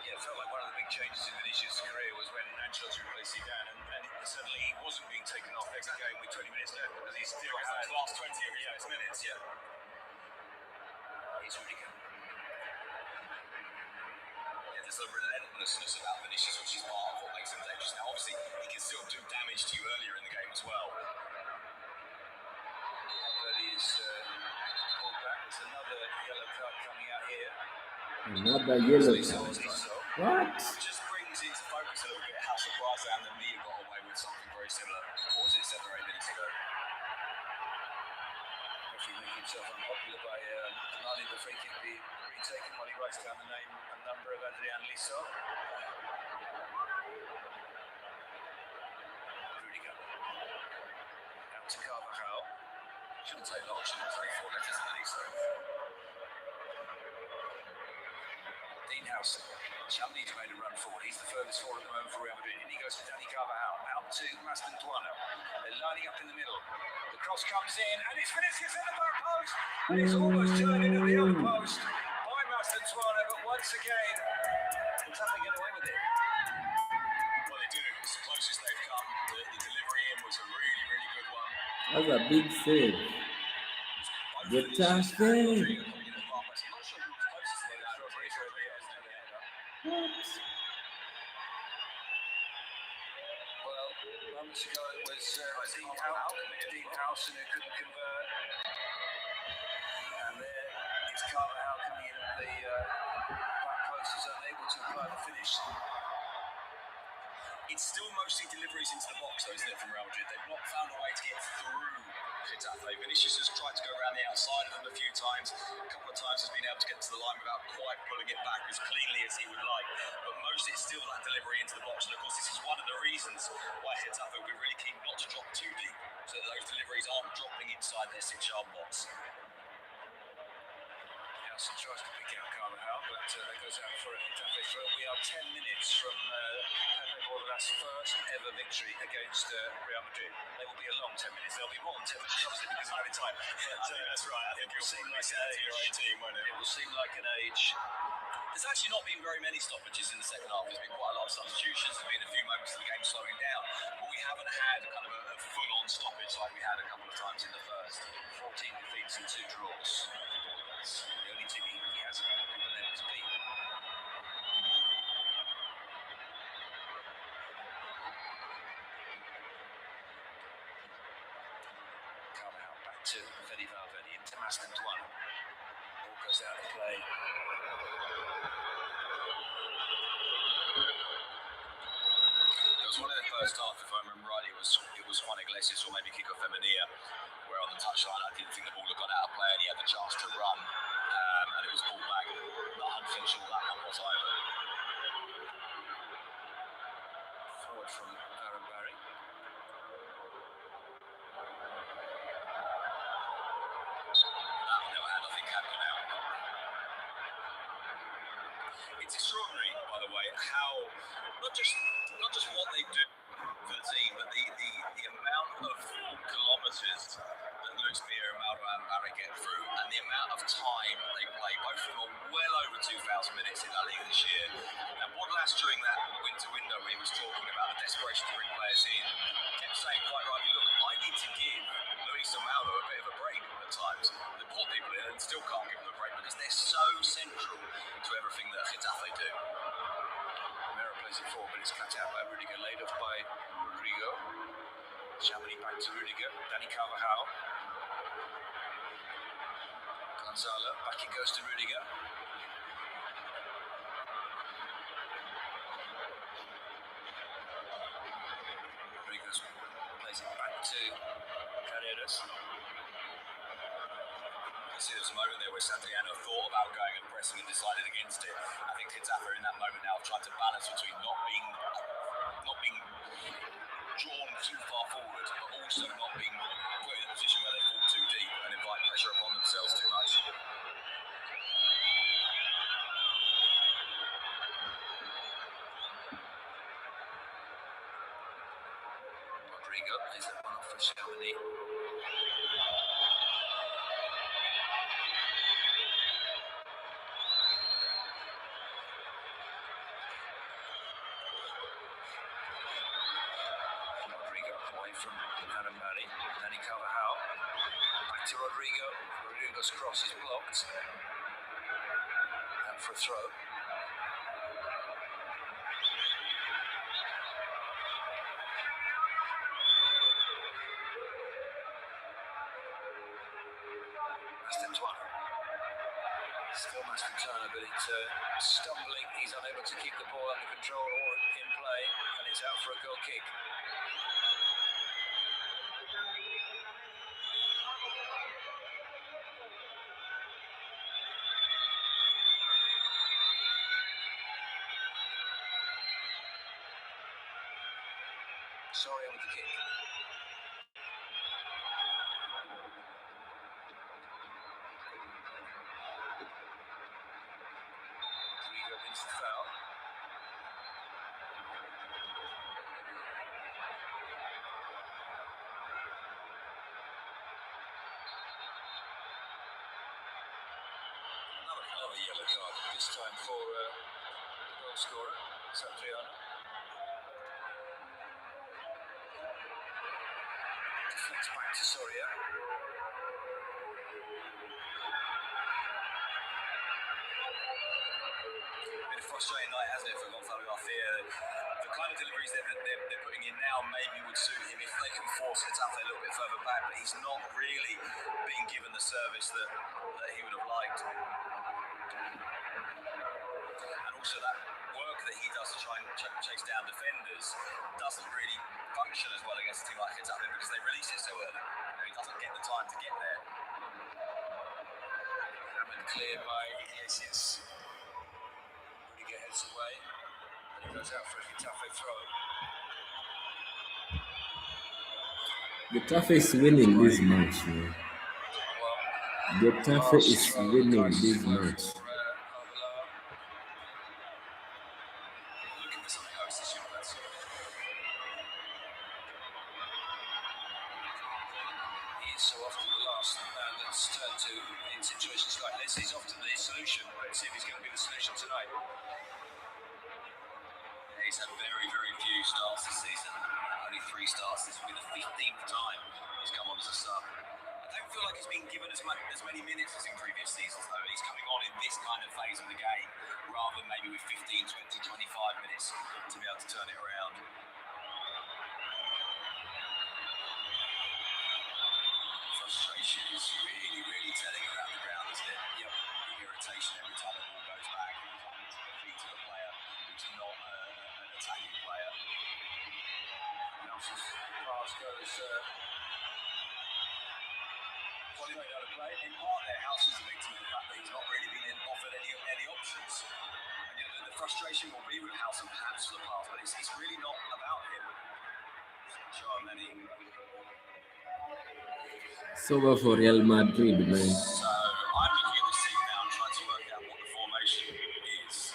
Yeah, it felt like one of the big changes in Vinicius' career was when Ancelotti replaced Zidane, and suddenly he wasn't being taken off every game with 20 minutes left because he still had the last 20 of his minutes. Yeah. He's really good. Yeah, there's a relentlessness about Vinicius, which is part of what makes him dangerous. Now, obviously, he can still do damage to you earlier in the game as well. But he's pulled back. There's another yellow card coming out here. Another yellow card. What? Just brings into focus a little bit how surprised I am that Mia got away with something very similar. What was it, 7 or 8 minutes ago? Actually making himself unpopular by demanding the free kick be retaken while he writes down the name and number of Adrian Liso. Rudiger. Out to Carvajal. Shouldn't take long, shouldn't take 4 letters at Liso. Dean Howson. Chamni's made a run forward. He's the furthest forward at the moment for Real Madrid. And he goes to Dani Carvajal. Out to Mastantuono. They're lining up in the middle. The cross comes in, and it's Vinicius at the back post. And it's almost turned into the other post by Mastantuono. But once again, it's nothing to get away with it. Well, they do. It's the closest they've come. The delivery in was a really, really good one. That was a big save. Getafe. Well, moments ago it was Dean Howson who couldn't convert. And there it's Carvajal coming in at the back post, is unable to apply the finish. It's still mostly deliveries into the box, though, isn't it, from Real Madrid? They've not found a way to get through Getafe. Vinicius has tried to go around the outside of them a few times. A couple of times has been able to get to the line without quite pulling it back as cleanly as he would like. But mostly it's still that delivery into the box. And, of course, this is one of the reasons why Getafe will be really keen not to drop too deep, so that those deliveries aren't dropping inside their 6-yard box. Anderson tries to pick out Carvajal, but that goes out for a Getafe throw. We are 10 minutes from Pep Guardiola's first ever victory against Real Madrid. They will be a long 10 minutes. They'll be more than 10 minutes, obviously, because of added time. But, I think that's right. I think it will seem like an age. It will seem like an age. There's actually not been very many stoppages in the second half. There's been quite a lot of substitutions. There's been a few moments of the game slowing down. But we haven't had kind of a full-on stoppage like we had a couple of times in the first. 14 defeats and 2 draws. That's the only team he hasn't been able to beat. Carvajal back to Fede Valverde into Mastantuano. Ball goes out of play. There was one in the first half, if I remember right, it was Juan Iglesias or maybe Kickoff where on the touchline I didn't think the ball had gone out of play and he had the chance to run, and it was pulled back. Not 100% sure that one was either. Forward from Aaron Barry. That one never had, I think, had gone out. It's extraordinary, by the way, how not just what they do for the team, but the amount of kilometres that Luis Milla and Maldo get through, and the amount of time they play. Both of them are well over 2,000 minutes in La Liga this year. And Bordalas, during that winter window when he was talking about the desperation to bring players in, kept saying quite rightly, look, I need to give Luis and Maldo a bit of a break at times. They put people in and still can't give them a break because they're so central to everything that Getafe do. Mera plays it forward, but it's cut out by Rudiger, laid off by Rodrigo. Chamini back to Rudiger, Dani Carvajal. Gonzalo, back it goes to Rudiger. Rodrigo plays it back to Carreras. You see there's a moment there where Santillano thought about going and pressing and decided against it. I think Getafe in that moment now have tried to balance between not being drawn too far forward, but also not being put in a position where they fall too deep and invite pressure upon themselves too much. Rodrigo plays that one off for Chamini. From Hala Madrid, Dani Carvajal, back to Rodrigo. Rodrigo's cross is blocked, and for a throw. Mastantuano. Still Mastantuano, but it's stumbling. He's unable to keep the ball under control or in play, and it's out for a goal kick. Sorry with the kick. Rodrigo wins the foul. Another yellow card, this time for the goal scorer, Santillano. Deflects back to Soria. Been a frustrating night, hasn't it, for Gonzalo Garcia? The kind of deliveries that they're putting in now maybe would suit him if they can force Getafe a little bit further back, but he's not really being given the service that he would have liked. And also that work that he does to try and chase down defenders doesn't really function as well against a team like Getafe because they release it so early. He doesn't get the time to get there. Hammered cleared by Iglesias. Rudiger heads away, and he goes out for a Getafe throw. Getafe is winning this match, man. Well, Getafe is winning this match. Looking for something else this year, that's He is so often the last man that's turned to in situations like this. He's often the solution. Let's see if he's going to be the solution tonight. He's had very, very few starts this season. Only 3 starts. This will be the 15th time he's come on as a sub. I don't feel like he's been given as many minutes as in previous seasons, though. He's coming on in this kind of phase of the game, rather than maybe with 15, 20, 25 minutes to be able to turn it around. Frustration is really, really telling around the ground, isn't it? Yep. The irritation every time the ball goes back and comes to the feet of a player who's not an attacking player. Nelson's pass goes straight out of play. In part there, House is a victim of the fact that he's not really been offered any options. And you know, the frustration will be with House and perhaps for the pass, but it's really not about him. So over for Real Madrid, man. So I'm looking at this team now and trying to work out what the formation is.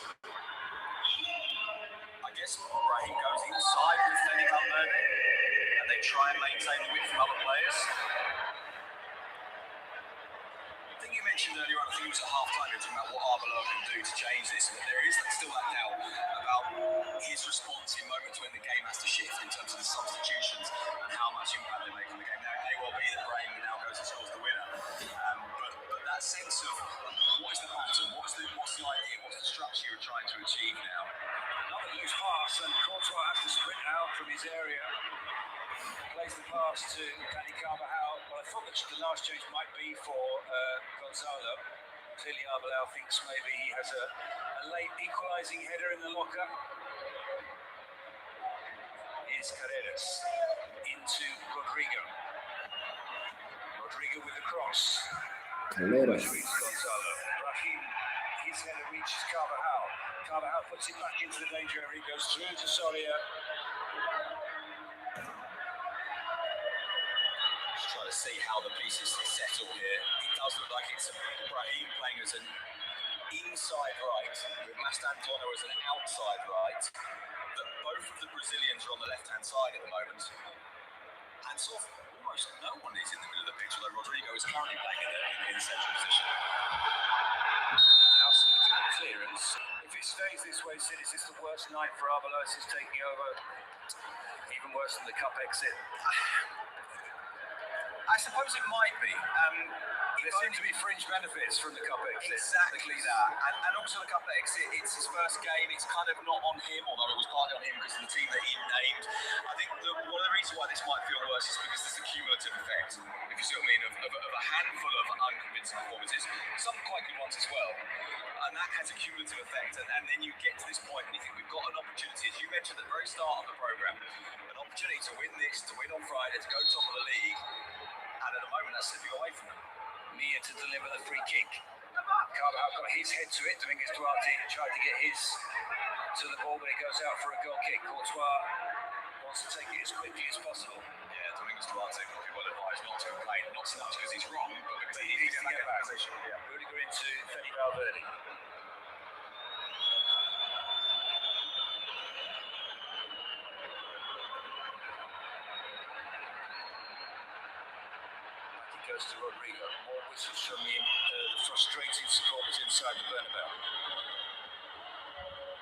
I guess Brahim goes inside with Bellingham and they try and maintain the width from other players. I think you mentioned earlier on, I think it was at half-time, you were talking about what Arbeloa can do to change this, and there is still that doubt about his response in moments when the game has to shift in terms of the substitutions and how much impact they make on the game. Now, it may well be that Brahim now goes and scores the winner, but that sense of what is the pattern, what's the idea, what's the structure you're trying to achieve now? Another loose pass, and Courtois has to sprint out from his area. Plays the pass to Dani Carvajal. Well, I thought that the last change might be for Gonzalo. Clearly, Arbeloa thinks maybe he has a late equalising header in the locker. Here's Carreras into Rodrigo. Rodrigo with the cross. Carreras. Gonzalo. Brahim, his header reaches Carvajal. Carvajal puts it back into the danger area. He goes through to Soria. Trying to see how the pieces settle here. It does look like it's Brahim playing as an inside right, with Mastantuono as an outside right. That both of the Brazilians are on the left-hand side at the moment. And sort of almost no one is in the middle of the pitch, although Rodrigo is currently playing in the central position. Nelson with the clearance. If it stays this way, Sid, is this the worst night for Arbeloa since taking over? Even worse than the cup exit? I suppose it might be. There seem to be fringe benefits from the cup exit. Exactly that. And also the cup exit, it's his first game. It's kind of not on him, although it was partly on him because of the team that he named. I think one of the reasons why this might feel worse is because there's a cumulative effect, if you see what I mean, of a handful of unconvincing performances, some quite good ones as well. And that has a cumulative effect. And then you get to this point and you think we've got an opportunity, as you mentioned at the very start of the programme, an opportunity to win this, to win on Friday, to go top of the league. And at the moment, that's slipping away from them. Mia to deliver the free kick. Carvajal got his head to it. Dominguez Duarte tried to get his to the ball, but it goes out for a goal kick. Courtois wants to take it as quickly as possible. Yeah, Dominguez Duarte will be well advised not to complain, not so much because he's wrong, but because he needs to get back in position. Yeah. Rudiger into Fede Valverde. Goes to Rodrigo. More whistles from the frustrated supporters inside the Bernabeu.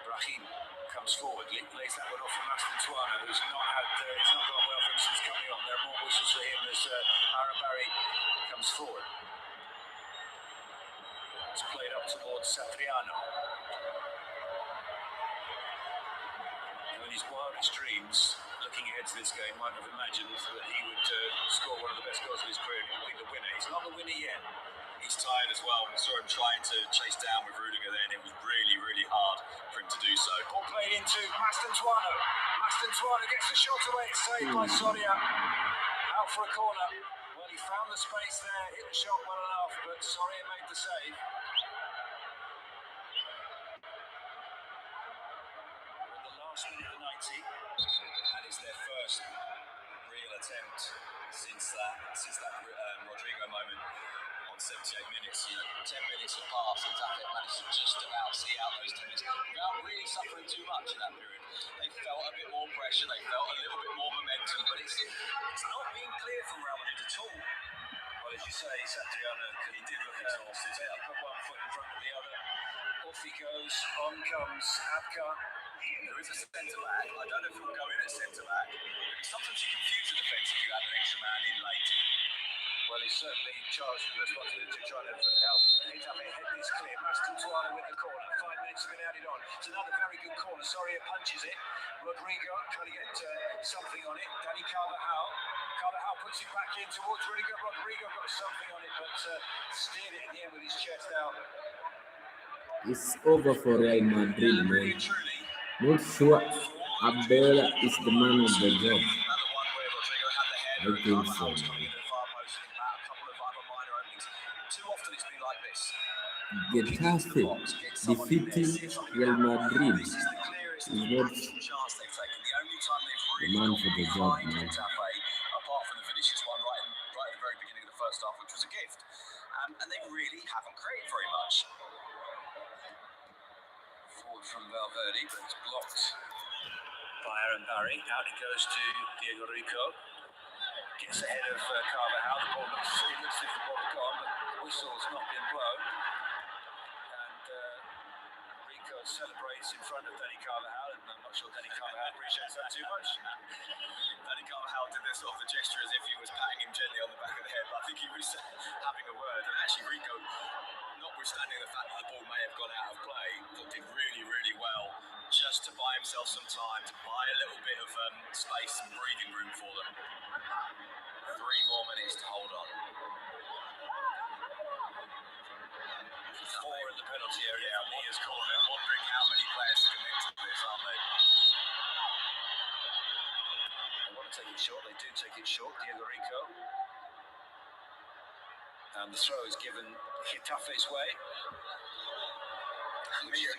Brahim comes forward, lays that one off from Mastantuono, who's it's not gone well for him since coming on. There are more whistles for him as Aaron Barry comes forward. It's played up towards Satriano. In his wildest dreams, looking ahead to this game, might have imagined that he would score one of the best goals of his career and be the winner. He's not the winner yet. He's tired as well. We saw him trying to chase down with Rudiger then. It was really, really hard for him to do so. Ball played into Mastantuono. Mastantuono gets the shot away. It's saved by Soria. Out for a corner. Well, he found the space there, hit the shot well enough, but Soria made the save. Last minute of 90, and it's their first real attempt since that Rodrigo moment on 78 minutes. 10 minutes have passed, and Getafe managed to just about see out those 10 minutes without really suffering too much in that period. They felt a bit more pressure, they felt a little bit more momentum, but it's not been clear from Real Madrid at all. Well, as you say, Satriano, he did look exhausted. He put one foot in front of the other. Off he goes. On comes Abka. There is a centre-back. I don't know if he'll go in at centre-back, because sometimes you confuse the defence if you have an extra man in late. Well, he's certainly charged with responsibility to try to help Getafe head this clear. Mastantuano with the corner. 5 minutes have been added on. It's another very good corner. Soria punches it. Rodrigo trying to get something on it. Dani Carvajal. Carvajal puts it back in towards Rodrigo. Rodrigo got something on it, but steered it in the end with his chest out. It's over for Real Madrid, man. Not sure Abdullah is the man of the job. I think so, man. Getafe defeating Real Madrid is not the man for the job, man. Apart from the Vinicius one right at the very beginning of the first half, which was a gift. And they really haven't created very much. Forward from Valverde, but it's blocked by Aaron Barry. Out it goes to Diego Rico. Gets ahead of Carvajal. The ball looks as if the ball had gone, but the whistle's not been blown. And Rico celebrates in front of Dani Carvajal, and I'm not sure Dani Carvajal appreciates that too much. Dani Carvajal did this sort of the gesture as if he was patting him gently on the back of the head, but I think he was having a word. And actually Rico, notwithstanding the fact that the ball may have gone out of play, did really, really well just to buy himself some time, to buy a little bit of space and breathing room for them. 3 more minutes to hold on. 4 in the penalty area. Lia's corner. Wondering how many players commit to this, aren't they? They want to take it short. They do take it short. Diego Rico. And the throw is given Getafe's way. Mia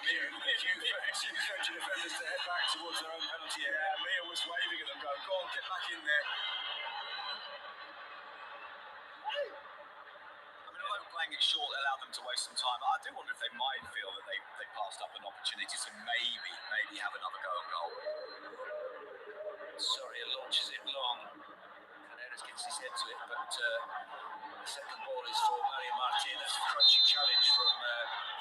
French defenders to head back towards their own penalty area. Yeah, Mia was waving at them, going, go on, get back in there. I mean, although playing it short allowed them to waste some time, I do wonder if they might feel that they passed up an opportunity to maybe have another go at goal. Soria launches it long. Caneras gets his head to it, but the second ball is for Mario Martinez. Crunching challenge from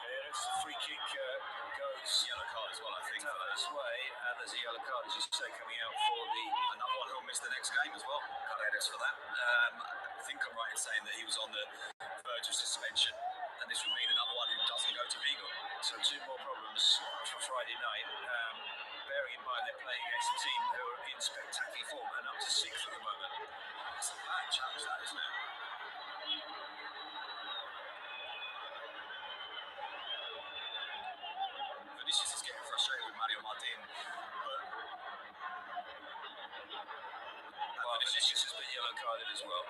Caneras. Free kick goes. Yellow card as well, I think. This way, and there's a yellow card, as you say, coming out for another one who'll miss the next game as well. Caneras for that. I think I'm right in saying that he was on the verge of suspension, and this would mean another one who doesn't go to Vigo. So 2 more problems for Friday night. Bearing in mind they're playing against a team who are in spectacular form and up to 6th at the moment. It's a bad challenge, that, isn't it? Vinicius is getting frustrated with Mario Martin, but Vinicius has been yellow carded as well.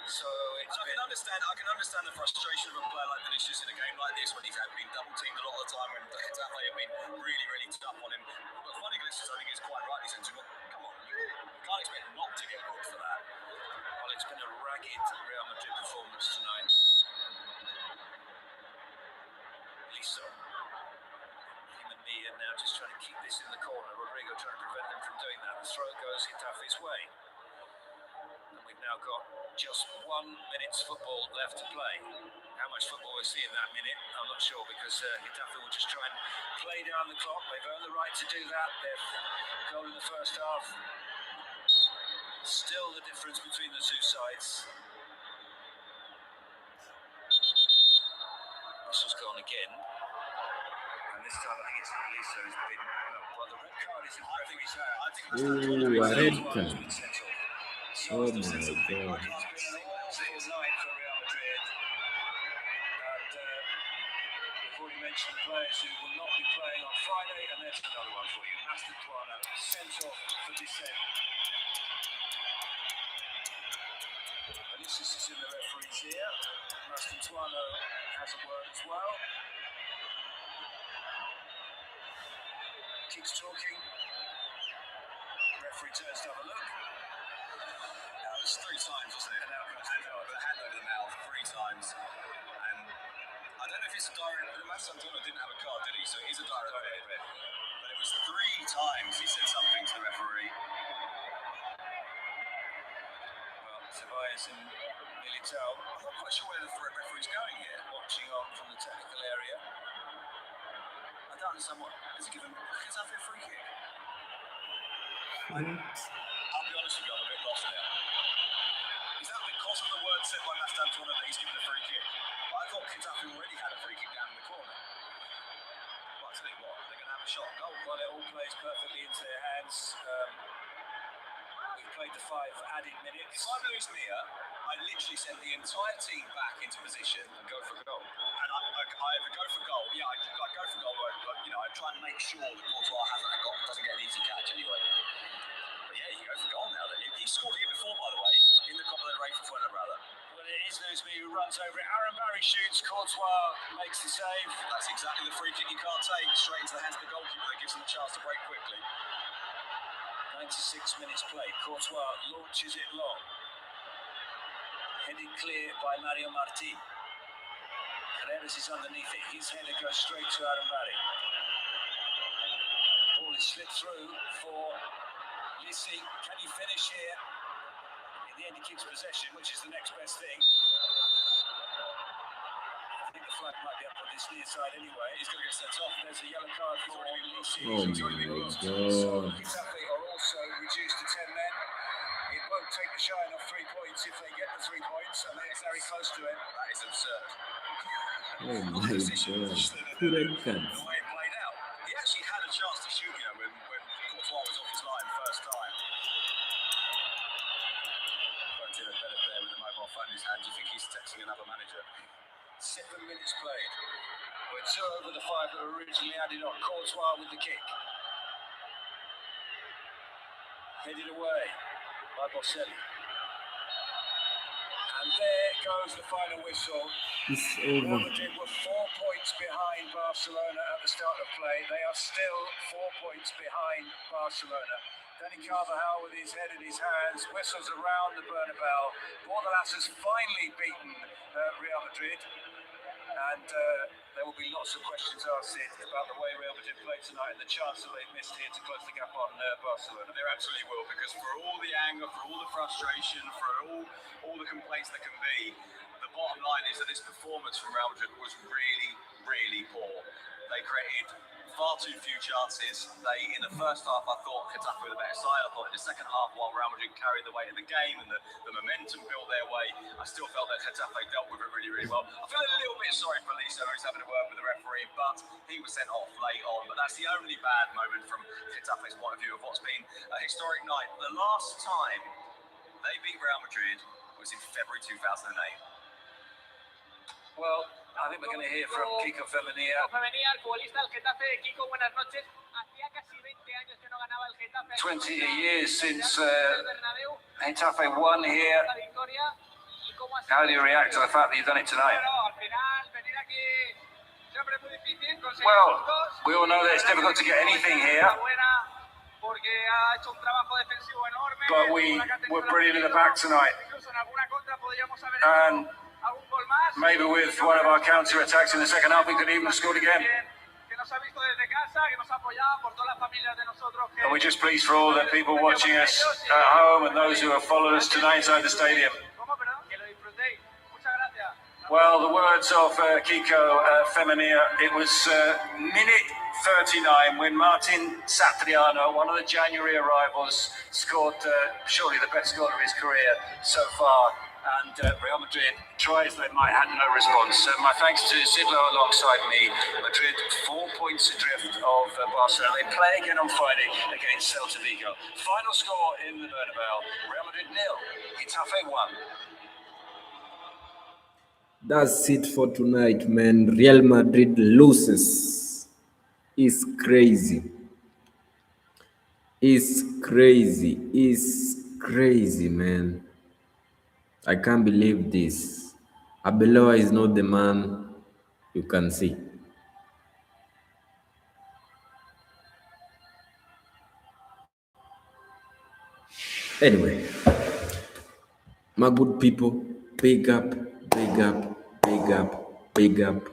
So I can understand the frustration of a player like Vinicius in a game like this when he's been double teamed a lot of the time, when Getafe have been really, really tough on him. But funny Vinicius, I think, is quite rightly saying to him, come on, you can't expect not to get booked for that. Well, it's been a ragged Real Madrid performance tonight. Liso. Him and me are now just trying to keep this in the corner. Rodrigo trying to prevent them from doing that. The throw goes Getafe's way. And we've now got just 1 minute's football left to play. How much football we'll see in that minute, I'm not sure, because Getafe will just try and play down the clock. They've earned the right to do that. They've goal in the first half. Still the difference between the two sides. This has gone again. And this time I think it's Liso who's been... Well, the red card is in referee's hand. Ooh, a red card. Oh my God. It's been an awful night for Real Madrid. And we've already mentioned the players who will not be playing on Friday, and there's another one for you. Mastantuano sent off for dissent. Vinicius is in the referee's ear. Mastantuano has a word as well. Keeps talking. The referee turns to have a look. Now, it was 3 times, wasn't it? With a hand over the mouth 3 times. And I don't know if it's a direct. Santoro didn't have a card, did he? So it is a direct red. But it was 3 times he said something to the referee. Well, Ceballos and Militao, I'm not quite sure where the referee's going here. watching on from the technical area. I don't understand what. Has he given Getafe a free kick? What? I'll be honest with you, I'm a bit lost there. Is that because of the words said by Mastantuono that he's given a free kick? But I thought Getafe already had a free kick down in the corner. But I tell you what, they're going to have a shot on goal. Well, it all plays perfectly into their hands. We've played the 5 added minutes. If I'm Luis Mia, I literally send the entire team back into position and go for goal. And I either go for goal, yeah, I go for goal, I try and make sure that Courtois doesn't get an easy catch anyway. But yeah, you go for goal now then. He scored here before, by the way, in the Copa del Rey for Fuenlabrada. Well, it is Luis Mia who runs over it. Aaron Barry shoots, Courtois makes the save. That's exactly the free kick you can't take, straight into the hands of the goalkeeper that gives him a chance to break quickly. 96 minutes played. Courtois launches it long. Headed clear by Mario Martin. Carreras is underneath it. His header goes straight to Aaron Barry. Ball is slipped through for Lissi. Can he finish here? In the end, he keeps possession, which is the next best thing. I think the flag might be up on this near side anyway. He's going to get sent off. There's a yellow card for Lissi. Oh He's already been my booked. God. So Getafe are also reduced to 10 men. It won't take the shine off 3 points if they get the 3 points, and they're very close to it. That is absurd. Oh my God. 2 red cards. The way it played out. He actually had a chance to shoot, when Courtois was off his line first time. Quentin had better there with a mobile phone in his hand. Do you think he's texting another manager? 7 minutes played. We're 2 over the 5 that were originally added on. Courtois with the kick. Headed away by Boselli. And there goes the final whistle. It's Real over. Madrid were 4 points behind Barcelona at the start of play. They are still 4 points behind Barcelona. Dani Carvajal with his head in his hands, whistles around the Bernabeu. Bordalas has finally beaten Real Madrid. And there will be lots of questions asked about the way Real Madrid played tonight and the chance that they've missed here to close the gap on Barcelona. There absolutely will, because for all the anger, for all the frustration, for all the complaints that can be, the bottom line is that this performance from Real Madrid was really, really poor. They created far too few chances. In the first half, I thought Getafe were the better side. I thought in the second half, while Real Madrid carried the weight of the game and the momentum built their way, I still felt that Getafe dealt with it really, really well. I feel a little bit sorry for Lisa, who's having a word with the referee, but he was sent off late on. But that's the only bad moment from Getafe's point of view of what's been a historic night. The last time they beat Real Madrid was in February 2008. Well, I think we're going to hear from Kickoff Femenía. Femenía, el futbolista del Getafe. Kiko, buenas noches. Hacía casi 20 años que no ganaba el Getafe. 20 years since Bernabéu. Getafe won here. La victoria. ¿Y cómo ha sido? How do you react to the fact that you've done it tonight? Bueno, al final, venir aquí siempre es muy difícil conseguir Well, puntos. we all know that it's difficult to get anything here, Porque ha hecho un trabajo defensivo enorme. but we were brilliant in the back tonight. Incluso en alguna contra podríamos haber And hecho algún gol más. maybe with one of our counter-attacks in the second half, we could even have scored again. Que nos ha visto desde casa, que nos ha apoyado por todas las familias de nosotros. And we're just pleased for all the people watching us at home and those who have followed us tonight inside the stadium. ¿Cómo, perdón? Que lo disfrutéis. Muchas gracias. Well, the words of Kiko Femenía, it was minute 39 when Martin Satriano, one of the January arrivals, scored surely the best goal of his career so far. And Real Madrid tried as they might, had no response. My thanks to Sidlow alongside me. Madrid 4 points adrift of Barcelona. They play again on Friday against Celta Vigo. Final score in the Bernabeu: Real Madrid 0, Getafe 1. That's it for tonight, man. Real Madrid loses. It's crazy. It's crazy. It's crazy, man. I can't believe this. Arbeloa is not the man you can see. Anyway. My good people, big up, big up, big up, big up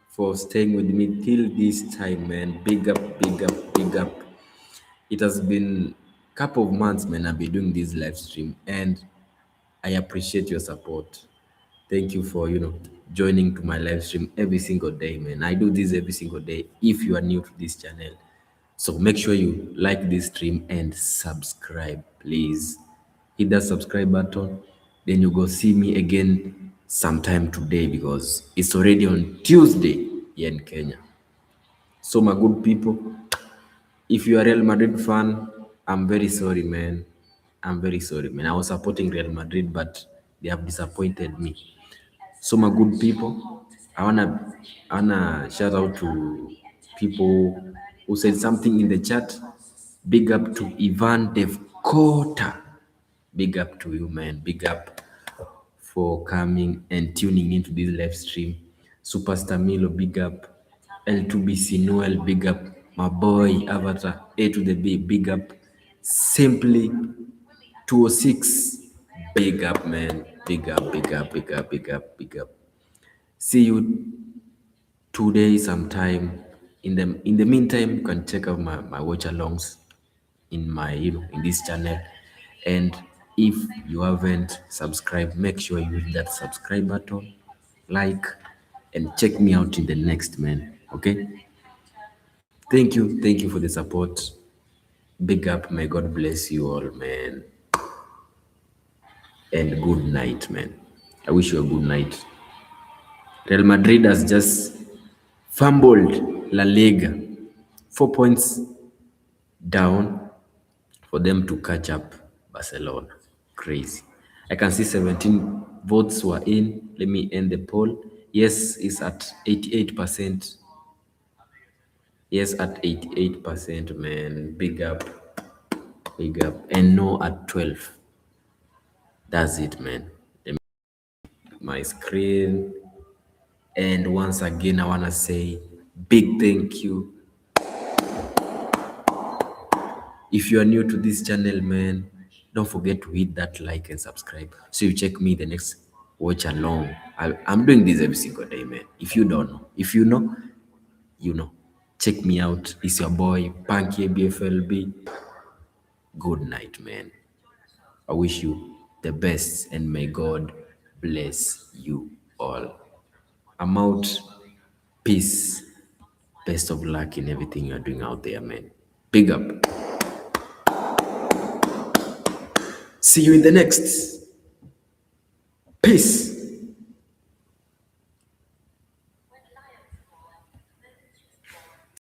for staying with me till this time, man. Big up, big up, big up. It has been a couple of months, man. I've been doing this live stream, and I appreciate your support. Thank you for joining to my live stream every single day, man. I do this every single day. If you are new to this channel, so make sure you like this stream and subscribe, please. Hit that subscribe button, then you go see me again sometime today because it's already on Tuesday here in Kenya. So my good people, if you are a Real Madrid fan, I'm very sorry, man. I'm very sorry, man. I was supporting Real Madrid, but they have disappointed me. So my good people, I wanna shout out to people who said something in the chat. Big up to Ivan Devkota. Big up to you, man. Big up for coming and tuning into this live stream. Superstar Milo, big up. L2BC Noel, big up. My boy Avatar, A to the B, big up. Simply 206, big up, man. Big up, big up, big up, big up, big up. See you today sometime. In the meantime, you can check out my watch alongs in my in this channel. And if you haven't subscribed, make sure you hit that subscribe button, like, and check me out in the next, man. Okay? Thank you for the support. Big up, may God bless you all, man. And good night, man. I wish you a good night. Real Madrid has just fumbled La Liga. 4 points down for them to catch up Barcelona. Crazy. I can see 17 votes were in. Let me end the poll. Yes, it's at 88%. Yes, at 88%, man. Big up. Big up. And no at 12. That's it, man. Let me my screen. And once again, I want to say big thank you. If you are new to this channel, man, don't forget to hit that like and subscribe so you check me the next watch along. I'm doing this every single day, man. If you don't know, if you know, you know. Check me out. It's your boy Punky BFLB. Good night, man. I wish you the best and may God bless you all. I'm out. Peace. Best of luck in everything you're doing out there, man. Big up. See you in the next. Peace.